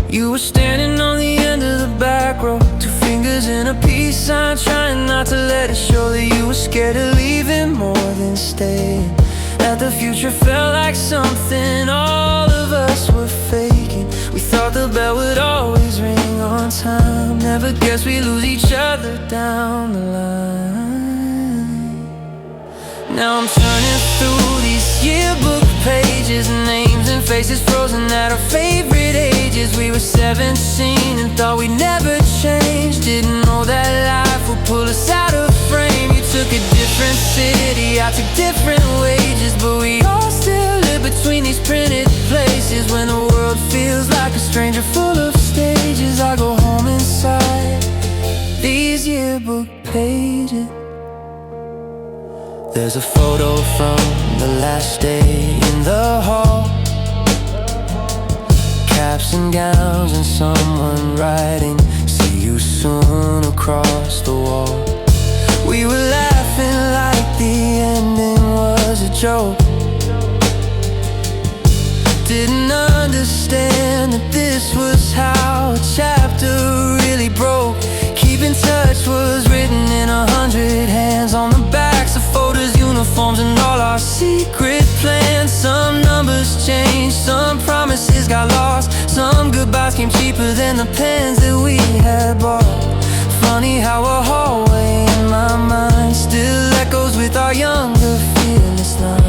You were standing on the end of the back row, fingers in a peace sign, trying not to let it show that you were scared of leaving more than staying. That the future felt like something all of us were faking. We thought the bell would always ring on time, never guessed we'd lose each other down the line. Now I'm turning through these yearbook pages, names and faces frozen at our favorite ages. We were 17 and thought we'd never change, didn't know that life would pull us out of frame. You took a different city, I took different wages, but we all still live between these printed places. When the world feels like a stranger full of stages, I go home inside these yearbook pages. There's a photo from the last day in the hall, caps and gowns and someone writing "see you soon" across the wall. We were laughing like the ending was a joke, didn't understand that this was how a chapter really broke. Keep in touch was written in 100 hands on the backs of photos, uniforms, and all our secret plans. Some numbers changed, some promises got lost, some goodbyes came cheaper than the pens that we had bought. Funny how a hallway in my mind still echoes with our younger fearless lines.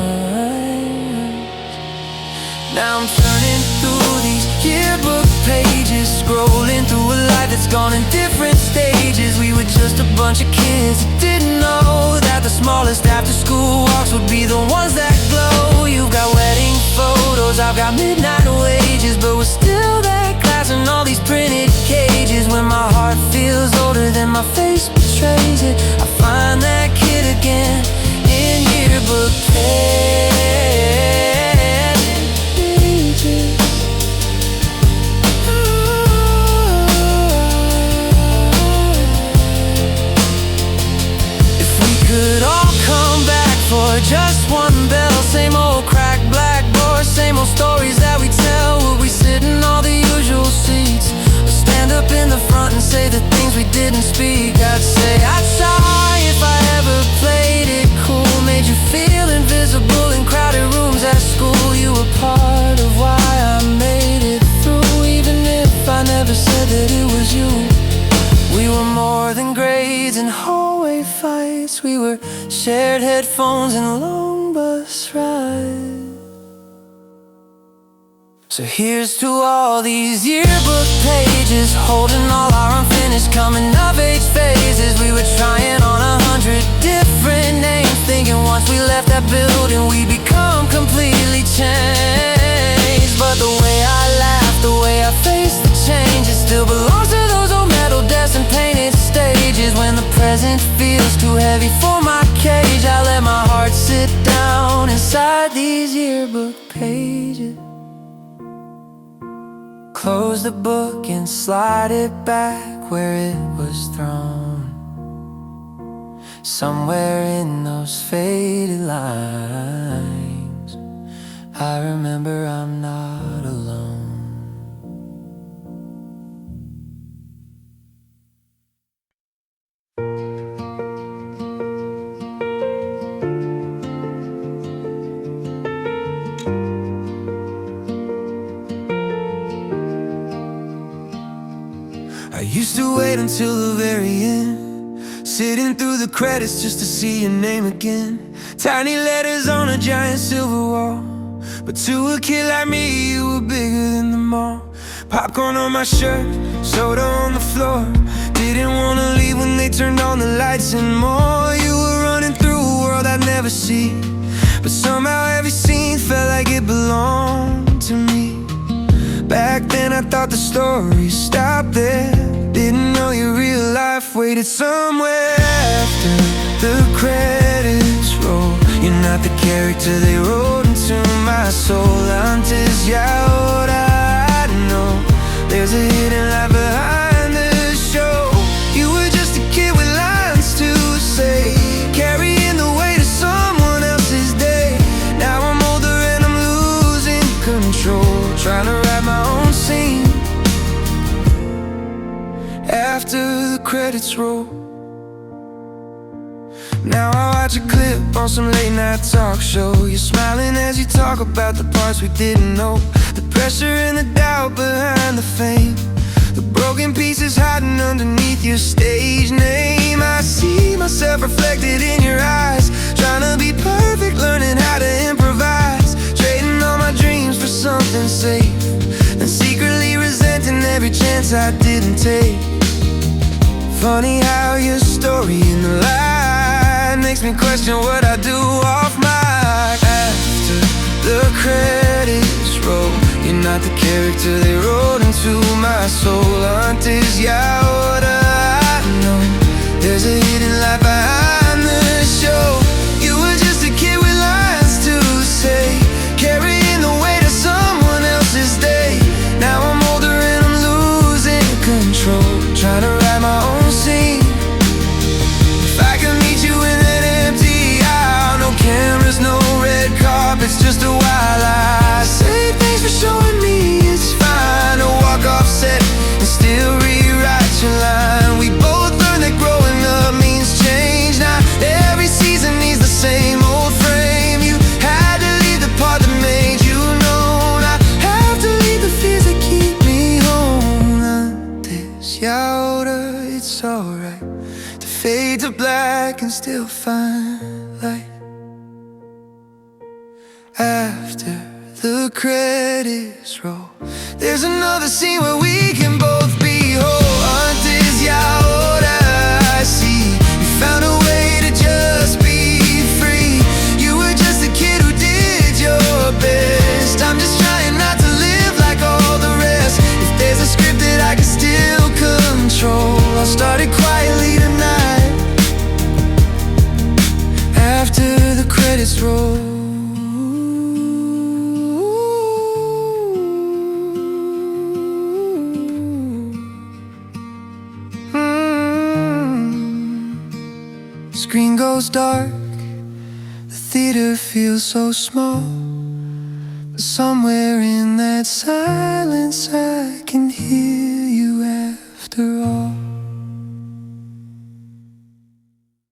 Now I'm turning through these yearbook pages, scrolling through a life that's gone in different stages. We were just a bunch of kids that didn't know that the smallest after school walks would be the ones that glow. You've got wedding photos, I've got midnight wages, but we're still that class in all these printed cages. When my heart feels older than my face betrays it, I find that kid again in yearbook pages. For just one bell, same old cracked blackboard, same old stories that we tell. Would we sit in all the usual seats, or stand up in the front and say the things we didn't speak? I'd say I'd try if I ever played it cool, made you feel invisible in crowded rooms at school. You were part of why I made it through, even if I never said that it was you. We were more than grades and hallway fights, we were shared headphones and long bus rides. So here's to all these yearbook pages, holding all our unfinished coming of age phases. We were trying on 100 different names, thinking once we left that building we'd become completely changed. But the way I laugh, the way I face the change, it still belongs to those old metal desks and painted stages. When the present feels too heavy for my cage, I let my heart sit down inside these yearbook pages. Close the book and slide it back where it was thrown. Somewhere in those faded lines, I remember I'm not alone. I used to wait until the very end, sitting through the credits just to see your name again. Tiny letters on a giant silver wall, but to a kid like me you were bigger than them all. Popcorn on my shirt, soda on the floor. Didn't wanna leave when they turned on the lights and more. You were running through a world I'd never see, but somehow every scene felt like it belonged to me. Back then I thought the story stopped there, didn't know your real life waited somewhere after the credits roll. You're not the character they wrote into my soul. Antes y ahora no, there's a hidden life behind the show. You were just a kid with lines to say, carrying the weight of someone else's day. Now I'm older and I'm losing control, trying to write my own scene after the credits roll. Now I watch a clip on some late night talk show. You're smiling as you talk about the parts we didn't know, the pressure and the doubt behind the fame, the broken pieces hiding underneath your stage name. I see myself reflected in your eyes, trying to be perfect, learning how to improvise, trading all my dreams for something safe, and secretly resenting every chance I didn't take. Funny how your story in the line makes me question what I do off mic. After the credits roll, you're not the character they wrote into my soul. Antes y ahora no, there's a hidden life behind the show. You were just a kid with lines to say, carrying the weight of someone else's day. Now I'm older and I'm losing control, trying to write my own scene. If I could meet you in that empty aisle, no cameras, no red carpets, just a while I say thanks for showing me it's fine to walk off set and still rewrite your line. We both learned that growing up means change. Now every season needs the same old frame. You had to leave the part that made you known. I have to leave the fears that keep me home. Antes y ahora it's alright to fade to black and still find light. After the credits roll, there's another scene where we can both be whole. Antes y ahora I see you found a way to just be free. You were just a kid who did your best. I'm just trying not to live like all the rest. If there's a script that I can still control, I'll start it quietly tonight after the credits roll. Screen goes dark, the theater feels so small, but somewhere in that silence I can hear you after all.